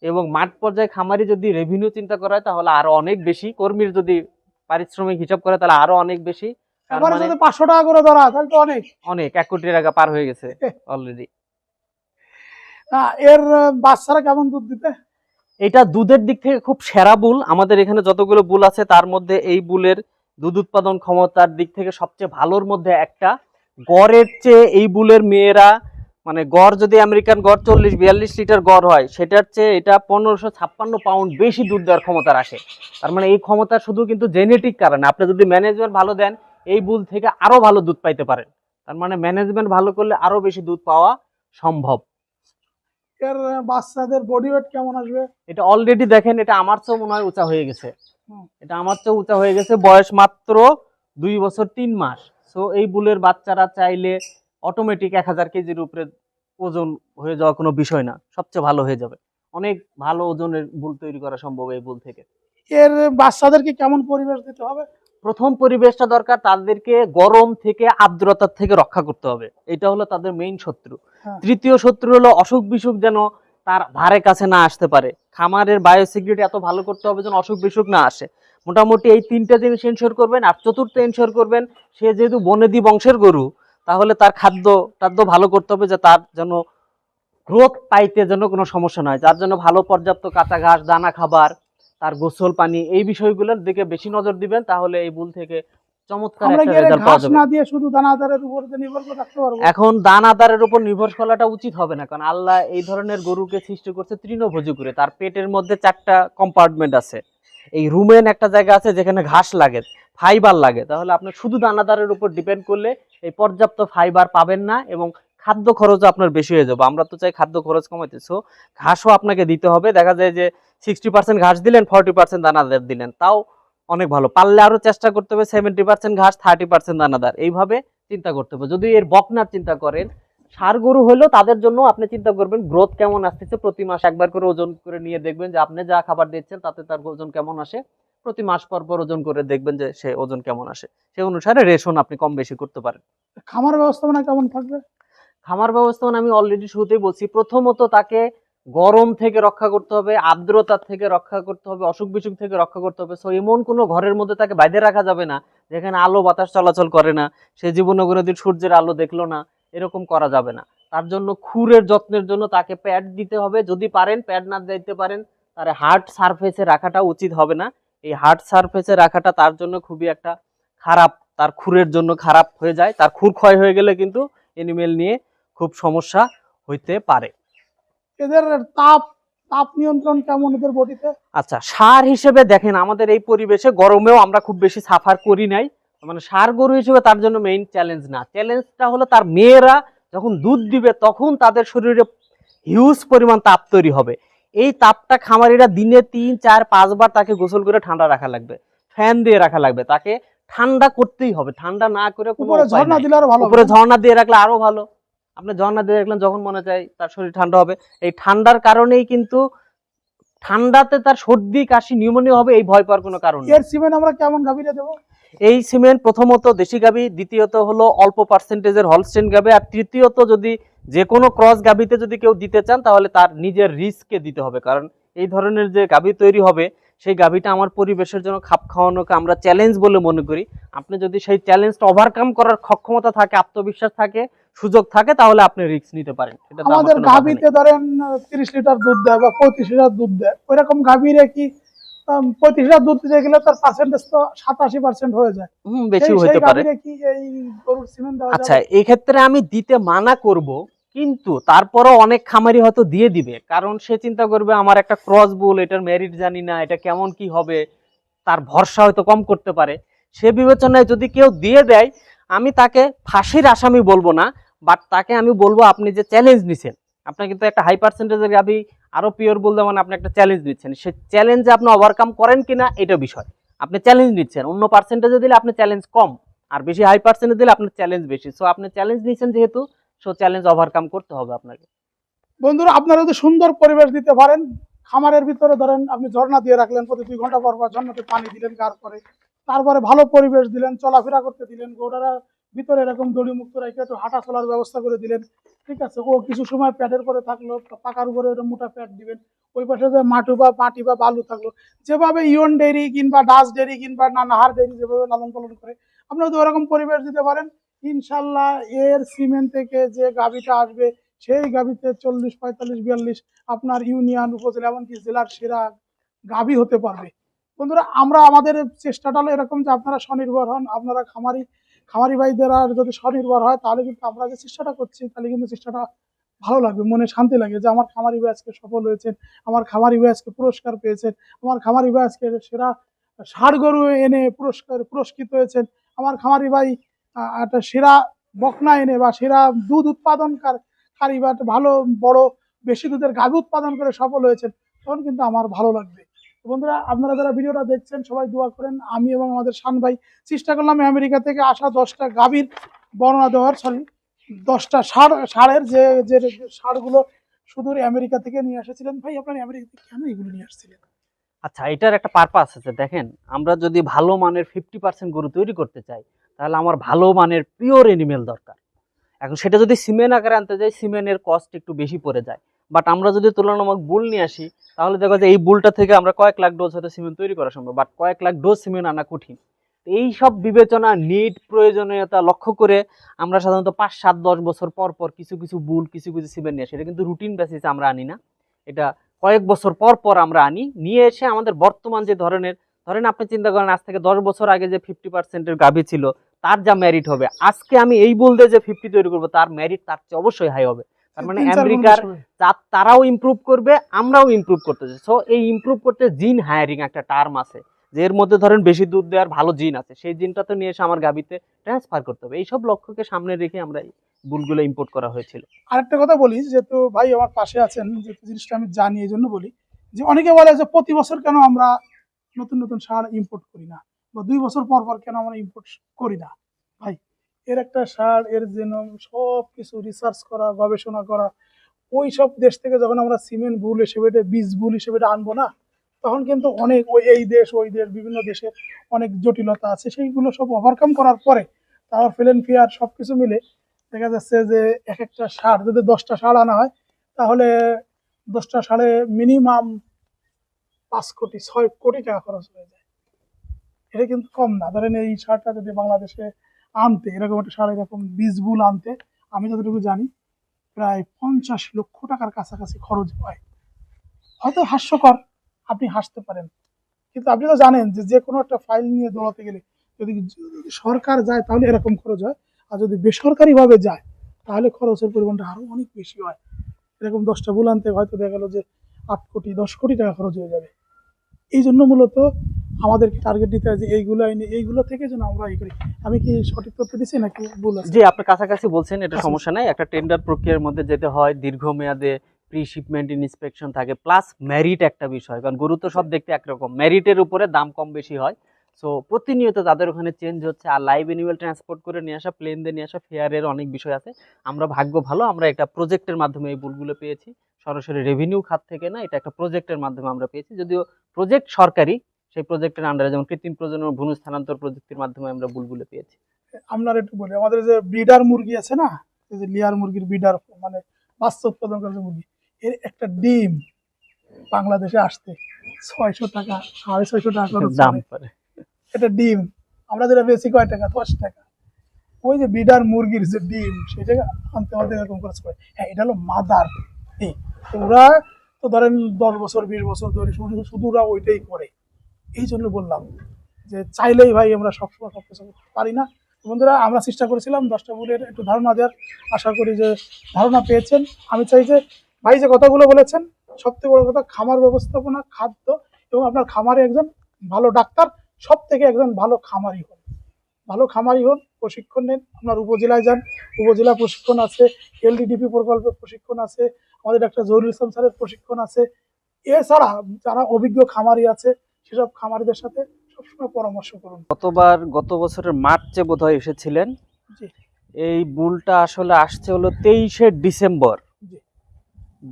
এবং মাঠ পর্যায়ে খামারি যদি রেভিনিউ চিন্তা করা হয় তাহলে আরো অনেক বেশি, কর্মীর যদি পারিশ্রমিক হিসাব করে তাহলে আরো অনেক বেশি। তার এবারে মানে যদি 500 টাকা করে ধরা তাহলে তো অনেক। অনেক 1 কোটি টাকা পার হয়ে গেছে অলরেডি। এর বাচ্চারা কেমন দুধ দিতে? এটা দুধের দিক থেকে খুব সেরা বুল। আমাদের এখানে যতগুলো বুল আছে তার মধ্যে এই বুলের দুধ উৎপাদন ক্ষমতার দিক থেকে সবচেয়ে ভালোর মধ্যে একটা। গড়ের চেয়ে এই বুলের মেয়েরা, মানে গড় যদি আমেরিকান গড় 40-42 লিটার গড় হয়, সেটার চেয়ে এটা 1556 পাউন্ড বেশি দুধ দেওয়ার ক্ষমতা রাখে। তার মানে এই ক্ষমতা শুধু কিন্তু জেনেটিক কারণে, আপনি যদি ম্যানেজমেন্ট ভালো দেন এই বুল থেকে আরো ভালো দুধ পাইতে পারেন। তার মানে ম্যানেজমেন্ট ভালো করলে আরো বেশি দুধ পাওয়া সম্ভব। এর বাচ্চাদের বডি ওয়েট কেমন আসবে? এটা অলরেডি দেখেন, এটা আমার চেয়ে মনে হয় উঁচা হয়ে গেছে। হুম। এটা আমার চেয়ে উঁচা হয়ে গেছে, বয়স মাত্র 2 বছর 3 মাস। সো এই বুলের বাচ্চারা চাইলে অটোমেটিক 1000 কেজির উপরে ওজন হয়ে যাওয়া কোনো বিষয় না, সবচেয়ে ভালো হয়ে যাবে। অনেক ভালো ওজনের বুল তৈরি করা সম্ভব এই বুল থেকে। এর বাচ্চাদেরকে কেমন পরিবেশ দিতে হবে? প্রথম পরিবেশটা দরকার, তাদেরকে গরম থেকে আর্দ্রতার থেকে রক্ষা করতে হবে, এটা হলো তাদের মেইন শত্রু। হ্যাঁ। তৃতীয় শত্রু হলো অসুখ বিসুখ যেন তার ধারে কাছে না আসতে পারে। খামারের বায়োসিকিউরিটি এত ভালো করতে হবে যেন অসুখ বিসুখ না আসে। মোটামুটি এই 3টা জিনিস এনশিওর করবেন। আর চতুর্থ এনশিওর করবেন, সে যেহেতু বনেদি বংশের গরু, তাহলে তার খাদ্য ভালো করতে হবে, যে তার যেন গ্রোথ পাইতে যেন কোনো সমস্যা নয়, যার জন্য ভালো পর্যাপ্ত কাঁচা ঘাস, দানা খাবার, তার গোসল পানি, এই বিষয়গুলোর দিকে বেশি নজর দিবেন। তাহলে এই বুল থেকে চমৎকার আমরা একটা কি এর রেজাল্ট পাওয়া ঘাস যাবে। না দিয়ে শুধু দানাদারের উপর নির্ভর করে রাখতে পারবো? এখন দানাদারের উপর নির্ভর করাটা উচিত হবে না, কারণ আল্লাহ এই ধরনের গরুকে সৃষ্টি করছে তৃণভোজী করে। তার পেটের মধ্যে 4টা কম্পার্টমেন্ট আছে, এই রুমেন একটা জায়গা আছে যেখানে ঘাস লাগে, ফাইবার লাগে। তাহলে আপনি শুধু দানাদারের উপর ডিপেন্ড করলে এই পর্যাপ্ত ফাইবার পাবেন না, এবং খাদ্য খরচও আপনার বেশি হয়ে যাবে। আমরা তো চাই খাদ্য খরচ কমাইতে, সো ঘাসও আপনাকে দিতে হবে। দেখা যায় যে 60% ঘাস দিলেন, 40% দানাদার দিলেন, তাও অনেক ভালো। পারলে আরো চেষ্টা করতে হবে 70% ঘাস, 30% দানাদার, এইভাবে চিন্তা করতে হবে। যদি এর বকনার চিন্তা করেন, ষাঁড় গরু হলেও তাদের জন্য আপনি চিন্তা করবেন গ্রোথ কেমন আসতেছে, প্রতি মাস একবার করে ওজন করে নিয়ে দেখবেন যে আপনি যা খাবার দিচ্ছেন তাতে তার ওজন কেমন আসে। প্রতি মাস পর পর ওজন করে দেখবেন যে সে ওজন কেমন আসে, সে অনুসারে রেশন আপনি কম বেশি করতে পারেন। খামার ব্যবস্থাপনা কেমন থাকবে? খামার ব্যবস্থাপনা আমি অলরেডি শুরুতেই বলছি, প্রথমত তাকে গরম থেকে রক্ষা করতে হবে, আর্দ্রতা থেকে রক্ষা করতে হবে, অসুখ বিসুখ থেকে রক্ষা করতে হবে। সো এমন কোনো ঘরের মধ্যে তাকে বাইরে রাখা যাবে না যেখানে আলো বাতাস চলাচল করে না, সে জীবনে কোনোদিন সূর্যের আলো দেখলো না, এরকম করা যাবে না। তার জন্য খুরের যত্নের জন্য তাকে প্যাড দিতে হবে, যদি পারেন, প্যাড না দিতে পারেন তার হার্ড সারফেসে রাখাটা উচিত হবে না। এই হার্ড সারফেসে রাখাটা তার জন্য খুবই একটা খারাপ, তার খুরের জন্য খারাপ হয়ে যায়। তার খুর ক্ষয় হয়ে গেলে কিন্তু এনিমেল নিয়ে খুব সমস্যা হইতে পারে। এদের তাপ নিয়ন্ত্রণ কেমন এদের বডিতে? আচ্ছা, সার হিসেবে দেখেন আমাদের এই পরিবেশে গরমেও আমরা খুব বেশি সাফার করি নাই, মানে সার গরু হিসেবে তার জন্য মেইন চ্যালেঞ্জ না। চ্যালেঞ্জটা হলো তার মেয়েরা যখন দুধ দিবে তখন তাদের শরীরে হিউজ পরিমাণ তাপ তৈরি হবে। এই তাপটা খামারিরা দিনে 3-4-5 বার তাকে গোসল করে ঠান্ডা রাখা লাগবে, ফ্যান দিয়ে রাখা লাগবে, তাকে ঠান্ডা করতেই হবে। ঠান্ডা না করে কোনো উপরে উপায় ঝর্ণা নাই। দিলে আরো ভালো উপরে হবে। ঝর্ণা দিয়ে রাখলে আরো ভালো। আপনি ঝর্ণা দিয়ে রাখলেন, যখন মনে চায় তার শরীর ঠান্ডা হবে। এই ঠান্ডার কারণেই কিন্তু ঠান্ডাতে তার সর্দি কাশি নিউমোনিয়া হবে, এই ভয় পাওয়ার কোনো কারণ নেই। এর সিমেন্ট আমরা কেমন গাভীরে দেবো? এই সিমেন্ট প্রথমত দেশি গাভী, দ্বিতীয়ত হলো অল্প পার্সেন্টেজের হলস্টেইন গাভী, আর তৃতীয়ত যদি যে কোনো ক্রস গাভীতে যদি কেউ দিতে চান তাহলে তার নিজের রিস্কে দিতে হবে। কারণ এই ধরনের যে গাভী তৈরি হবে সেই গাভীটা আমার পরিবেশের জন্য খাপ খাওয়ানোকে আমরা চ্যালেঞ্জ বলে মনে করি। আপনি যদি সেই চ্যালেঞ্জটা ওভারকাম করার সক্ষমতা থাকে, আত্মবিশ্বাস থাকে, সুযোগ থাকে, তাহলে আপনি রিস্ক নিতে পারেন। এটা তো আমাদের গাভীতে ধরেন 30 লিটার দুধ দেয় বা 35 লিটার দুধ দেয়, ওইরকম গাভীরে কি 35 লিটার দুধ দিতে গেলে তার পার্সেন্টেজ তো 87% হয়ে যায়, বেশি সেই হইতে পারে। গাভীরে কি এই গরুর সিমেন্ট দেওয়া আচ্ছা, যাবে? এই ক্ষেত্রে আমি দিতে মানা করব, কিন্তু তারপরও অনেক খামারি হয়তো দিয়ে দিবে, কারণ সে চিন্তা করবে আমার একটা ক্রস বুল, এটার মেরিট জানি না, এটা কেমন কি হবে, তার ভরসা হয়তো কম করতে পারে। সে বিবেচনায় যদি কেউ দিয়ে দেয়, আমি তাকে ফাঁসির আসামি বলবো না, বাট তাকে আমি বলবো আপনি যে চ্যালেঞ্জ নিছেন, আপনি কিন্তু একটা হাই পার্সেন্টেজের গাভী আরো পিওর বলতে, মানে আপনি একটা চ্যালেঞ্জ নিচ্ছেন, সে চ্যালেঞ্জে আপনি ওভারকাম করেন কিনা এটা বিষয়। আপনি চ্যালেঞ্জ নিচ্ছেন, অন্য পার্সেন্টেজে দিলে আপনি চ্যালেঞ্জ কম, আর বেশি হাই পার্সেন্টেজ দিলে আপনার চ্যালেঞ্জ বেশি। সো আপনি চ্যালেঞ্জ নিচ্ছেন যেহেতু, সো চ্যালেঞ্জ ওভারকাম করতে হবে আপনাকে। বন্ধুরা, আপনারা যদি সুন্দর পরিবেশ দিতে পারেন, খামারের ভিতরে ধরেন আপনি ঝর্ণা দিয়ে রাখলেন, প্রতি 2 ঘন্টা পর পর ঝর্ণাতে পানি দিলেন, তারপরে ভালো পরিবেশ দিলেন, চলাফেরা করতে দিলেন, গোটারা ভিতরে এরকম দড়ি মুক্ত রেখে একটু হাঁটা চলার ব্যবস্থা করে দিলেন, ঠিক আছে। ও কিছু সময় প্যাডের পরে থাকলো, পাকার উপরে একটা মোটা প্যাড দিবেন, ওই পাশে যে মাটি বা বালু থাকলো, যেভাবে ইয়ন ডেয়ারি কিংবা ডাস ডেয়ারি কিংবা নাহার ডেয়ারি যেভাবে লালন পালন করে, আপনারা যদি ওরকম পরিবেশ দিতে পারেন, ইনশাল্লাহ এর সিমেন্ট থেকে যে গাভীটা আসবে, সেই গাভীতে 40, 45, 42 আপনার ইউনিয়ন, উপজেলা, এমনকি জেলার সেরা গাভী হতে পারবে। বন্ধুরা, আমরা আমাদের চেষ্টাটা হলো এরকম যে আপনারা স্বনির্ভর হন, আপনারা খামারি ভাইদের যদি স্বনির্ভর হয়, তাহলে কিন্তু আমরা যে চেষ্টাটা করছি, তাহলে কিন্তু চেষ্টাটা ভালো লাগবে, মনে শান্তি লাগে যে আমার খামারি ভাই আজকে সফল হয়েছেন, আমার খামারি ভাই আজকে পুরস্কার পেয়েছেন, আমার খামারি ভাই আজকে সেরা ষাড় গরু এনে পুরস্কৃত হয়েছেন, আমার খামারি ভাই একটা সেরা বকনা এনে বা সেরা দুধ উৎপাদনকারী বা একটা ভালো বড় বেশি দুধের গাভী উৎপাদন করে সফল হয়েছেন, তখন কিন্তু আমার ভালো লাগবে। তো বন্ধুরা, আপনারা যারা ভিডিওটা দেখছেন সবাই দোয়া করেন। আমি এবং আমাদের শান ভাই চেষ্টা করলাম আমেরিকা থেকে আসা 10টা গাভীর বর্ণনা দেওয়ার, 10টা ষাঁড়ের যে যে ষাঁড়গুলো সুদূর আমেরিকা থেকে নিয়ে এসেছিলেন। ভাই, আপনার আমেরিকা থেকে কেন এগুলো নিয়ে আসছিলেন? আচ্ছা, এটার একটা পারপাস আছে। দেখেন, আমরা যদি ভালো মানের 50% গরু তৈরি করতে চাই, তাহলে আমার ভালো মানের পিওর এনিমেল দরকার। এখন সেটা যদি সিমেন্ট আকারে আনতে যাই, সিমেন্টের কস্ট একটু বেশি পড়ে যায়। বাট আমরা যদি তুলনামূলক বুল নিয়ে আসি, তাহলে দেখা যায় এই বুলটা থেকে আমরা কয়েক লাখ ডোজ হয়তো সিমেন্ট তৈরি করা সম্ভব, বাট কয়েক লাখ ডোজ সিমেন্ট আনা কঠিন। এই সব বিবেচনা, নিড, প্রয়োজনীয়তা লক্ষ্য করে আমরা সাধারণত 5, 7, 10 বছর পর পর কিছু কিছু বুল, কিছু কিছু সিমেন্ট নিয়ে আসি। এটা কিন্তু রুটিন বেসিসে আমরা আনি না, এটা কয়েক বছর পর পর আমরা আনি। নিয়ে এসে আমাদের বর্তমান যে ধরেন আপনি চিন্তা করেন, আজ থেকে 10 বছর আগে যে 50%-এর গাভী ছিল, তার যা মেরিট হবে, আজকে আমি এই বলতে যে 50 তৈরি করবো, তার মেরিট তার চেয়ে অবশ্যই হাই হবে। তার মানে 3-4 গুণ আমেরিকার বেশি হবে। তারাও ইমপ্রুভ করবে, আমরাও ইমপ্রুভ করতেছি। সো এই ইমপ্রুভ করতে জিন হায়ারিং একটা টার্ম আছে, যে এর মধ্যে ধরেন বেশি দুধ দেওয়ার ভালো জিন আছে, সেই জিনটা তো নিয়ে এসে আমার গাভীতে ট্রান্সফার করতে হবে। এইসব লক্ষ্যকে সামনে রেখে আমরা এই বুলগুলো ইম্পোর্ট করা হয়েছিল। আরেকটা কথা বলি, যেহেতু ভাই আমার পাশে আছেন, যে জিনিসটা আমি জানি এই জন্য বলি, যে অনেকে বলে যে প্রতি বছর কেন আমরা নতুন নতুন সার ইম্পোর্ট করি না, বা 2 বছর পর পর কেন আমরা ইম্পোর্ট করি না। ভাই, এর একটা সার, এর জিনোম সব কিছু রিসার্চ করা, গবেষণা করা, ওই সব দেশ থেকে যখন আমরা সিমেন্ট বুল হিসেবে, বীজ বুল হিসেবে আনবো না, তখন কিন্তু অনেক এই দেশ ওই দেশ বিভিন্ন দেশের অনেক জটিলতা আছে, সেইগুলো সব ওভারকাম করার পরে তারপর ফেলেন ফিয়ার সবকিছু মিলে দেখা যাচ্ছে যে এক একটা সার যদি 10টা সার আনা হয়, তাহলে 10টা সারে মিনিমাম 5 কোটি 6 কোটি টাকা খরচ হয়ে যায়। এটা কিন্তু কম না। ধরেন এই সারটা যদি বাংলাদেশে আনতে, এরকম একটা সার, এরকম বীজবুল আনতে, আমি যতটুকু জানি প্রায় 50 লক্ষ টাকার কাছাকাছি খরচ হয়। হয়তো হাস্যকর, আপনি হাসতে পারেন, কিন্তু আপনি তো জানেন যে যে কোনো একটা ফাইল নিয়ে দৌড়াতে গেলে যদি সরকার যায় তাহলে এরকম খরচ হয়, আর যদি বেসরকারি ভাবে যায় তাহলে খরচের পরিমাণটা আরো অনেক বেশি হয়। এরকম 10টা বুল আনতে হয়তো দেখা গেল যে 8 কোটি 10 কোটি টাকা খরচ হয়ে যাবে। এই জন্য মূলত আমাদেরকে টার্গেট দিতে হয় যে এইগুলো আইনি, এইগুলো থেকে যেন আমরা ই করি। আমি কি সঠিক তথ্য দিচ্ছি নাকি ভুল আছে? জি, আপনি কাছাকাছি বলছেন, এটা সমস্যা নাই। একটা টেন্ডার প্রক্রিয়ার মধ্যে যেতে হয়, দীর্ঘমেয়াদে প্রি শিপমেন্ট ইন্সপেকশন থাকে, প্লাস মেরিট একটা বিষয়, কারণ গরু তো সব দেখতে একরকম, মেরিটের উপরে দাম কম বেশি হয়। সো প্রতিনিয়ত তাদের ওখানে চেঞ্জ হচ্ছে, আর লাইভ অ্যানিমেল ট্রান্সপোর্ট করে নিয়ে আসা, প্লেন দিয়ে নিয়ে আসা, ফেয়ারের অনেক বিষয় আছে। আমরা ভাগ্য ভালো, আমরা একটা প্রজেক্টের মাধ্যমে এই বুলগুলো পেয়েছি, সরাসরি রেভিনিউ খাত থেকে না, এটা একটা প্রজেক্টের মাধ্যমে আমরা পেয়েছি। যদিও প্রজেক্ট সরকারি, সেই প্রজেক্টের আন্ডারে, যেমন কৃত্রিম প্রজনন, ভ্রূণ স্থানান্তর প্রযুক্তির মাধ্যমে আমরা বুলগুলো পেয়েছি। আমরা একটু বলি, আমাদের যে ব্রিডার মুরগি আছে না, এই যে লেয়ার মুরগির ব্রিডার, মানে বাচ্চা উৎপাদন করে যে মুরগি, এর একটা ডিম বাংলাদেশে আসতে 600 টাকা 650 টাকা খরচ দাম করে। পড়ে। এটা ডিম, আমরা যেটা বেশি কয় টাকা, 10 টাকা। ওই যে ব্রিডার মুরগির যে ডিম, সেটা আনতে আমাদের এরকম খরচ করে। হ্যাঁ, এটা হলো মাদার। তো ওরা তো ধরেন 10 বছর 20 বছর ধরে শুধু ওরা ওইটাই করে। এই জন্য বললাম যে চাইলেই ভাই আমরা সবসময় সবকিছু পারি না। বন্ধুরা, আমরা চেষ্টা করেছিলাম 10টা বুলের একটু ধারণা দেওয়ার, আশা করি যে ধারণা পেয়েছেন। আমি চাই যে ভাই যে কথাগুলো বলেছেন, সবথেকে বড় কথা খামার ব্যবস্থাপনা, খাদ্য, এবং আপনার খামারে একজন ভালো ডাক্তার, সব থেকে একজন ভালো খামারি হন। ভালো খামারি হন, প্রশিক্ষণ নেন, আপনার উপজেলায় যান, উপজেলা প্রশিক্ষণ আছে, এলডিডিপি প্রকল্পে প্রশিক্ষণ আছে, আমাদের একটা জরুরি ইসলাম স্যারের প্রশিক্ষণ আছে। এছাড়া যারা অভিজ্ঞ খামারি আছে, সেসব খামারিদের সাথে সবসময় পরামর্শ করুন। গত বছরের মার্চে বোধহয় এসেছিলেন। জি এই বুলটা আসলে আসছে হলো 23শে ডিসেম্বর, জি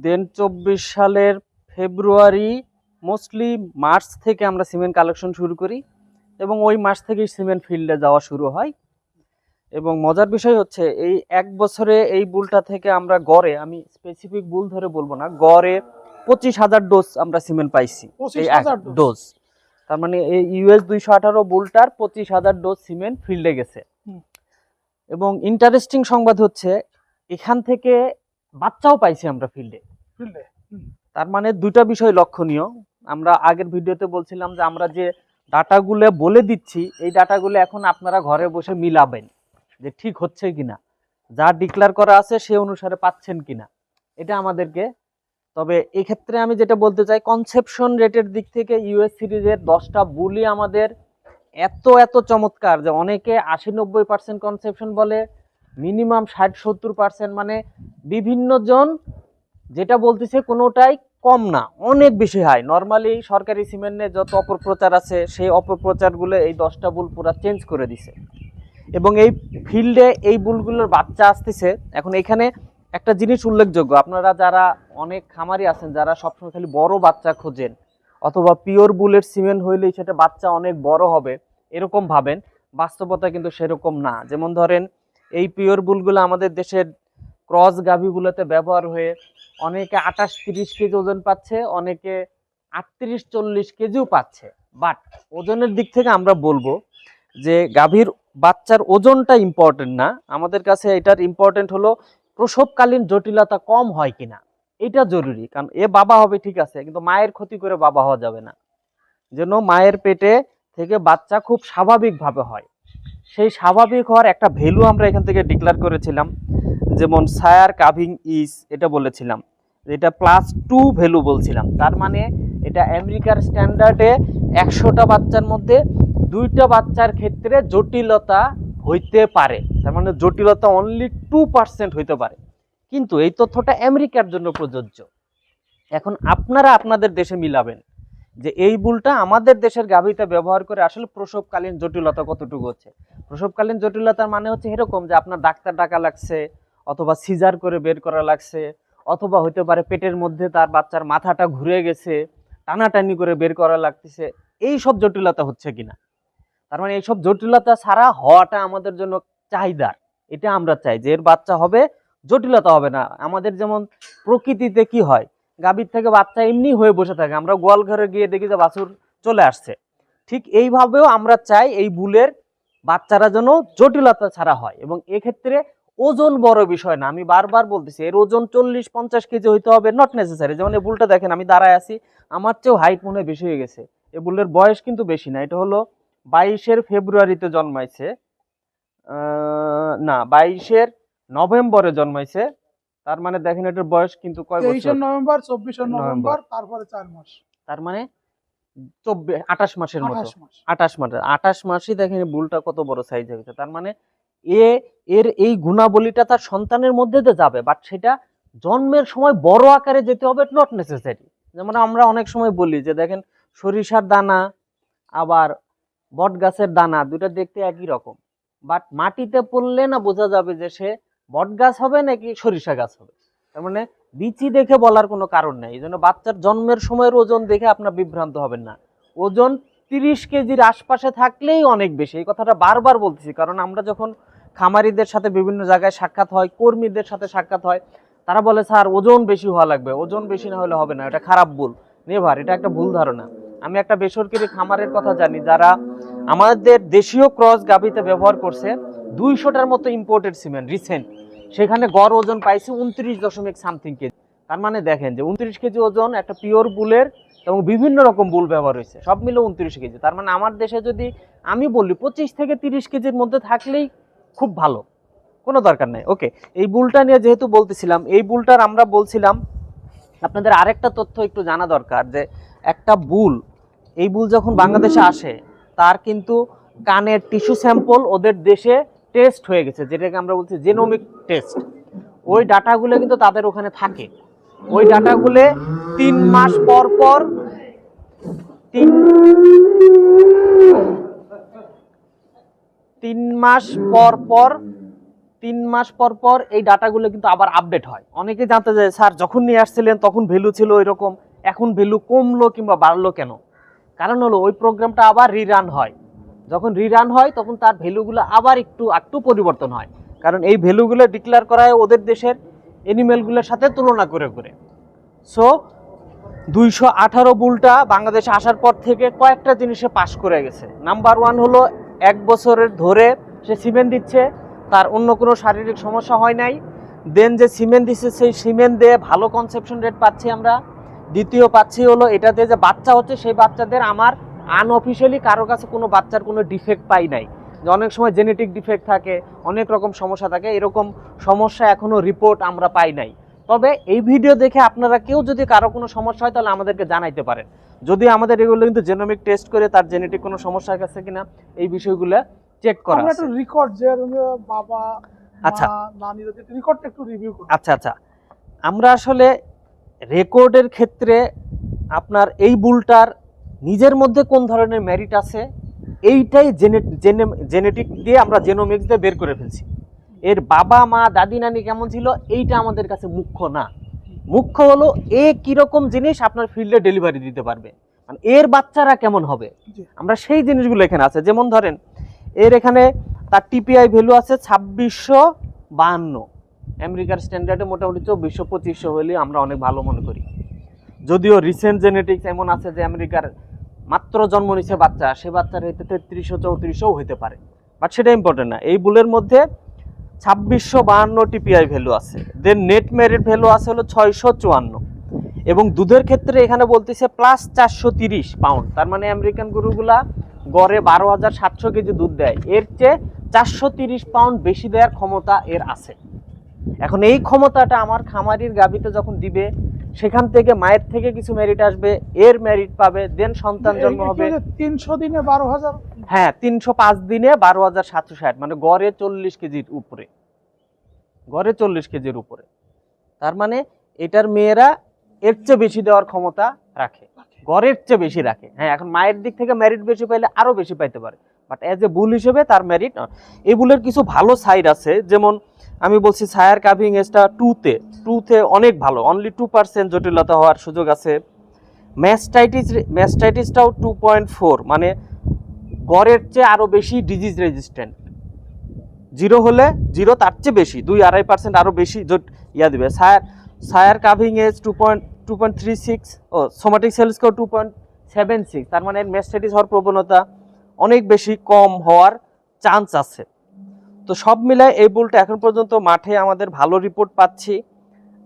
দেন 24 সালের ফেব্রুয়ারি, মোস্টলি মার্চ থেকে আমরা সিমেন্ট কালেকশন শুরু করি এবং ওই মাস থেকেই সিমেন্ট ফিল্ডে যাওয়া শুরু হয়। এবং মজার বিষয় হচ্ছে এই এক বছরে এই বুলটা থেকে আমরা গড়ে, আমি স্পেসিফিক বুল ধরে বলবো না, গড়ে 25,000 ডোজ আমরা সিমেন্ট পাইছি। এই 25,000 ডোজ। ডোজ, তার মানে এই ইউএস 218 বুলটার 25,000 ডোজ সিমেন্ট ফিল্ডে গেছে। হুম। এবং ইন্টারেস্টিং সংবাদ হচ্ছে এখান থেকে বাচ্চাও পাইছি আমরা ফিল্ডে। বুঝলে? হুম। তার মানে দুইটা বিষয় লক্ষণীয়। আমরা আগের ভিডিওতে বলছিলাম যে আমরা যে ডাটাগুলো বলে দিচ্ছি এই ডাটাগুলো এখন আপনারা ঘরে বসে মিলাবেন যে ঠিক হচ্ছে কিনা, যা ডিক্লেয়ার করা আছে সে অনুসারে পাচ্ছেন কিনা, এটা আমাদেরকে। তবে এই ক্ষেত্রে আমি যেটা বলতে চাই, কনসেপশন রেটের দিক থেকে ইউএস সিরিজের 10টা বুলি আমাদের এত চমৎকার যে অনেকে 80-90% কনসেপশন বলে, মিনিমাম 60-70%, মানে বিভিন্ন জন যেটা বলতেছে কোনোটাই কম না, অনেক বেশি হাই। নর্মালি সরকারি সিমেন্টে যত অপপ্রচার আছে সেই অপপ্রচারগুলো এই 10টা বুল পুরো চেঞ্জ করে দিছে। এবং এই ফিল্ডে এই বুলগুলোর বাচ্চা আসতেছে। এখন এখানে একটা জিনিস উল্লেখযোগ্য, আপনারা যারা অনেক খামারি আছেন যারা সবসময় খালি বড় বাচ্চা খোঁজেন অথবা পিওর বুলেট সিমেন্ট হইলেই সেটা বাচ্চা অনেক বড় হবে এরকম ভাবেন, বাস্তবতা কিন্তু সেরকম না। যেমন ধরেন এই পিওর বুলগুলো আমাদের দেশের ক্রস গাভীগুলোতে ব্যবহার হয়ে অনেকে 28-30 কেজি ওজন পাচ্ছে, অনেকে 38-40 কেজিও পাচ্ছে। বাট ওজনের দিক থেকে আমরা বলবো যে গাভীর বাচ্চার ওজনটা ইম্পর্টেন্ট না, আমাদের কাছে এটার ইম্পর্টেন্ট হলো প্রসবকালীন জটিলতা কম হয় কিনা, এটা জরুরি। কারণ এ বাবা হবে ঠিক আছে, কিন্তু মায়ের ক্ষতি করে বাবা হওয়া যাবে না, যেন মায়ের পেটে থেকে বাচ্চা খুব স্বাভাবিকভাবে হয়। সেই স্বাভাবিক হওয়ার একটা ভ্যালু আমরা এখান থেকে ডিক্লেয়ার করেছিলাম, যেমন সায়ার কাভিং ইজ এটা বলেছিলাম, এটা +2 ভ্যালু বলছিলাম। তার মানে এটা আমেরিকার স্ট্যান্ডার্ডে 100টা বাচ্চার মধ্যে 2টা বাচ্চার ক্ষেত্রে জটিলতা হইতে পারে, তার মানে জটিলতা অনলি 2% হইতে পারে। কিন্তু এই তথ্যটা আমেরিকার জন্য প্রযোজ্য। এখন আপনারা আপনাদের দেশে মিলাবেন যে এই বুলটা আমাদের দেশের গাভীতে ব্যবহার করে আসলে প্রসবকালীন জটিলতা কতটুকু হচ্ছে। প্রসবকালীন জটিলতার মানে হচ্ছে এরকম যে আপনার ডাক্তার ডাকা লাগছে, অথবা সিজার করে বের করা লাগছে, অথবা হতে পারে পেটের মধ্যে তার বাচ্চার মাথাটা ঘুরে গেছে, টানাটানি করে বের করা লাগতেছে, এই সব জটিলতা হচ্ছে কিনা। তার মানে এইসব জটিলতা ছাড়া হওয়াটা আমাদের জন্য চাহিদা, এটা আমরা চাই যে এর বাচ্চা হবে, জটিলতা হবে না। আমাদের যেমন প্রকৃতিতে কি হয়, গাভীর থেকে বাচ্চা এমনি হয়ে বসে থাকে, আমরা গোয়াল ঘরে গিয়ে দেখি যে বাছুর চলে আসছে, ঠিক এইভাবেও আমরা চাই এই বুলের বাচ্চারা যেন জটিলতা ছাড়া হয়। এবং এক্ষেত্রে ওজন বড় বিষয় না, আমি বারবার বলতেছি এর ওজন 40-50 কেজি হইতে হবে, নট নেসেসারি। যেমন এই বুলটা দেখেন, আমি দাঁড়ায় আছি, আমার চেয়েও হাইট মনে হয় বেশি হয়ে গেছে। এই বুলের বয়স কিন্তু বেশি না, এটা হলো 22 ফেব্রুয়ারিতে জন্মাইছে, না 22 নভেম্বরে জন্মাইছে। তার মানে দেখেন এটার বয়স কিন্তু কয় বছর, 23 নভেম্বর, 24 নভেম্বর, তারপরে 4 মাস, তার মানে 28 মাসের মতো, 28 মাস। 28 মাসই দেখেন বুলটা কত বড় সাইজ হয়েছে। তার মানে এর এই গুণাবলীটা তার সন্তানের মধ্যে দিয়ে যাবে, বাট সেটা জন্মের সময় বড় আকারে যেতে হবে, নট নেসেসারি। যেমন আমরা অনেক সময় বলি যে দেখেন সরিষার দানা আবার বট গাছের দানা দুটো দেখতে একই রকম, বাট মাটিতে পড়লে না বোঝা যাবে যে সে বট গাছ হবে নাকি সরিষা গাছ হবে। তার মানে বিচি দেখে বলার কোনো কারণ নেই। এই জন্য বাচ্চার জন্মের সময়ের ওজন দেখে আপনার বিভ্রান্ত হবেন না। ওজন 30 কেজির আশপাশে থাকলেই অনেক বেশি, এই কথাটা বারবার বলতেছি। কারণ আমরা যখন খামারিদের সাথে বিভিন্ন জায়গায় সাক্ষাৎ হয়, কর্মীদের সাথে সাক্ষাৎ হয়, তারা বলে স্যার ওজন বেশি হওয়া লাগবে, ওজন বেশি না হলে হবে না, এটা খারাপ ভুল। নেভার, এটা একটা ভুল ধারণা। আমি একটা বেসরকারি খামারের কথা জানি যারা আমাদের দেশীয় ক্রস গাভীতে ব্যবহার করছে 200টার মতো ইম্পোর্টেড সিমেন্ট রিসেন্ট, সেখানে গড় ওজন পাইছে 29.something কেজি। তার মানে দেখেন যে 29 কেজি ওজন একটা পিওর বুলের, এবং বিভিন্ন রকম বুল ব্যবহার হয়েছে, সব মিলে 29 কেজি। তার মানে আমার দেশে যদি আমি বলি 25 থেকে 30 কেজির মধ্যে থাকলেই খুব ভালো, কোনো দরকার নেই। ওকে, এই বুলটা নিয়ে যেহেতু বলতেছিলাম, এই বুলটার আমরা বলছিলাম আপনাদের আরেকটা তথ্য একটু জানা দরকার, যে একটা বুল, এই বুল যখন বাংলাদেশে আসে তার কিন্তু কানের টিস্যু স্যাম্পল ওদের দেশে টেস্ট হয়ে গেছে, যেটাকে আমরা বলছি জেনোমিক টেস্ট। ওই ডাটাগুলো কিন্তু তাদের ওখানে থাকে, ওই ডাটাগুলো 3 মাস পর পর তিন মাস পর পর 3 মাস পর পর এই ডাটাগুলো কিন্তু আবার আপডেট হয়। অনেকে জানতে চায় স্যার যখন নিয়ে আসছিলেন তখন ভ্যালু ছিল এরকম, এখন ভ্যালু কমলো কিংবা বাড়লো কেন? কারণ হলো ওই প্রোগ্রামটা আবার রিরান হয়। যখন রিরান হয় তখন তার ভ্যালুগুলো আবার একটু পরিবর্তন হয়, কারণ এই ভ্যালুগুলো ডিক্লেয়ার করা হয় ওদের দেশের অ্যানিমেলগুলোর সাথে তুলনা করে করে। সো 218 বুলটা বাংলাদেশে আসার পর থেকে কয়েকটা জিনিসে পাস করে গেছে। নাম্বার 1 হলো 1 বছরের ধরে সে সিমেন্ট দিচ্ছে, তার অন্য কোনো শারীরিক সমস্যা হয় নাই। দেন যে সিমেন্ট দিচ্ছে সেই সিমেন্ট দিয়ে ভালো কনসেপশন রেট পাচ্ছি আমরা। দ্বিতীয় পাচ্ছি হলো এটাতে যে বাচ্চা হচ্ছে সেই বাচ্চাদের আমার আনঅফিসিয়ালি কারো কাছে কোনো বাচ্চার কোনো ডিফেক্ট পাই নাই। যে অনেক সময় জেনেটিক ডিফেক্ট থাকে, অনেক রকম সমস্যা থাকে, এরকম সমস্যা এখনো রিপোর্ট আমরা পাই নাই। তবে এই ভিডিও দেখে আপনারা কেউ যদি কারো কোনো সমস্যা হয় তাহলে আমাদেরকে জানাইতে পারেন, যদি আমাদের এগুলো কিন্তু জেনোমিক টেস্ট করে তার জেনেটিক কোনো সমস্যা আছে কিনা এই বিষয়গুলো চেক করা আমরা আছে। একটু রেকর্ড যে বাবা আচ্ছা। নানির রেকর্ডটা একটু রিভিউ করুন। আচ্ছা, আমরা আসলে রেকর্ডের ক্ষেত্রে আপনার এই বুলটার নিজের মধ্যে কোন ধরনের মেরিট আছে এইটাই জেনেটিক দিয়ে আমরা জেনোমিক্স দিয়ে বের করে ফেলছি। এর বাবা মা দাদি নানি কেমন ছিল এইটা আমাদের কাছে মুখ্য না। মুখ্য হলো এ কিরকম জিনিস আপনার ফিল্ডে ডেলিভারি দিতে পারবে, মানে এর বাচ্চারা কেমন হবে, আমরা সেই জিনিসগুলো এখানে আছে। যেমন ধরেন এর এখানে তার টিপিআই ভ্যালু আছে 2652, আমেরিকার স্ট্যান্ডার্ডে মোটামুটি 2400-2500 হলে আমরা অনেক ভালো মনে করি। যদিও রিসেন্ট জেনেটিক্স এমন আছে যে আমেরিকার মাত্র জন্ম নিচ্ছে বাচ্চা, সে বাচ্চার এতে 3300-3400 হতে পারে, বাট সেটা ইম্পর্টেন্ট না। এই বুলের মধ্যে 2652 টিপিআই ভ্যালু আছে। দেন নেট মেরিট ভ্যালু আছে হলো 654, এবং দুধের ক্ষেত্রে এখানে বলতেছে প্লাস 430 পাউন্ড। তার মানে আমেরিকান গরুগুলা গড়ে 12,700 কেজি দুধ দেয়, এর চেয়ে 430 পাউন্ড বেশি দেওয়ার ক্ষমতা এর আছে। এখন এই ক্ষমতাটা আমার খামারির গাভীতে যখন দিবে সেখান থেকে মায়ের থেকে কিছু মেরিট আসবে, এর মেরিট পাবে, দেন সন্তান জন্ম হবে। 300 দিনে 12,000, হ্যাঁ 305 দিনে 12,760, মানে গড়ে 40 কেজির উপরে, গড়ে 40 কেজির উপরে। তার মানে এটার মেয়েরা এর চেয়ে বেশি দেওয়ার ক্ষমতা রাখে, গড়ের চেয়ে বেশি রাখে। হ্যাঁ, এখন মায়ের দিক থেকে মেরিট বেশি পাইলে আরো বেশি পাইতে পারে, বাট এজ এ বুল হিসেবে তার মেরিট। এই বুলের কিছু ভালো সাইড আছে, যেমন আমি বলছি সায়ার কাভিং এজটা 2তে অনেক ভালো, অনলি 2% জটিলতা হওয়ার সুযোগ আছে। ম্যাস্টাইটিসটাও 2.4, মানে গড়ের চেয়ে আরো বেশি ডিজিজ রেজিস্ট্যান্ট। 0 হলে 0 তার চেয়ে বেশি, 2-2.5% আরো বেশি ইয়া দিবে। সায়ার কাভিং এজ 2.36, ও সোমাটিক সেল স্কোর 2.76, তার মানে ম্যাস্টাইটিস হওয়ার প্রবণতা অনেক বেশি কম হওয়ার চান্স আছে। তো সব মিলায় এই বুলটা এখন পর্যন্ত মাঠে আমাদের ভালো রিপোর্ট পাচ্ছি।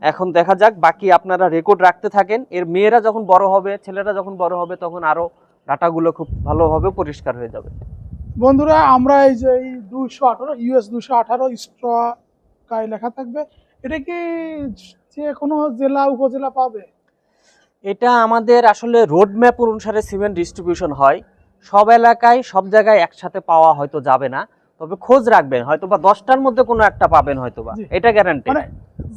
এখন দেখা যাক, বাকি আপনারা রেকর্ড রাখতে থাকেন। এর মেয়েরা যখন বড় হবে, ছেলেরা যখন বড় হবে, তখন আরো ডাটাগুলো খুব ভালোভাবে পরিষ্কার হয়ে যাবে। বন্ধুরা আমরা এই যে এই 218 ইউএস 218 স্ট্রকায় লেখা থাকবে, এটা কি যে কোনো জেলা উপজেলা পাবে? এটা আমাদের আসলে রোড ম্যাপ অনুসারে সিমেন্ট ডিস্ট্রিবিউশন হয়, সব এলাকায় সব জায়গায় একসাথে পাওয়া হয়তো যাবে না, তবে খোঁজ রাখবেন, হয়তো বা 10টার মধ্যে কোনো একটা পাবেন হয়তো বা, এটা গ্যারান্টি। মানে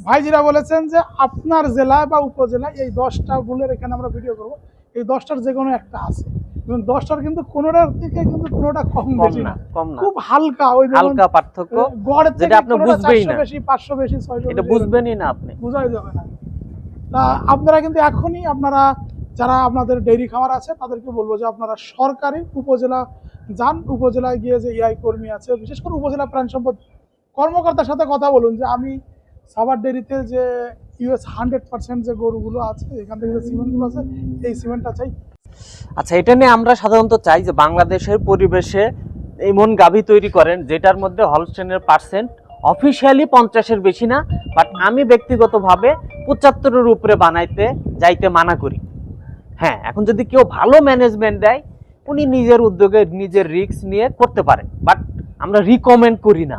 ভাইজিরা বলেছেন যে আপনার জেলায় বা উপজেলায় এই 10টা বুলের এখানে আমরা ভিডিও করব, এই 10টার যে কোনো একটা আছে, এবং 10টার কিন্তু কোনোটার থেকে কিন্তু কোনোটা কম বেশি না, কম না, খুব হালকা, ওই হালকা পার্থক্য, যেটা আপনি বুঝবেই না, বেশি 500 বেশি 600 এটা বুঝবেনই না, আপনি বুঝাই যাবে না। তা আপনারা কিন্তু এখনই আপনারা যারা আপনাদের ডেইরি খামার আছে তাদেরকে বলবো যে আপনারা সরকারি উপজেলা যান, উপজেলায় গিয়ে যে এআই কর্মী আছে, বিশেষ করে উপজেলা প্রাণ সম্পদ কর্মকর্তার সাথে কথা বলুন যে আমি সাভার ডেইরিতে যে ইউএস 100% যে গরুগুলো আছে এখান থেকে যে সিমেন্টগুলো আছে এই সিমেন্টটা চাই। আচ্ছা, এটা নিয়ে আমরা সাধারণত চাই যে বাংলাদেশের পরিবেশে এমন গাভী তৈরি করেন যেটার মধ্যে হলস্টেইনের পার্সেন্ট অফিসিয়ালি 50-এর বেশি না, বাট আমি ব্যক্তিগতভাবে 75-এর উপরে বানাইতে যাইতে মানা করি। হ্যাঁ, এখন যদি কেউ ভালো ম্যানেজমেন্ট দেয় উনি নিজের উদ্যোগে নিজের রিস্ক নিয়ে করতে পারে, বাট আমরা রিকমেন্ড করি না।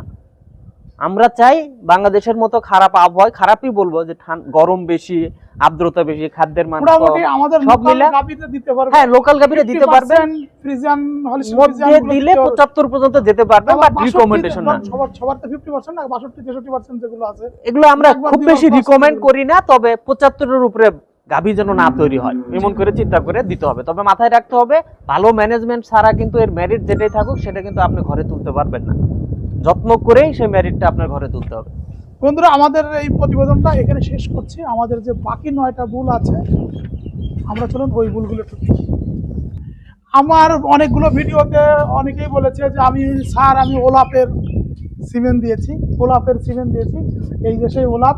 আমরা চাই বাংলাদেশের মতো খারাপ আবহাওয়া, খারাপই বলবো, যে গরম বেশি, আর্দ্রতা বেশি, খাদ্যের মান মোটামুটি আমাদের সব মিলে গাভীতে দিতে পারবে। হ্যাঁ, লোকাল গাভীরা দিতে পারবেন, ফ্রিজিয়ান হলস্টেইন মধ্যে দিলে 75 পর্যন্ত যেতে পারবে, বাট রিকমেন্ডেশন না। সবার তো 50% না, 62-63% যেগুলো আছে এগুলো আমরা খুব বেশি রিকমেন্ড করি না, তবে 75-এর উপরে গাভী যেন না তৈরি হয়, এমন করে চিন্তা করে দিতে হবে। তবে মাথায় রাখতে হবে ভালো ম্যানেজমেন্ট ছাড়া কিন্তু এর মেরিট যেটাই থাকুক সেটা কিন্তু আপনি ঘরে তুলতে পারবেন না। যত্ন করেই সেই মেরিটটা আপনার ঘরে তুলতে হবে। বন্ধুরা, আমাদের এই প্রতিবেদনটা এখানে শেষ করছি। আমাদের যে বাকি 9টা বুল আছে, আমরা চলুন ওই বুলগুলো একটু দেখি। আমার অনেকগুলো ভিডিওতে অনেকেই বলেছে যে আমি ওলাপের সিমেন্ট দিয়েছি, এই যে সেই ওলাপ।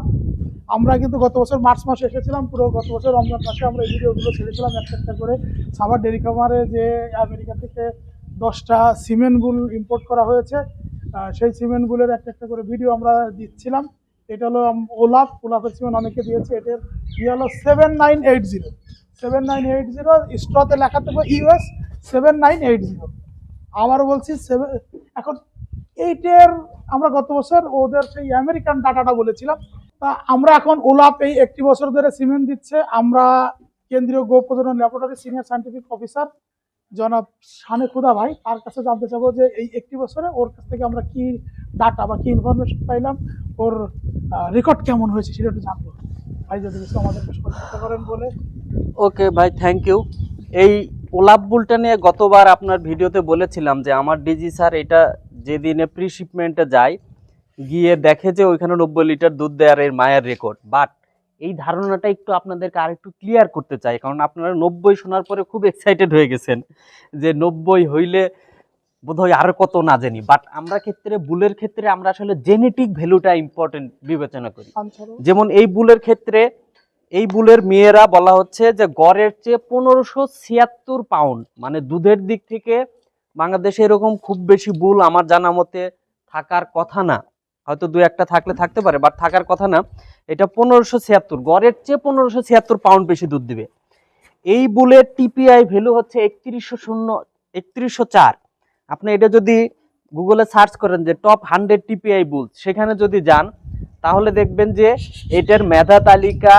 আমরা কিন্তু গত বছর মার্চ মাসে এসেছিলাম, পুরো গত বছর রমজান মাসে আমরা এই ভিডিওগুলো ছেড়েছিলাম একটা করে। সাভার ডেরি খামারে যে আমেরিকা থেকে 10টা সিমেন্ট বুল ইম্পোর্ট করা হয়েছে, সেই সিমেন্ট বুলের একটা করে ভিডিও আমরা দিচ্ছিলাম। এটা হলো ওলাপের সিমেন্ট অনেকে দিয়েছে। এটার হলো 7980 স্ট্রতে লেখা থাকবে ইউএস 7980। আবারও বলছি এখন এইটার আমরা গত বছর ওদের সেই আমেরিকান ডাটাটা বলেছিলাম। তা আমরা এখন ওলাপ এই 1 বছর ধরে সিমেন্ট দিচ্ছে। আমরা কেন্দ্রীয় গো প্রজনন ল্যাবরেটরি সিনিয়র সায়েন্টিফিক অফিসার জনাব শানে খুদা ভাই, তার কাছে জানতে চাবো যে এই 1 বছরে ওর কাছ থেকে আমরা কি ডাটা বা কি ইনফরমেশন পাইলাম, ওর রেকর্ড কেমন হয়েছে সেটা একটু জানবো। ভাই যদি কিছু আমাদেরকে সহযোগিতা করেন বলে। ওকে ভাই, থ্যাংক ইউ। এই ওলাপ বুলটা নিয়ে গতবার আপনার ভিডিওতে বলেছিলাম যে আমার ডিজি স্যার এটা যেদিনে প্রি শিপমেন্টে যায় গিয়ে দেখে যে ওইখানে 90 লিটার দুধ দেওয়ার এর মায়ের রেকর্ড। বাট এই ধারণাটা একটু আপনাদেরকে আর একটু ক্লিয়ার করতে চাই, কারণ আপনারা 90 শোনার পরে খুব এক্সাইটেড হয়ে গেছেন যে 90 হইলে বোধহয় আরো কত না জানি। বাট আমরা বুলের ক্ষেত্রে আমরা আসলে জেনেটিক ভ্যালুটা ইম্পর্টেন্ট বিবেচনা করি। যেমন এই বুলের ক্ষেত্রে, এই বুলের মেয়েরা বলা হচ্ছে যে গড়ের চেয়ে 1576 পাউন্ড, মানে দুধের দিক থেকে বাংলাদেশে এরকম খুব বেশি বুল আমার জানা মতে থাকার কথা না, হয়তো 2-1টা থাকলে থাকতে পারে, বাট থাকার কথা না। এটা 1576, গড়ের চেয়ে 1576 পাউন্ড বেশি দুধ দিবে। এই বুলের টিপিআই ভ্যালু হচ্ছে 3104। আপনি এটা যদি গুগলে সার্চ করেন যে টপ 100 টিপিআই বুল, সেখানে যদি যান তাহলে দেখবেন যে এটার মেধা তালিকা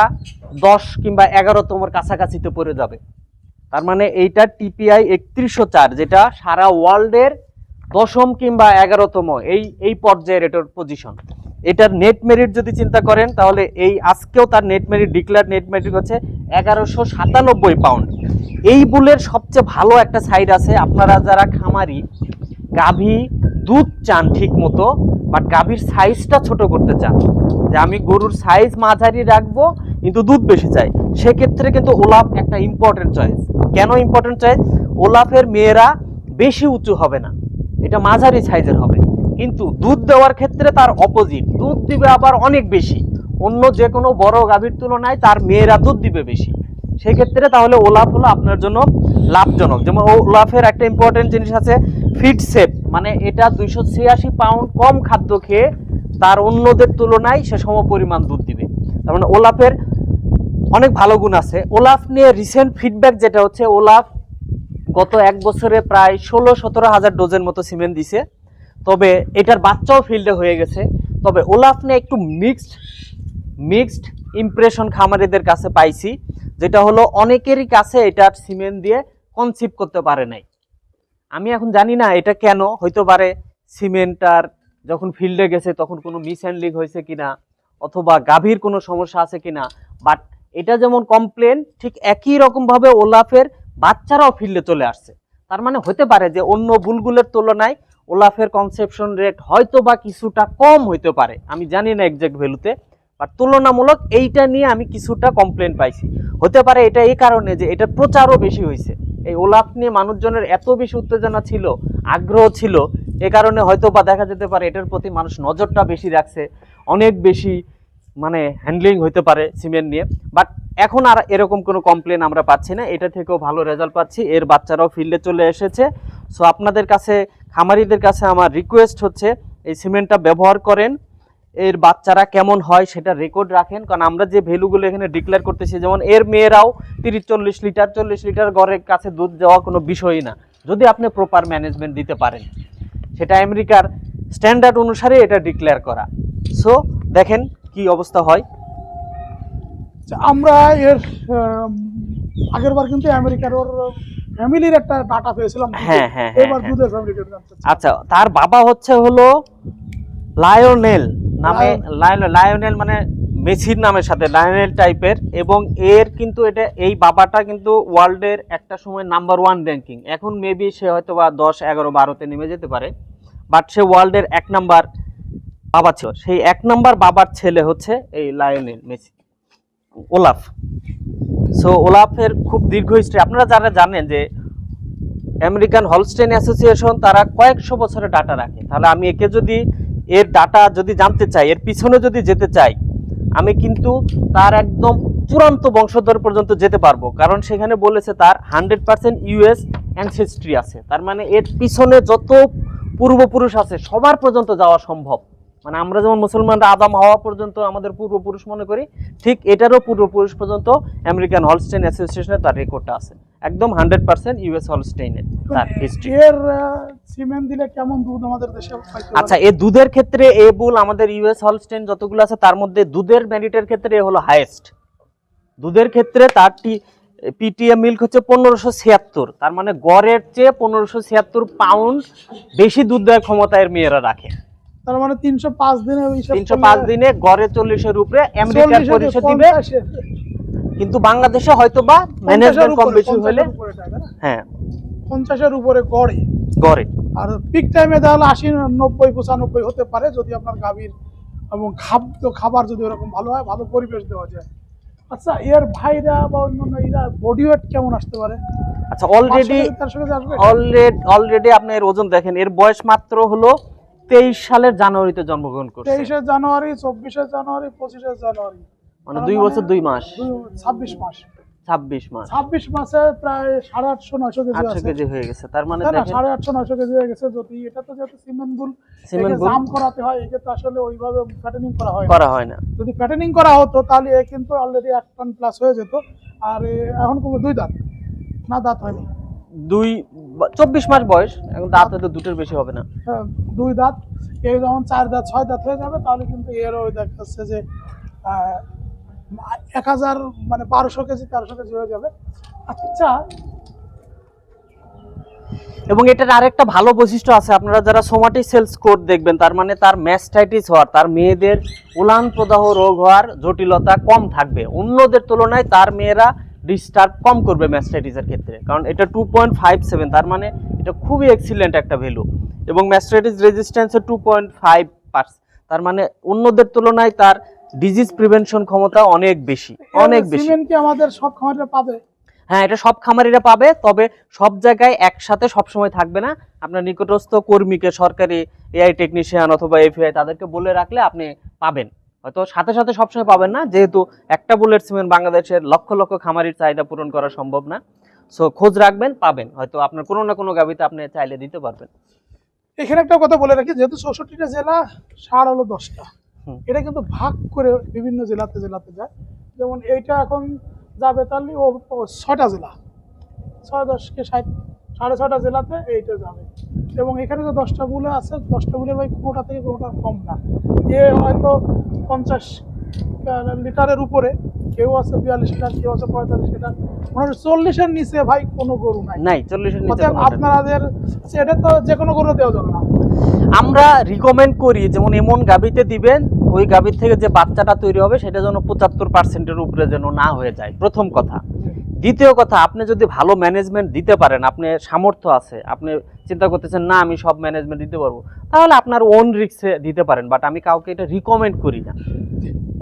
10 কিংবা 11তমের কাছাকাছিতে পড়ে যাবে। তার মানে এইটার টিপিআই 3104, যেটা সারা ওয়ার্ল্ডের 10ম কিংবা 11তম এই পর্যায়ের এটার পজিশন। এটার নেট মেরিট যদি চিন্তা করেন তাহলে এই আজকেও তার net merit, declare net merit হচ্ছে 1197 পাউন্ড। এই বুলের সবচেয়ে ভালো একটা সাইড আছে, আপনারা যারা খামারি গাভী দুধ চান ঠিক মতো, বাট গাভীর সাইজটা ছোট করতে চান, যে আমি গরুর সাইজ মাঝারি রাখবো কিন্তু দুধ বেশি চাই, সেক্ষেত্রে কিন্তু ওলাপ একটা ইম্পর্টেন্ট চয়েস। কেন ইম্পর্টেন্ট চয়েস? ওলাপের মেয়েরা বেশি উঁচু হবে না, এটা মাঝারি সাইজের হবে, কিন্তু দুধ দেওয়ার ক্ষেত্রে তার অপোজিট, দুধ দিবে আবার অনেক বেশি। অন্য যে কোনো বড় গাভীর তুলনায় তার মেয়েরা দুধ দিবে বেশি। সেক্ষেত্রে তাহলে ওলাপ হলো আপনার জন্য লাভজনক। যেমন ওলাফের একটা ইম্পর্টেন্ট জিনিস আছে ফিড সেপ, মানে এটা 286 পাউন্ড কম খাদ্য খেয়ে তার অন্যদের তুলনায় সে সম পরিমাণ দুধ দিবে। তার মানে ওলাফের অনেক ভালো গুণ আছে। ওলাফ নিয়ে রিসেন্ট ফিডব্যাক যেটা হচ্ছে, ওলাফ গত 1 বছরে প্রায় 16-17 হাজার ডোজের মতো সিমেন্ট দিছে, তবে এটার বাচ্চাও ফিল্ডে হয়ে গেছে। তবে ওলাফ নিয়ে একটু মিক্সড ইমপ্রেশন খামারিদের কাছে পাইছি, যেটা হলো অনেকেরই কাছে এটা সিমেন্ট দিয়ে কনসিভ করতে পারে নাই। আমি এখন জানি না এটা কেন, হইতে পারে সিমেন্টটার যখন ফিল্ডে গেছে তখন কোনো মিসহ্যান্ডলিং হয়েছে কিনা, অথবা গাভীর কোনো সমস্যা আছে কিনা। বাট এটা যেমন কমপ্লেন, ঠিক একই রকম ভাবে ওলাফের বাচ্চারাও ফিল্ডে চলে আসছে। তার মানে হতে পারে যে অন্য বুলগুলের তুলনায় ওলাফের কনসেপশন রেট হয়তো বা কিছুটা কম হইতে পারে, আমি জানি না এক্সাক্ট ভ্যালুতে, বাট তুলনামূলক এইটা নিয়ে আমি কিছুটা কমপ্লেন পাইছি। হতে পারে এটা এই কারণে যে এটার প্রচারও বেশি হয়েছে, এই ওলাফ নিয়ে মানুষজনের এত বেশি উত্তেজনা ছিল, আগ্রহ ছিল, এ কারণে হয়তো বা দেখা যেতে পারে এটার প্রতি মানুষ নজরটা বেশি রাখছে, অনেক বেশি মানে হ্যান্ডলিং হইতে পারে সিমেন্ট নিয়ে। বাট এখন আর এরকম কোনো কমপ্লেন আমরা পাচ্ছি না, এটা থেকেও ভালো রেজাল্ট পাচ্ছি, এর বাচ্চারাও ফিল্ডে চলে এসেছে। সো আপনাদের কাছে, খামারিদের কাছে আমার রিকোয়েস্ট হচ্ছে এই সিমেন্টটা ব্যবহার করেন, এর বাচ্চারা কেমন হয় সেটা রেকর্ড রাখেন, কারণ আমরা যে ভ্যালুগুলো এখানে ডিক্লেয়ার করতেছি, যেমন এর মেয়েরাও 30-40 লিটার ঘরের কাছে দুধ দেওয়া কোনো বিষয়ই না, যদি আপনি প্রপার ম্যানেজমেন্ট দিতে পারেন। সেটা আমেরিকার স্ট্যান্ডার্ড অনুসারে এটা ডিক্লেয়ার করা। সো দেখেন কি অবস্থা হয়। আমরা এর আগের বার কিন্তু আমেরিকার ওর ফ্যামিলির একটা ডাটা পেয়েছিলাম। হ্যাঁ, এবার দুধের ফ্যামিলির জানতে চাই। আচ্ছা, তার বাবা হলো লায়নেল নামে, লায়নেল মানে মেসির নামের সাথে লায়নেল টাইপের, এবং এর কিন্তু এটা এই বাবাটা কিন্তু ওয়ার্ল্ডের একটা সময় নাম্বার 1 র্যাঙ্কিং। এখন মেবি সে হয়তো বা 10, 11, 12-তে নেমে যেতে পারে, বাট সে ওয়ার্ল্ডের 1 নাম্বার বাবা ছিল। সেই 1 নাম্বার বাবার ছেলে হচ্ছে এই লায়নেল মেসি, ওলাফ। সো ওলাফের খুব দীর্ঘ হিস্ট্রি। আপনারা যারা জানেন যে আমেরিকান হলস্টেইন অ্যাসোসিয়েশন তারা কয়েকশো বছরের ডাটা রাখে, তাহলে আমি একে যদি এর ডাটা যদি জানতে চাই, এর পিছনে যদি যেতে চাই, আমি কিন্তু তার একদম চূড়ান্ত বংশধর পর্যন্ত যেতে পারবো, কারণ সেখানে বলেছে তার 100% ইউএস অ্যানসেস্ট্রি আছে। তার মানে এর পিছনে যত পূর্বপুরুষ আছে সবার পর্যন্ত যাওয়া সম্ভব। মানে আমরা যেমন মুসলমানরা আদম হাওয়া পর্যন্ত আমাদের পূর্বপুরুষ মনে করি, ঠিক এটারও পূর্বপুরুষ পর্যন্ত আমেরিকান হলস্টেইন অ্যাসোসিয়েশনে তার রেকর্ডটা আছে, একদম 100% ইউএস হলস্টেইনের তার হিস্ট্রি। এর সিমেন্ট দিলে কেমন দুধ আমাদের দেশে পাইতে আচ্ছা, এই দুধের ক্ষেত্রে এ বুল আমাদের ইউএস হলস্টেইন যতগুলো আছে তার মধ্যে দুধের মেরিটের ক্ষেত্রে এ হলো হাইয়েস্ট। দুধের ক্ষেত্রে তার পিটিএম মিল্ক হচ্ছে 1576, তার মানে গড়ের চেয়ে 1576 পাউন্ড বেশি দুধ দেওয়ার ক্ষমতা এর মেয়েরা রাখে। তার মানে 305 দিনে 305 দিনে গড়ে 40-এর উপরে আমেরিকার পরিষদ দিবে, কিন্তু বাংলাদেশে হয়তো বা ম্যানেজমেন্ট কম বেশি হলে হ্যাঁ 50-এর উপরে গড়ে গড়ে, আর পিক টাইমে তাহলে 80, 90, 95 হতে পারে যদি আপনার গাভীর এবং খাবার যদি এরকম ভালো হয়, ভালো পরিবেশ দেওয়া যায়। আচ্ছা, এর ভাইরা বা অন্যান্য এরা বডি ওয়েট কেমন আসতে পারে? আচ্ছা, অলরেডি আপনি এর ওজন দেখেন, এর বয়স মাত্র হলো 23 সালের জানুয়ারিতে জন্মগ্রহণ করছে। 23 জানুয়ারি, 24 জানুয়ারি, 25 জানুয়ারি, মানে 2 বছর 2 মাস, 26 মাস। 26 মাসে প্রায় 850-900 কেজি 800 কেজি হয়ে গেছে। তার মানে দেখেন দেখেন 850-900 কেজি হয়ে গেছে। যদি এটা তো যেহেতু সিমেন্ট বুল জাম করাতে হয়, একে তো আসলে ওইভাবে প্যাটার্নিং করা হয় না। যদি প্যাটার্নিং করা হতো তাহলে এ কিন্তু অলরেডি 1 টন প্লাস হয়ে যেত। আর এখন কোনো 2 দাঁত না, দাঁত হয়নি, 24 মাস বয়স, এখন দাঁত হয়তো 2টোর বেশি হবে না। 2 দাঁত। এই যখন 4 দাঁত 6 দাঁত হয়ে যাবে তাহলে কিন্তু এর ওই দেখাচ্ছে যে 1000 মানে 1200 কেজি 1300 কেজি হয়ে যাবে। আচ্ছা, এবং এটার আরেকটা ভালো বৈশিষ্ট্য আছে, আপনারা যারা সোমাটিক সেলস কোড দেখবেন, তার মানে তার ম্যাস্টাইটিস হওয়ার, তার মেয়েদের উলান প্রদাহ রোগ হওয়ার জটিলতা কম থাকবে অন্যদের তুলনায়। তার মেয়েরা ডিস্টার্ব কম করবে ম্যাস্টাইটিসের ক্ষেত্রে, কারণ এটা 2.57, তার মানে এটা খুবই এক্সিলেন্ট একটা ভ্যালু। এবং ম্যাস্টাইটিস রেজিস্ট্যান্সের 2.5%, তার মানে অন্যদের তুলনায় তার ডিজিজ প্রিভেনশন ক্ষমতা অনেক বেশি। সিমেন্ট কি আমাদের সব খামারে পাবে? হ্যাঁ, এটা সব খামারিরা পাবে, তবে সব জায়গায় একসাথে সবসময় থাকবে না। আপনার নিকটস্থ কর্মীকে, সরকারি এআই টেকনিশিয়ান অথবা এফআই তাদেরকে বলে রাখলে আপনি পাবেন। হয়তো সাথে সাথে সবসময় পাবেন না, যেহেতু একটা বুলেট সিমেন্ট বাংলাদেশের লক্ষ লক্ষ খামারির চাহিদা পূরণ করা সম্ভব না। সো খোঁজ রাখবেন, পাবেন, হয়তো আপনার কোনো না কোনো গাবিতে আপনি চাইলে দিতে পারবেন। এখানে একটা কথা বলে রাখি, যেহেতু 64টা জেলা, সার হলো 10টা, এটা কিন্তু ভাগ করে বিভিন্ন জেলাতে যায়। যেমন এইটা এখন যাবে তাহলে ও 6টা জেলা, 6, 10 কে 60, 6.5টা জেলাতে এইটা যাবে। এবং এখানে যে 10টা বুলে আছে, 10টা বুলের ভাই কোনোটা থেকে কোনোটা কম না। এ হয়তো 50 লিটারের উপরে, কেউ আছে 42 লিটার, কেউ আছে 45 লিটার, মানে 40-এর নিচে ভাই কোনো গরু নাই 40-এর নিচে। আপনাদের এটা তো যে কোনো গরু দেওয়া যাবে না। আমরা রিকমেন্ড করি যেমন এমন গাবিতে দিবেন, ওই গাবির থেকে যে বাচ্চাটা তৈরি হবে সেটা যেন 75%-এর উপরে যেন না হয়ে যায়, প্রথম কথা। দ্বিতীয় কথা, আপনি যদি ভালো ম্যানেজমেন্ট দিতে পারেন, আপনি সামর্থ্য আছে, আপনি চিন্তা করতেছেন না আমি সব ম্যানেজমেন্ট দিতে পারবো, তাহলে আপনার ওন রিস্কে দিতে পারেন, বাট আমি কাউকে এটা রিকমেন্ড করি না।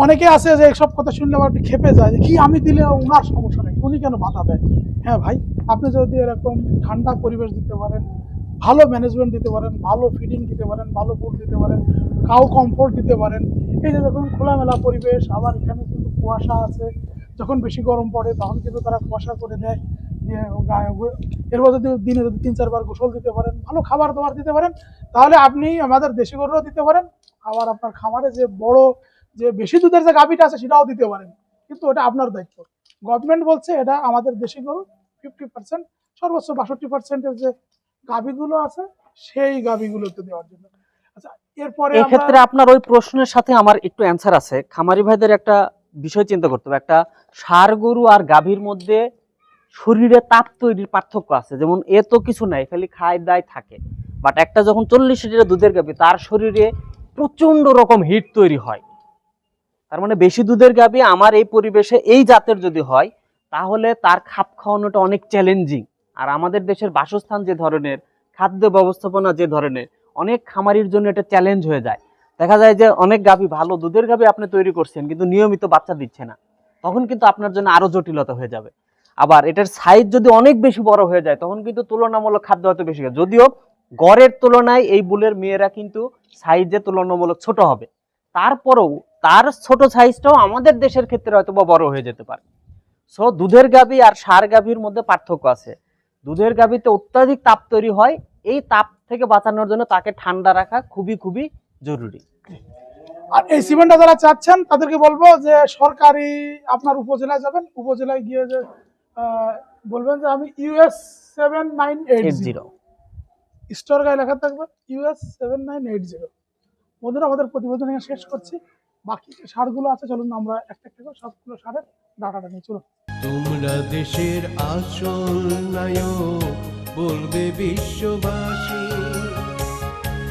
অনেকে আছে যে সব কথা শুনলে আমার একটু খেপে যায় যে কি আমি দিলে ওনার সমস্যা নেই, উনি কেন বাধা দেয়। হ্যাঁ ভাই, আপনি যদি এরকম ঠান্ডা পরিবেশ দিতে পারেন, ভালো ম্যানেজমেন্ট দিতে পারেন, ভালো ফিডিং দিতে পারেন, ভালো ফুড দিতে পারেন, কাউ কমফোর্ট দিতে পারেন, এই যে যখন খোলামেলা পরিবেশ, আবার এখানে কিন্তু কুয়াশা আছে, যখন বেশি গরম পড়ে তখন কিন্তু তারা কুয়াশা করে দেয়, এরপর যদি দিনে যদি 3-4 বার গোসল দিতে পারেন, ভালো খাবার দাবার দিতে পারেন, তাহলে আপনি আমাদের দেশি গরুও দিতে পারেন, আবার আপনার খামারে যে বড় যে বেশি দুধের যে গাভীটা আছে সেটাও দিতে পারেন। কিন্তু ওটা আপনার দায়িত্ব। গভর্নমেন্ট বলছে এটা আমাদের দেশি গরু 50%, সর্বোচ্চ 62%-এর যে গাভীগুলো আছে সেই গাভীগুলোতে দেওয়ার জন্য। আচ্ছা, এরপরে এক্ষেত্রে আপনার ওই প্রশ্নের সাথে আমার একটু অ্যান্সার আছে। খামারি ভাইদের একটা বিষয় চিন্তা করতে হবে, একটা ষাঁড় গরু আর গাভীর মধ্যে শরীরে তাপ তৈরির পার্থক্য আছে। যেমন এ তো কিছু নাই, খালি খায় দায় থাকে, বাট একটা যখন 40 লিটার দুধের গাভী, তার শরীরে প্রচন্ড রকম হিট তৈরি হয়। তার মানে বেশি দুধের গাভী আমার এই পরিবেশে এই জাতের যদি হয় তাহলে তার খাপ খাওয়ানোটা অনেক চ্যালেঞ্জিং। আর আমাদের দেশের বাসস্থান যে ধরনের, খাদ্য ব্যবস্থাপনা যে ধরনের, অনেক খামারির জন্য এটা চ্যালেঞ্জ হয়ে যায়। দেখা যায় যে অনেক গাভী, ভালো দুধের গাভী আপনি তৈরি করছেন কিন্তু নিয়মিত বাচ্চা দিচ্ছে না, তখন কিন্তু আপনার জন্য আরো জটিলতা হয়ে যাবে। আবার এটার সাইজ যদি অনেক বেশি বড় হয়ে যায় তখন কিন্তু তুলনামূলক খাদ্য হয়তো বেশি খায়। যদিও গড়ের তুলনায় এই বুলের মেয়েরা কিন্তু সাইজে তুলনামূলক ছোট হবে, তারপরেও তার ছোট সাইজটাও আমাদের দেশের ক্ষেত্রে হয়তো বা বড় হয়ে যেতে পারে। সো দুধের গাভী আর ষাঁড় গাভীর মধ্যে পার্থক্য আছে। দুধের গাভীতে অত্যাধিক তাপ তৈরি হয়, এই তাপ থেকে বাঁচানোর জন্য তাকে ঠান্ডা রাখা খুবই খুবই জরুরি। আর এই সিমেন্টটা যারা চাচ্ছেন তাদেরকে বলবো যে সরকারি আপনার উপজেলায় যাবেন, উপজেলায় গিয়ে যে বলবেন যে আমি US 7980 স্টোর গায়ে লেখা থাকবে US 7980। বন্ধুরা, আমাদের প্রতিবেদন এখানে শেষ করছি। বাকি যে সারগুলো আছে চলুন আমরা একটা একটা করে সবগুলো সারের ডাটাটা নিয়ে চলুন। তোমরা দেশের আসল নায়ক, বলবে বিশ্ববাসী।